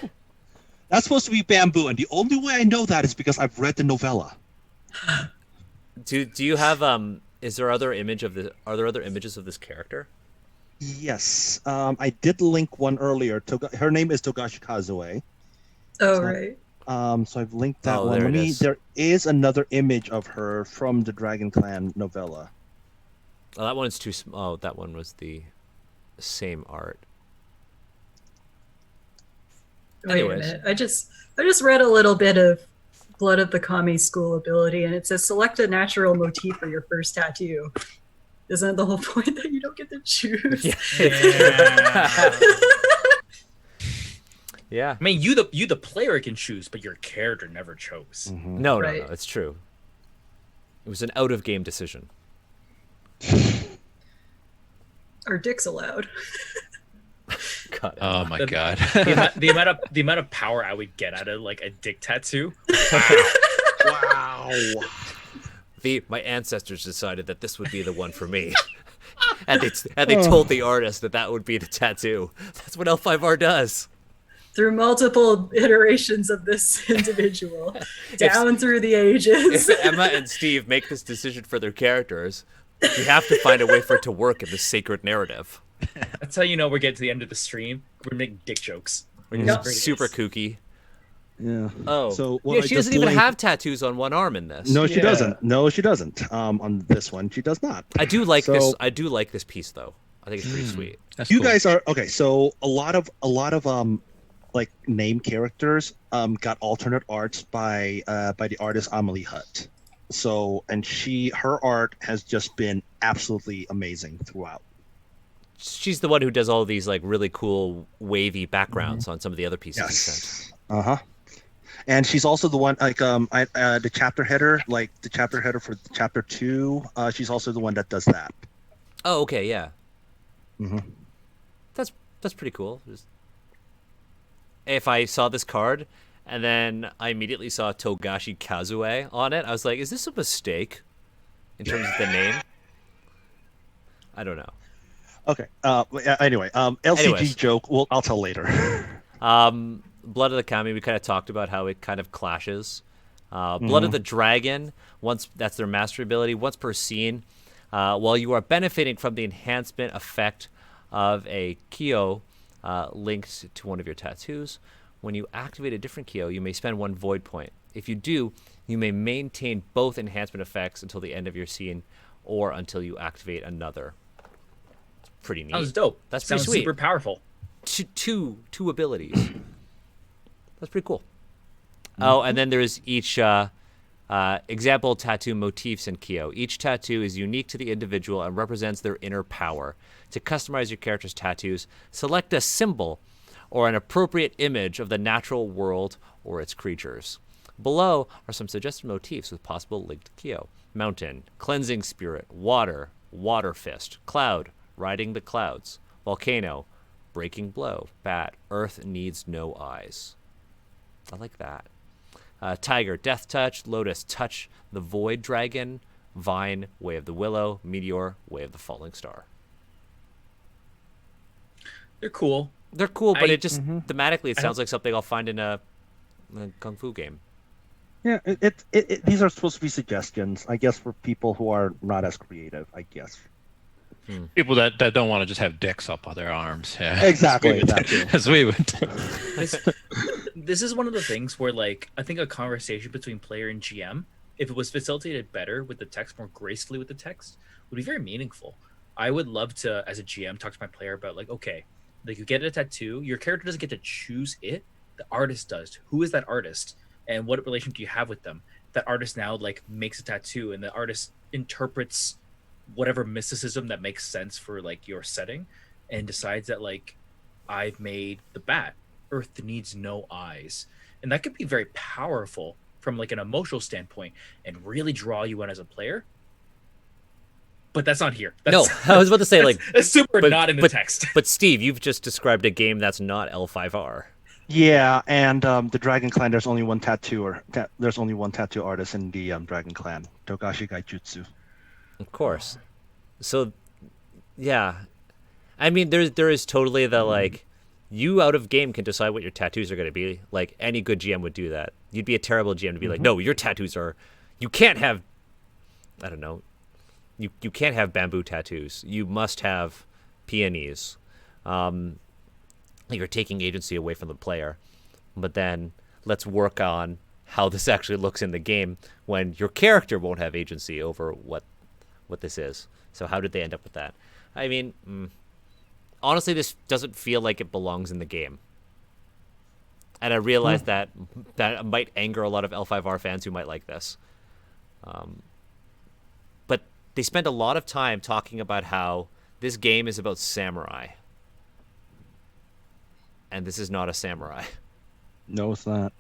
Speaker 7: That's supposed to be bamboo, and the only way I know that is because I've read the novella.
Speaker 1: Do you have Are there other images of this character?
Speaker 7: Yes, I did link one earlier. Her name is Togashi Kazue.
Speaker 5: Oh, right.
Speaker 7: So I've linked that
Speaker 1: Oh,
Speaker 7: one.
Speaker 1: there it is.
Speaker 7: There is another image of her from the Dragon Clan novella.
Speaker 1: Oh, that one's too small. Oh, that one was the same art.
Speaker 5: Wait a
Speaker 1: Anyways.
Speaker 5: minute. I just read a little bit of Blood of the Kami school ability, and it says select a natural motif for your first tattoo. Isn't it the whole point that you don't get to choose?
Speaker 2: Yeah.
Speaker 1: Yeah.
Speaker 2: I mean, you the player can choose, but your character never chose.
Speaker 1: No,
Speaker 5: Right.
Speaker 1: no, it's true. It was an out of game decision.
Speaker 5: Are dicks allowed?
Speaker 1: God.
Speaker 3: Oh my god.
Speaker 2: The amount of power I would get out of like a dick tattoo.
Speaker 4: Wow.
Speaker 1: My ancestors decided that this would be the one for me. and they told the artist that would be the tattoo. That's what L5R does.
Speaker 5: Through multiple iterations of this individual, down through the ages.
Speaker 1: If Emma and Steve make this decision for their characters, you have to find a way for it to work in the sacred narrative.
Speaker 2: That's how you know we're getting to the end of the stream. We're making dick jokes. We're
Speaker 1: It's
Speaker 2: just
Speaker 1: super kooky.
Speaker 7: Yeah.
Speaker 1: Oh,
Speaker 7: So
Speaker 1: yeah. She doesn't even have tattoos on one arm in this.
Speaker 7: No, she
Speaker 6: Yeah.
Speaker 7: doesn't. No, she doesn't. On this one, she does not.
Speaker 1: I do like this.
Speaker 7: So-
Speaker 1: I do like this piece though. I think it's pretty sweet.
Speaker 3: That's
Speaker 7: You
Speaker 3: cool.
Speaker 7: guys are okay. So a lot of like name characters got alternate arts by the artist Amelie Hutt. So and her art has just been absolutely amazing throughout.
Speaker 1: She's the one who does all these like really cool wavy backgrounds on some of the other pieces you sent.
Speaker 7: Yes. Uh-huh. And she's also the one like the chapter header, like the chapter header for chapter 2. She's also the one that does that.
Speaker 1: Oh, okay, yeah.
Speaker 7: Mm-hmm.
Speaker 1: That's pretty cool. If I saw this card and then I immediately saw Togashi Kazue on it, I was like, is this a mistake in terms of the name? I don't know.
Speaker 7: Okay. Anyway, LCG
Speaker 1: Anyways.
Speaker 7: joke. Well, I'll tell later.
Speaker 1: Blood of the Kami, we kind of talked about how it kind of clashes. Blood of the Dragon, that's their mastery ability, once per scene. While you are benefiting from the enhancement effect of a Kyo linked to one of your tattoos, when you activate a different Kyo, you may spend 1 void point. If you do, you may maintain both enhancement effects until the end of your scene or until you activate another. It's pretty neat.
Speaker 2: That was dope.
Speaker 1: That's pretty
Speaker 2: Sounds
Speaker 1: sweet.
Speaker 2: super powerful.
Speaker 1: Two abilities. That's pretty cool. Oh, and then there's each example tattoo motifs in Kyo. Each tattoo is unique to the individual and represents their inner power. To customize your character's tattoos, select a symbol or an appropriate image of the natural world or its creatures. Below are some suggested motifs with possible linked Kyo. Mountain, cleansing spirit, water, water fist, cloud, riding the clouds, volcano, breaking blow, bat, earth needs no eyes. I like that. Tiger, death touch, lotus, touch, the void dragon, vine, way of the willow, meteor, way of the falling star.
Speaker 2: They're cool.
Speaker 1: They're cool, but it just thematically it sounds like something I'll find in a kung fu game.
Speaker 7: Yeah, these are supposed to be suggestions, I guess, for people who are not as creative, I guess.
Speaker 3: People that don't want to just have dicks up on their arms. Yeah.
Speaker 7: Exactly. That too.
Speaker 3: As we would.
Speaker 2: This is one of the things where, like, I think a conversation between player and GM, if it was facilitated better with the text, more gracefully with the text, would be very meaningful. I would love to, as a GM, talk to my player about, like, okay, like, you get a tattoo, your character doesn't get to choose it, the artist does. Who is that artist, and what relation do you have with them? That artist now, like, makes a tattoo, and the artist interprets whatever mysticism that makes sense for, like, your setting, and decides that, like, I've made the bat. Earth needs no eyes. And that could be very powerful from, like, an emotional standpoint and really draw you in as a player. But that's not here.
Speaker 1: No, I was about to say, like,
Speaker 2: it's super not in the text.
Speaker 1: But Steve, you've just described a game that's not L5R.
Speaker 7: Yeah, and the Dragon Clan, there's only one tattoo artist in the Dragon Clan, Togashi Gaijutsu.
Speaker 1: Of course. So, yeah. I mean, there is totally the, like, you out of game can decide what your tattoos are going to be. Like, any good GM would do that. You'd be a terrible GM to be like, no, your tattoos are, you can't have, I don't know, you can't have bamboo tattoos. You must have peonies. You're taking agency away from the player. But then let's work on how this actually looks in the game when your character won't have agency over what this is. So how did they end up with that? I mean, honestly, this doesn't feel like it belongs in the game. And I realize that might anger a lot of L5R fans who might like this. But they spend a lot of time talking about how this game is about samurai. And this is not a samurai.
Speaker 7: No, it's not.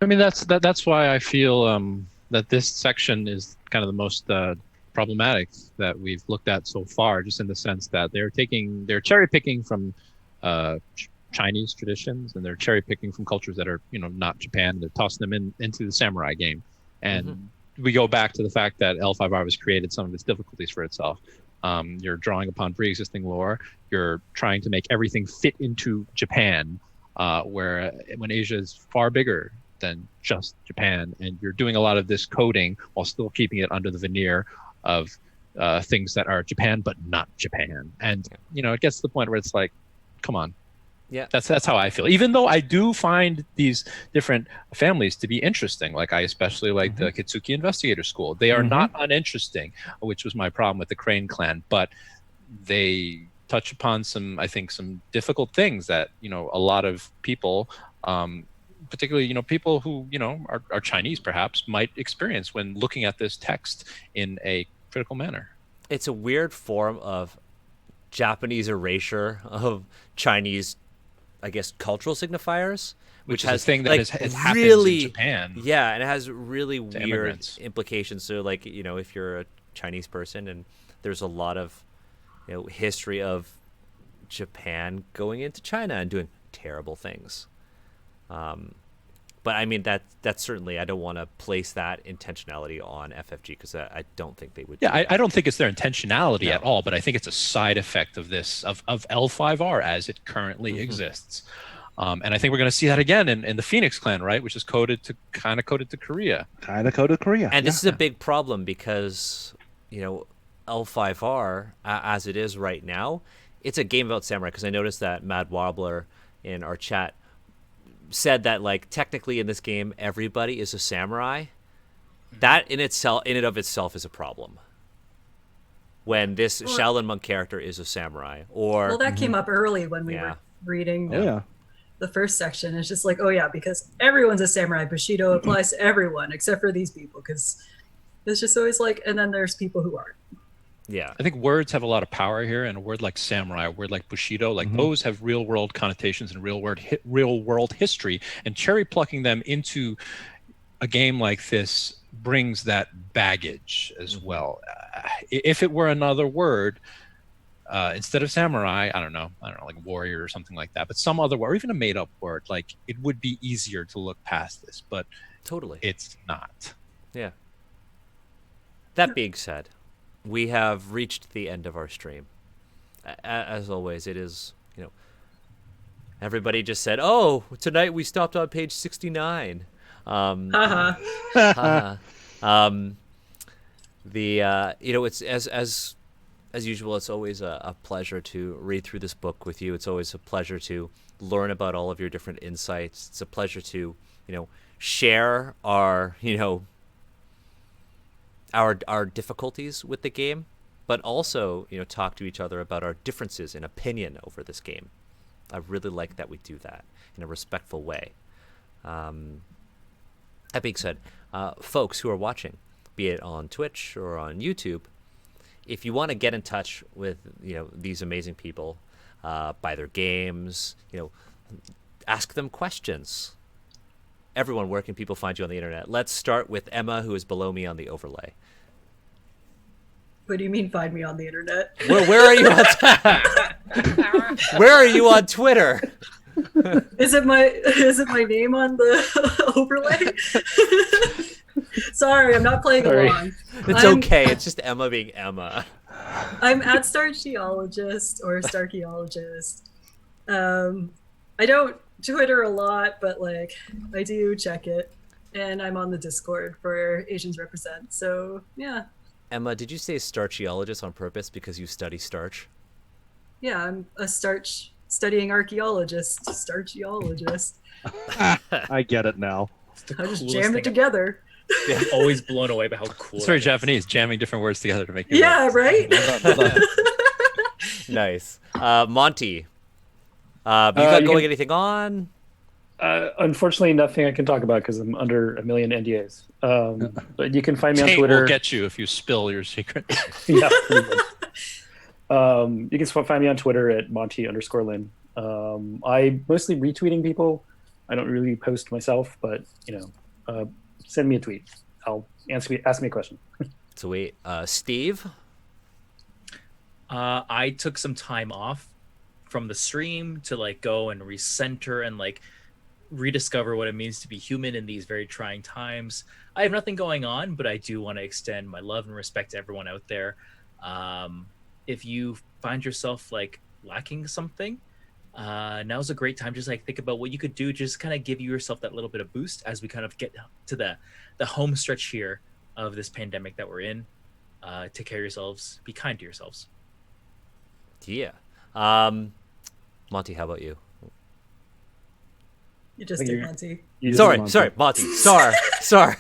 Speaker 3: I mean, that's why I feel that this section is kind of the most problematic that we've looked at so far, just in the sense that they're cherry picking from Chinese traditions, and they're cherry picking from cultures that are, not Japan. They're tossing them into the samurai game, and we go back to the fact that L5R has created some of its difficulties for itself. You're drawing upon pre-existing lore. You're trying to make everything fit into Japan, where when Asia is far bigger than just Japan, and you're doing a lot of this coding while still keeping it under the veneer of things that are Japan but not Japan. And it gets to the point where it's like, come on.
Speaker 1: Yeah,
Speaker 3: that's how I feel. Even though I do find these different families to be interesting, like I especially like the Kitsuki Investigator school. They are not uninteresting, which was my problem with the Crane clan, but they touch upon some difficult things that a lot of people, particularly people who are Chinese perhaps, might experience when looking at this text in a critical manner.
Speaker 1: It's a weird form of Japanese erasure of Chinese, I guess, cultural signifiers, which has
Speaker 3: a thing that has happened
Speaker 1: really,
Speaker 3: in Japan.
Speaker 1: Yeah, and it has really weird
Speaker 3: immigrants.
Speaker 1: implications. So, like, if you're a Chinese person, and there's a lot of, history of Japan going into China and doing terrible things. But I mean, that's certainly, I don't want to place that intentionality on FFG, because I don't think they would.
Speaker 3: Yeah, I don't think it's their intentionality at all, but I think it's a side effect of this, of L5R as it currently exists. And I think we're going to see that again in the Phoenix clan, right? Which is coded to Korea.
Speaker 1: And this is a big problem because, L5R, as it is right now, it's a game about samurai. Because I noticed that Mad Wobbler in our chat said that, like, technically in this game everybody is a samurai. That in and of itself is a problem, when this Shaolin monk character is a samurai. Or
Speaker 5: that came up early when we were reading the first section. It's just like, because everyone's a samurai, Bushido applies to everyone except for these people, because it's just always like, and then there's people who aren't.
Speaker 1: Yeah,
Speaker 3: I think words have a lot of power here, and a word like samurai, a word like Bushido, like those have real world connotations and real world history, and cherry plucking them into a game like this brings that baggage as well. If it were another word, instead of samurai, I don't know, like warrior or something like that, but some other word, or even a made up word, like, it would be easier to look past this, but
Speaker 1: totally,
Speaker 3: it's not.
Speaker 1: Yeah. That being said, we have reached the end of our stream. As always, it is, everybody just said, "Oh, tonight we stopped on page 69." It's as usual. It's always a pleasure to read through this book with you. It's always a pleasure to learn about all of your different insights. It's a pleasure to, share our, our difficulties with the game, but also, talk to each other about our differences in opinion over this game. I really like that we do that in a respectful way. That being said, folks who are watching, be it on Twitch or on YouTube, if you want to get in touch with, these amazing people, buy their games, ask them questions. Everyone, where can people find you on the internet? Let's start with Emma, who is below me on the overlay.
Speaker 5: What do you mean, find me on the internet?
Speaker 1: Where are you on Where are you on Twitter?
Speaker 5: Is it my name on the overlay? Sorry, I'm not playing along.
Speaker 1: It's okay. It's just Emma being Emma.
Speaker 5: I'm at Starcheologist or Starcheologist. I don't Twitter a lot, but like I do check it, and I'm on the Discord for Asians Represent. So yeah.
Speaker 1: Emma, did you say starcheologist on purpose because you study starch?
Speaker 5: Yeah, I'm a starch studying archaeologist, starcheologist.
Speaker 7: I get it now.
Speaker 5: I just jammed it together.
Speaker 2: I'm always blown away by how cool.
Speaker 3: It's very Japanese, jamming different words together to make.
Speaker 5: Yeah, right.
Speaker 1: Nice, Monty. You got going anything on?
Speaker 6: Unfortunately, nothing I can talk about because I'm under a million NDAs. But you can find me on
Speaker 3: Tate
Speaker 6: Twitter.
Speaker 3: will get you if you spill your secret.
Speaker 6: Yeah, pretty much. You can find me on Twitter at Monty_Lin. I mostly retweeting people. I don't really post myself, but send me a tweet. I'll ask me a question.
Speaker 1: Sweet. Steve?
Speaker 2: I took some time off from the stream to like go and recenter and like rediscover what it means to be human in these very trying times. I have nothing going on, but I do want to extend my love and respect to everyone out there. If you find yourself like lacking something, now's a great time. Just like think about what you could do. Just kind of give yourself that little bit of boost as we kind of get to the home stretch here of this pandemic that we're in. Take care of yourselves. Be kind to yourselves.
Speaker 1: Yeah. Monty, how about you?
Speaker 5: You just did, Monty.
Speaker 1: Sorry, Monty. Sorry.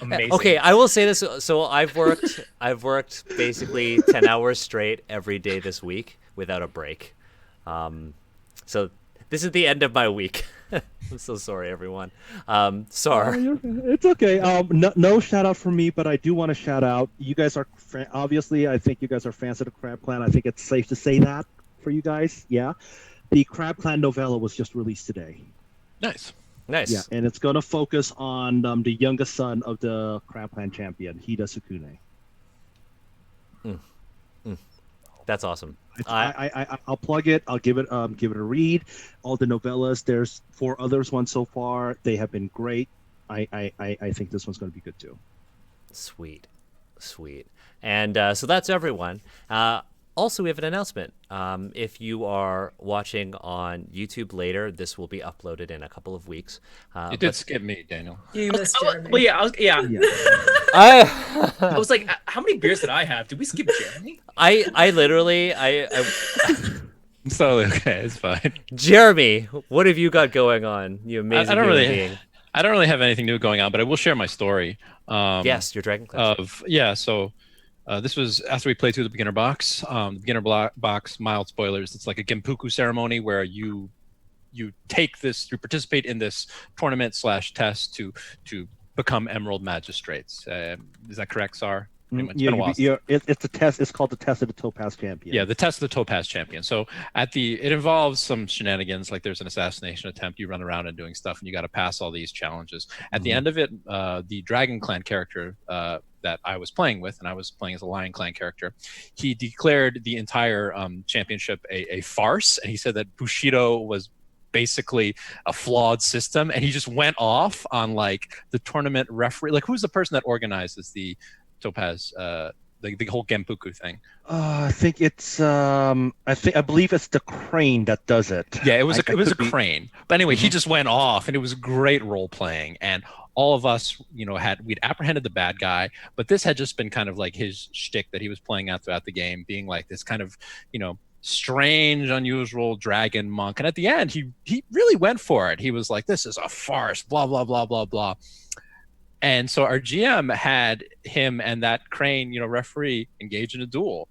Speaker 2: Amazing.
Speaker 1: Okay, I will say this. So I've worked basically 10 hours straight every day this week without a break. So this is the end of my week. I'm so sorry, everyone. Sorry.
Speaker 7: It's okay. No shout out from me, but I do want to shout out. You guys are obviously. I think you guys are fans of the Crab Clan. I think it's safe to say that for you guys. Yeah, the Crab Clan novella was just released today.
Speaker 3: Nice.
Speaker 7: Yeah, and it's going to focus on the youngest son of the Crab Clan champion, Hida Sukune.
Speaker 1: That's awesome.
Speaker 7: I'll plug it. I'll give it a read. All the novellas. There's 4 others one so far. They have been great. I think this one's going to be good too.
Speaker 1: Sweet. And so that's everyone. Also, we have an announcement. If you are watching on YouTube later, this will be uploaded in a couple of weeks.
Speaker 3: You did skip me, Daniel.
Speaker 5: You missed Jeremy.
Speaker 2: Well, yeah.
Speaker 1: I
Speaker 2: was like, how many beers did I have? Did we skip Jeremy?
Speaker 1: I literally
Speaker 3: It's totally okay. It's fine.
Speaker 1: Jeremy, what have you got going on? You amazing human being.
Speaker 3: I don't really have anything new going on, but I will share my story.
Speaker 1: Yes, your Dragon Clan.
Speaker 3: This was after we played through the beginner box. The beginner box, mild spoilers. It's like a Genpuku ceremony where you participate in this tournament / test to become Emerald Magistrates. Is that correct, Sar?
Speaker 7: It's a test. It's called the Test of the Topaz Champion.
Speaker 3: Yeah, the Test of the Topaz Champion. So it involves some shenanigans, like there's an assassination attempt. You run around and doing stuff, and you got to pass all these challenges. At the end of it, the Dragon Clan character that I was playing with, and I was playing as a Lion Clan character, he declared the entire championship a farce, and he said that Bushido was basically a flawed system, and he just went off on like the tournament referee. Like, who's the person that organizes the Topaz, the whole Genpuku thing?
Speaker 7: I think it's I believe it's the Crane that does it.
Speaker 3: Yeah, it was a Crane. But anyway, he just went off, and it was great role playing. And all of us, we'd apprehended the bad guy, but this had just been kind of like his shtick that he was playing out throughout the game, being like this kind of, strange, unusual dragon monk. And at the end, he really went for it. He was like, "This is a farce," blah blah blah blah blah. And so our GM had him and that Crane, referee engage in a duel.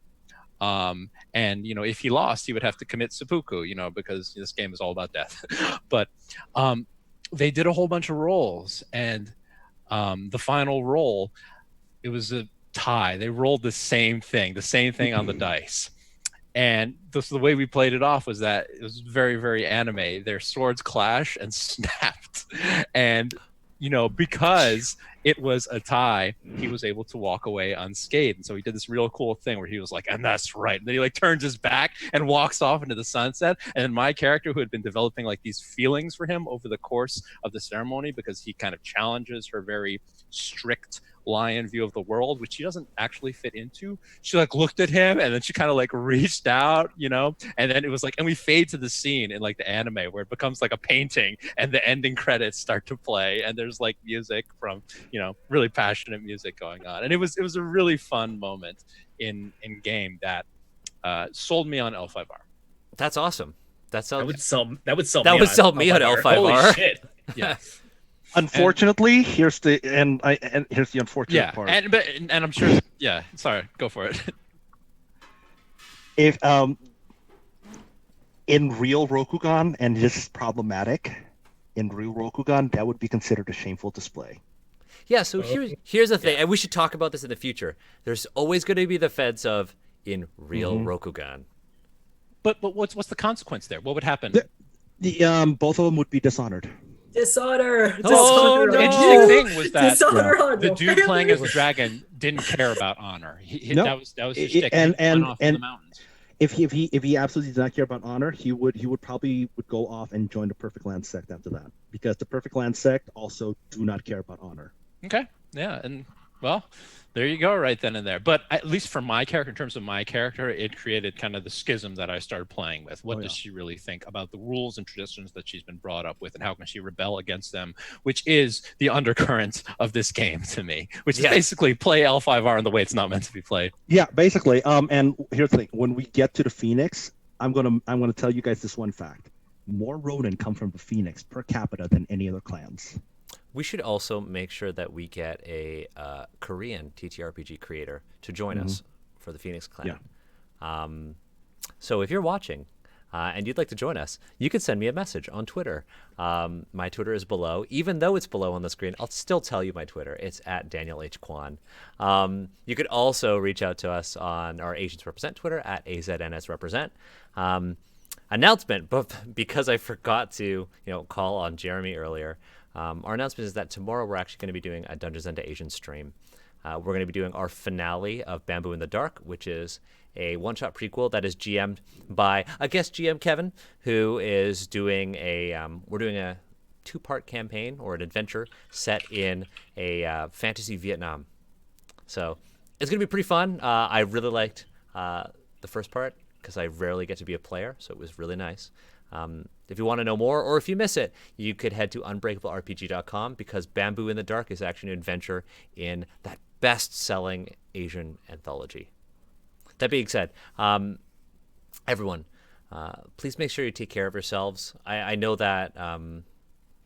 Speaker 3: And, if he lost, he would have to commit seppuku, because this game is all about death. But they did a whole bunch of rolls. And the final roll, it was a tie. They rolled the same thing on the dice. And the way we played it off was that it was very, very anime. Their swords clashed and snapped. And because it was a tie, he was able to walk away unscathed. And so he did this real cool thing where he was like, "And that's right." And then he like turns his back and walks off into the sunset. And then my character, who had been developing like these feelings for him over the course of the ceremony, because he kind of challenges her very strict lion view of the world, which she doesn't actually fit into. She like looked at him, and then she kind of like reached out, and then it was like, and we fade to the scene in like the anime where it becomes like a painting, and the ending credits start to play, and there's like music from really passionate music going on, and it was a really fun moment in game that sold me on L5R.
Speaker 1: That's awesome. That would sell me
Speaker 2: on
Speaker 1: L5R.
Speaker 2: Holy shit.
Speaker 3: Yeah.
Speaker 7: Unfortunately, here's the unfortunate part.
Speaker 3: And I'm sure. Yeah, sorry, go for it.
Speaker 7: If In real Rokugan, and this is problematic, in real Rokugan, that would be considered a shameful display.
Speaker 1: Yeah, so here's the thing, and we should talk about this in the future. There's always going to be the feds of in real Rokugan.
Speaker 3: But what's the consequence there? What would happen?
Speaker 7: Both of them would be dishonored.
Speaker 5: Dishonor.
Speaker 1: Oh,
Speaker 5: Dishonor.
Speaker 3: The
Speaker 1: no.
Speaker 3: interesting thing was that
Speaker 5: Dishonor on
Speaker 3: the
Speaker 5: your
Speaker 3: dude
Speaker 5: family.
Speaker 3: playing as the dragon didn't care about honor.
Speaker 7: No.
Speaker 3: That was his shtick.
Speaker 7: And-
Speaker 3: He went
Speaker 7: and-
Speaker 3: off in the mountains.
Speaker 7: If he absolutely did not care about honor, he would probably go off and join the Perfect Land Sect after that, because the Perfect Land Sect also do not care about honor.
Speaker 3: Okay. Yeah, and well, there you go, right then and there. But at least for my character, in terms of my character, it created kind of the schism that I started playing with. What does she really think about the rules and traditions that she's been brought up with, and how can she rebel against them? Which is the undercurrent of this game to me, which is basically play L5R in the way it's not meant to be played.
Speaker 7: Yeah, basically. And here's the thing: when we get to the Phoenix, I'm gonna tell you guys this one fact: more Ronin come from the Phoenix per capita than any other clans.
Speaker 1: We should also make sure that we get a Korean TTRPG creator to join us for the Phoenix Clan.
Speaker 7: Yeah.
Speaker 1: So if you're watching and you'd like to join us, you can send me a message on Twitter. My Twitter is below. Even though it's below on the screen, I'll still tell you my Twitter. It's at Daniel H. Kwan. You could also reach out to us on our Asians Represent Twitter at AZNS Represent. Announcement, but because I forgot to call on Jeremy earlier, our announcement is that tomorrow we're actually going to be doing a Dungeons End Asian stream. We're going to be doing our finale of Bamboo in the Dark, which is a one-shot prequel that is GM'd by a guest GM, Kevin, who is doing we're doing a 2-part campaign or an adventure set in a fantasy Vietnam. So it's going to be pretty fun. I really liked the first part because I rarely get to be a player, so it was really nice. If you want to know more, or if you miss it, you could head to unbreakablerpg.com, because Bamboo in the Dark is actually an adventure in that best-selling Asian anthology. That being said, everyone, please make sure you take care of yourselves. I know that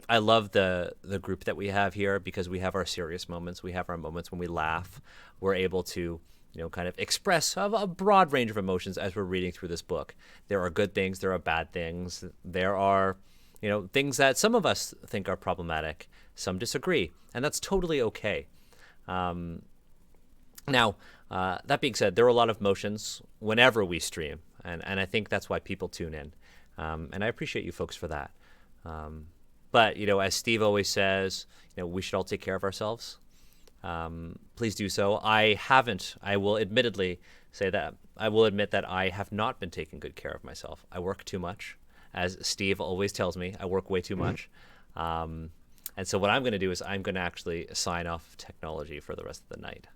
Speaker 1: I love the group that we have here, because we have our serious moments. We have our moments when we laugh. We're able to kind of express a broad range of emotions as we're reading through this book. There are good things, there are bad things, there are, things that some of us think are problematic, some disagree, and that's totally okay. Now, that being said, there are a lot of emotions whenever we stream, and I think that's why people tune in, and I appreciate you folks for that. But, as Steve always says, we should all take care of ourselves. Please do so. I will admit that I have not been taking good care of myself. I work too much. As Steve always tells me, I work way too much. And so what I'm going to do is I'm going to actually sign off technology for the rest of the night.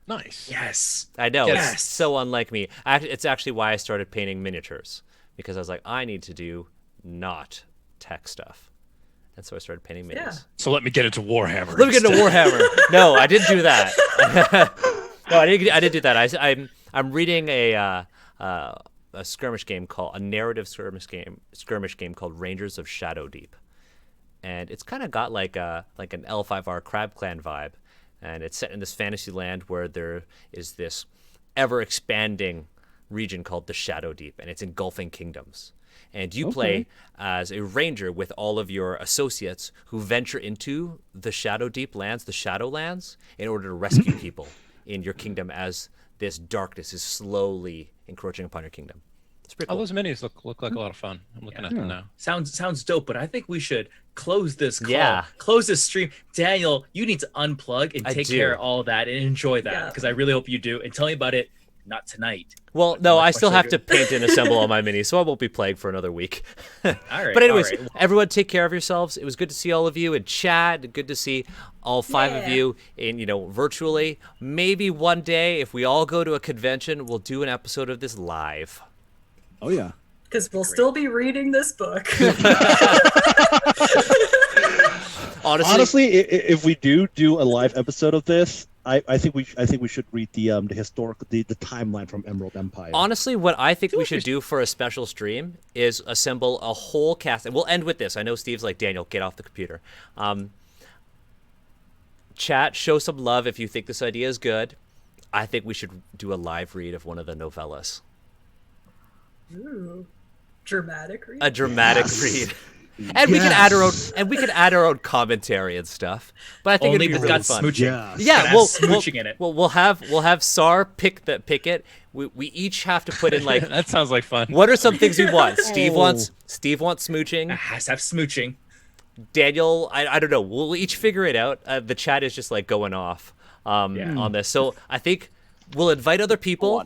Speaker 3: Nice.
Speaker 2: Yes.
Speaker 1: I know.
Speaker 2: Yes.
Speaker 1: It's so unlike me. It's actually why I started painting miniatures, because I was like, I need to do not tech stuff. And so I started painting minis.
Speaker 5: Yeah.
Speaker 3: So let me get into Warhammer.
Speaker 1: Let me get into Warhammer. No, I didn't do that. No, I didn't do that. I'm reading a skirmish game called a narrative skirmish game called Rangers of Shadow Deep, and it's kind of got like an L5R Crab Clan vibe, and it's set in this fantasy land where there is this ever expanding region called the Shadow Deep, and it's engulfing kingdoms. And you play as a ranger with all of your associates who venture into the Shadow Deep lands, the Shadowlands, in order to rescue people in your kingdom as this darkness is slowly encroaching upon your kingdom. It's pretty cool.
Speaker 3: All those minis look like a lot of fun. I'm looking at them now.
Speaker 2: Sounds dope, but I think we should close this call.
Speaker 1: Yeah.
Speaker 2: Close this stream. Daniel, you need to unplug and
Speaker 1: I
Speaker 2: take
Speaker 1: do.
Speaker 2: care of all that and enjoy that,
Speaker 5: Yeah.
Speaker 2: because I really hope you do. And tell me about it, not tonight.
Speaker 1: Well, no, I
Speaker 2: much
Speaker 1: still have
Speaker 2: later.
Speaker 1: to paint and assemble all my minis, so I won't be playing for another week.
Speaker 2: All right.
Speaker 1: But anyways,
Speaker 2: all right.
Speaker 1: everyone take care of yourselves. It was good to see all of you in chat. Good to see all 5 of
Speaker 5: Yeah.
Speaker 1: you in, virtually. Maybe one day, if we all go to a convention, we'll do an episode of this live.
Speaker 7: Oh yeah.
Speaker 5: Because we'll still be reading this book.
Speaker 7: Honestly, if we do a live episode of this, I think we should read the timeline from Emerald Empire.
Speaker 1: Honestly, what I think we should do for a special stream is assemble a whole cast, and we'll end with this. I know Steve's like, Daniel, get off the computer. Chat, show some love if you think this idea is good. I think we should do a live read of one of the novellas.
Speaker 5: Ooh. Dramatic read.
Speaker 1: A dramatic
Speaker 4: Yes.
Speaker 1: read. And we can add our own commentary and stuff. But I think
Speaker 2: Only
Speaker 1: it'd
Speaker 2: if
Speaker 1: be
Speaker 2: it's
Speaker 1: really
Speaker 2: got
Speaker 1: fun.
Speaker 2: smooching.
Speaker 4: Yes.
Speaker 1: Yeah,
Speaker 2: Gotta have smooching in it.
Speaker 1: We'll have Sar pick it. We each have to put in like
Speaker 3: That sounds like fun.
Speaker 1: what are some things we want. Steve wants smooching.
Speaker 2: It has to have smooching.
Speaker 1: Daniel, I don't know. We'll each figure it out. The chat is just like going off on this. So I think we'll invite other people.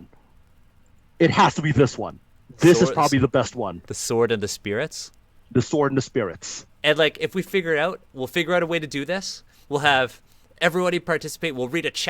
Speaker 7: It has to be this one. This is
Speaker 1: Swords.
Speaker 7: probably the best one.
Speaker 1: The sword and the spirits.
Speaker 7: The sword and the spirits.
Speaker 1: And like if we figure it out, we'll figure out a way to do this. We'll have everybody participate. We'll read a chat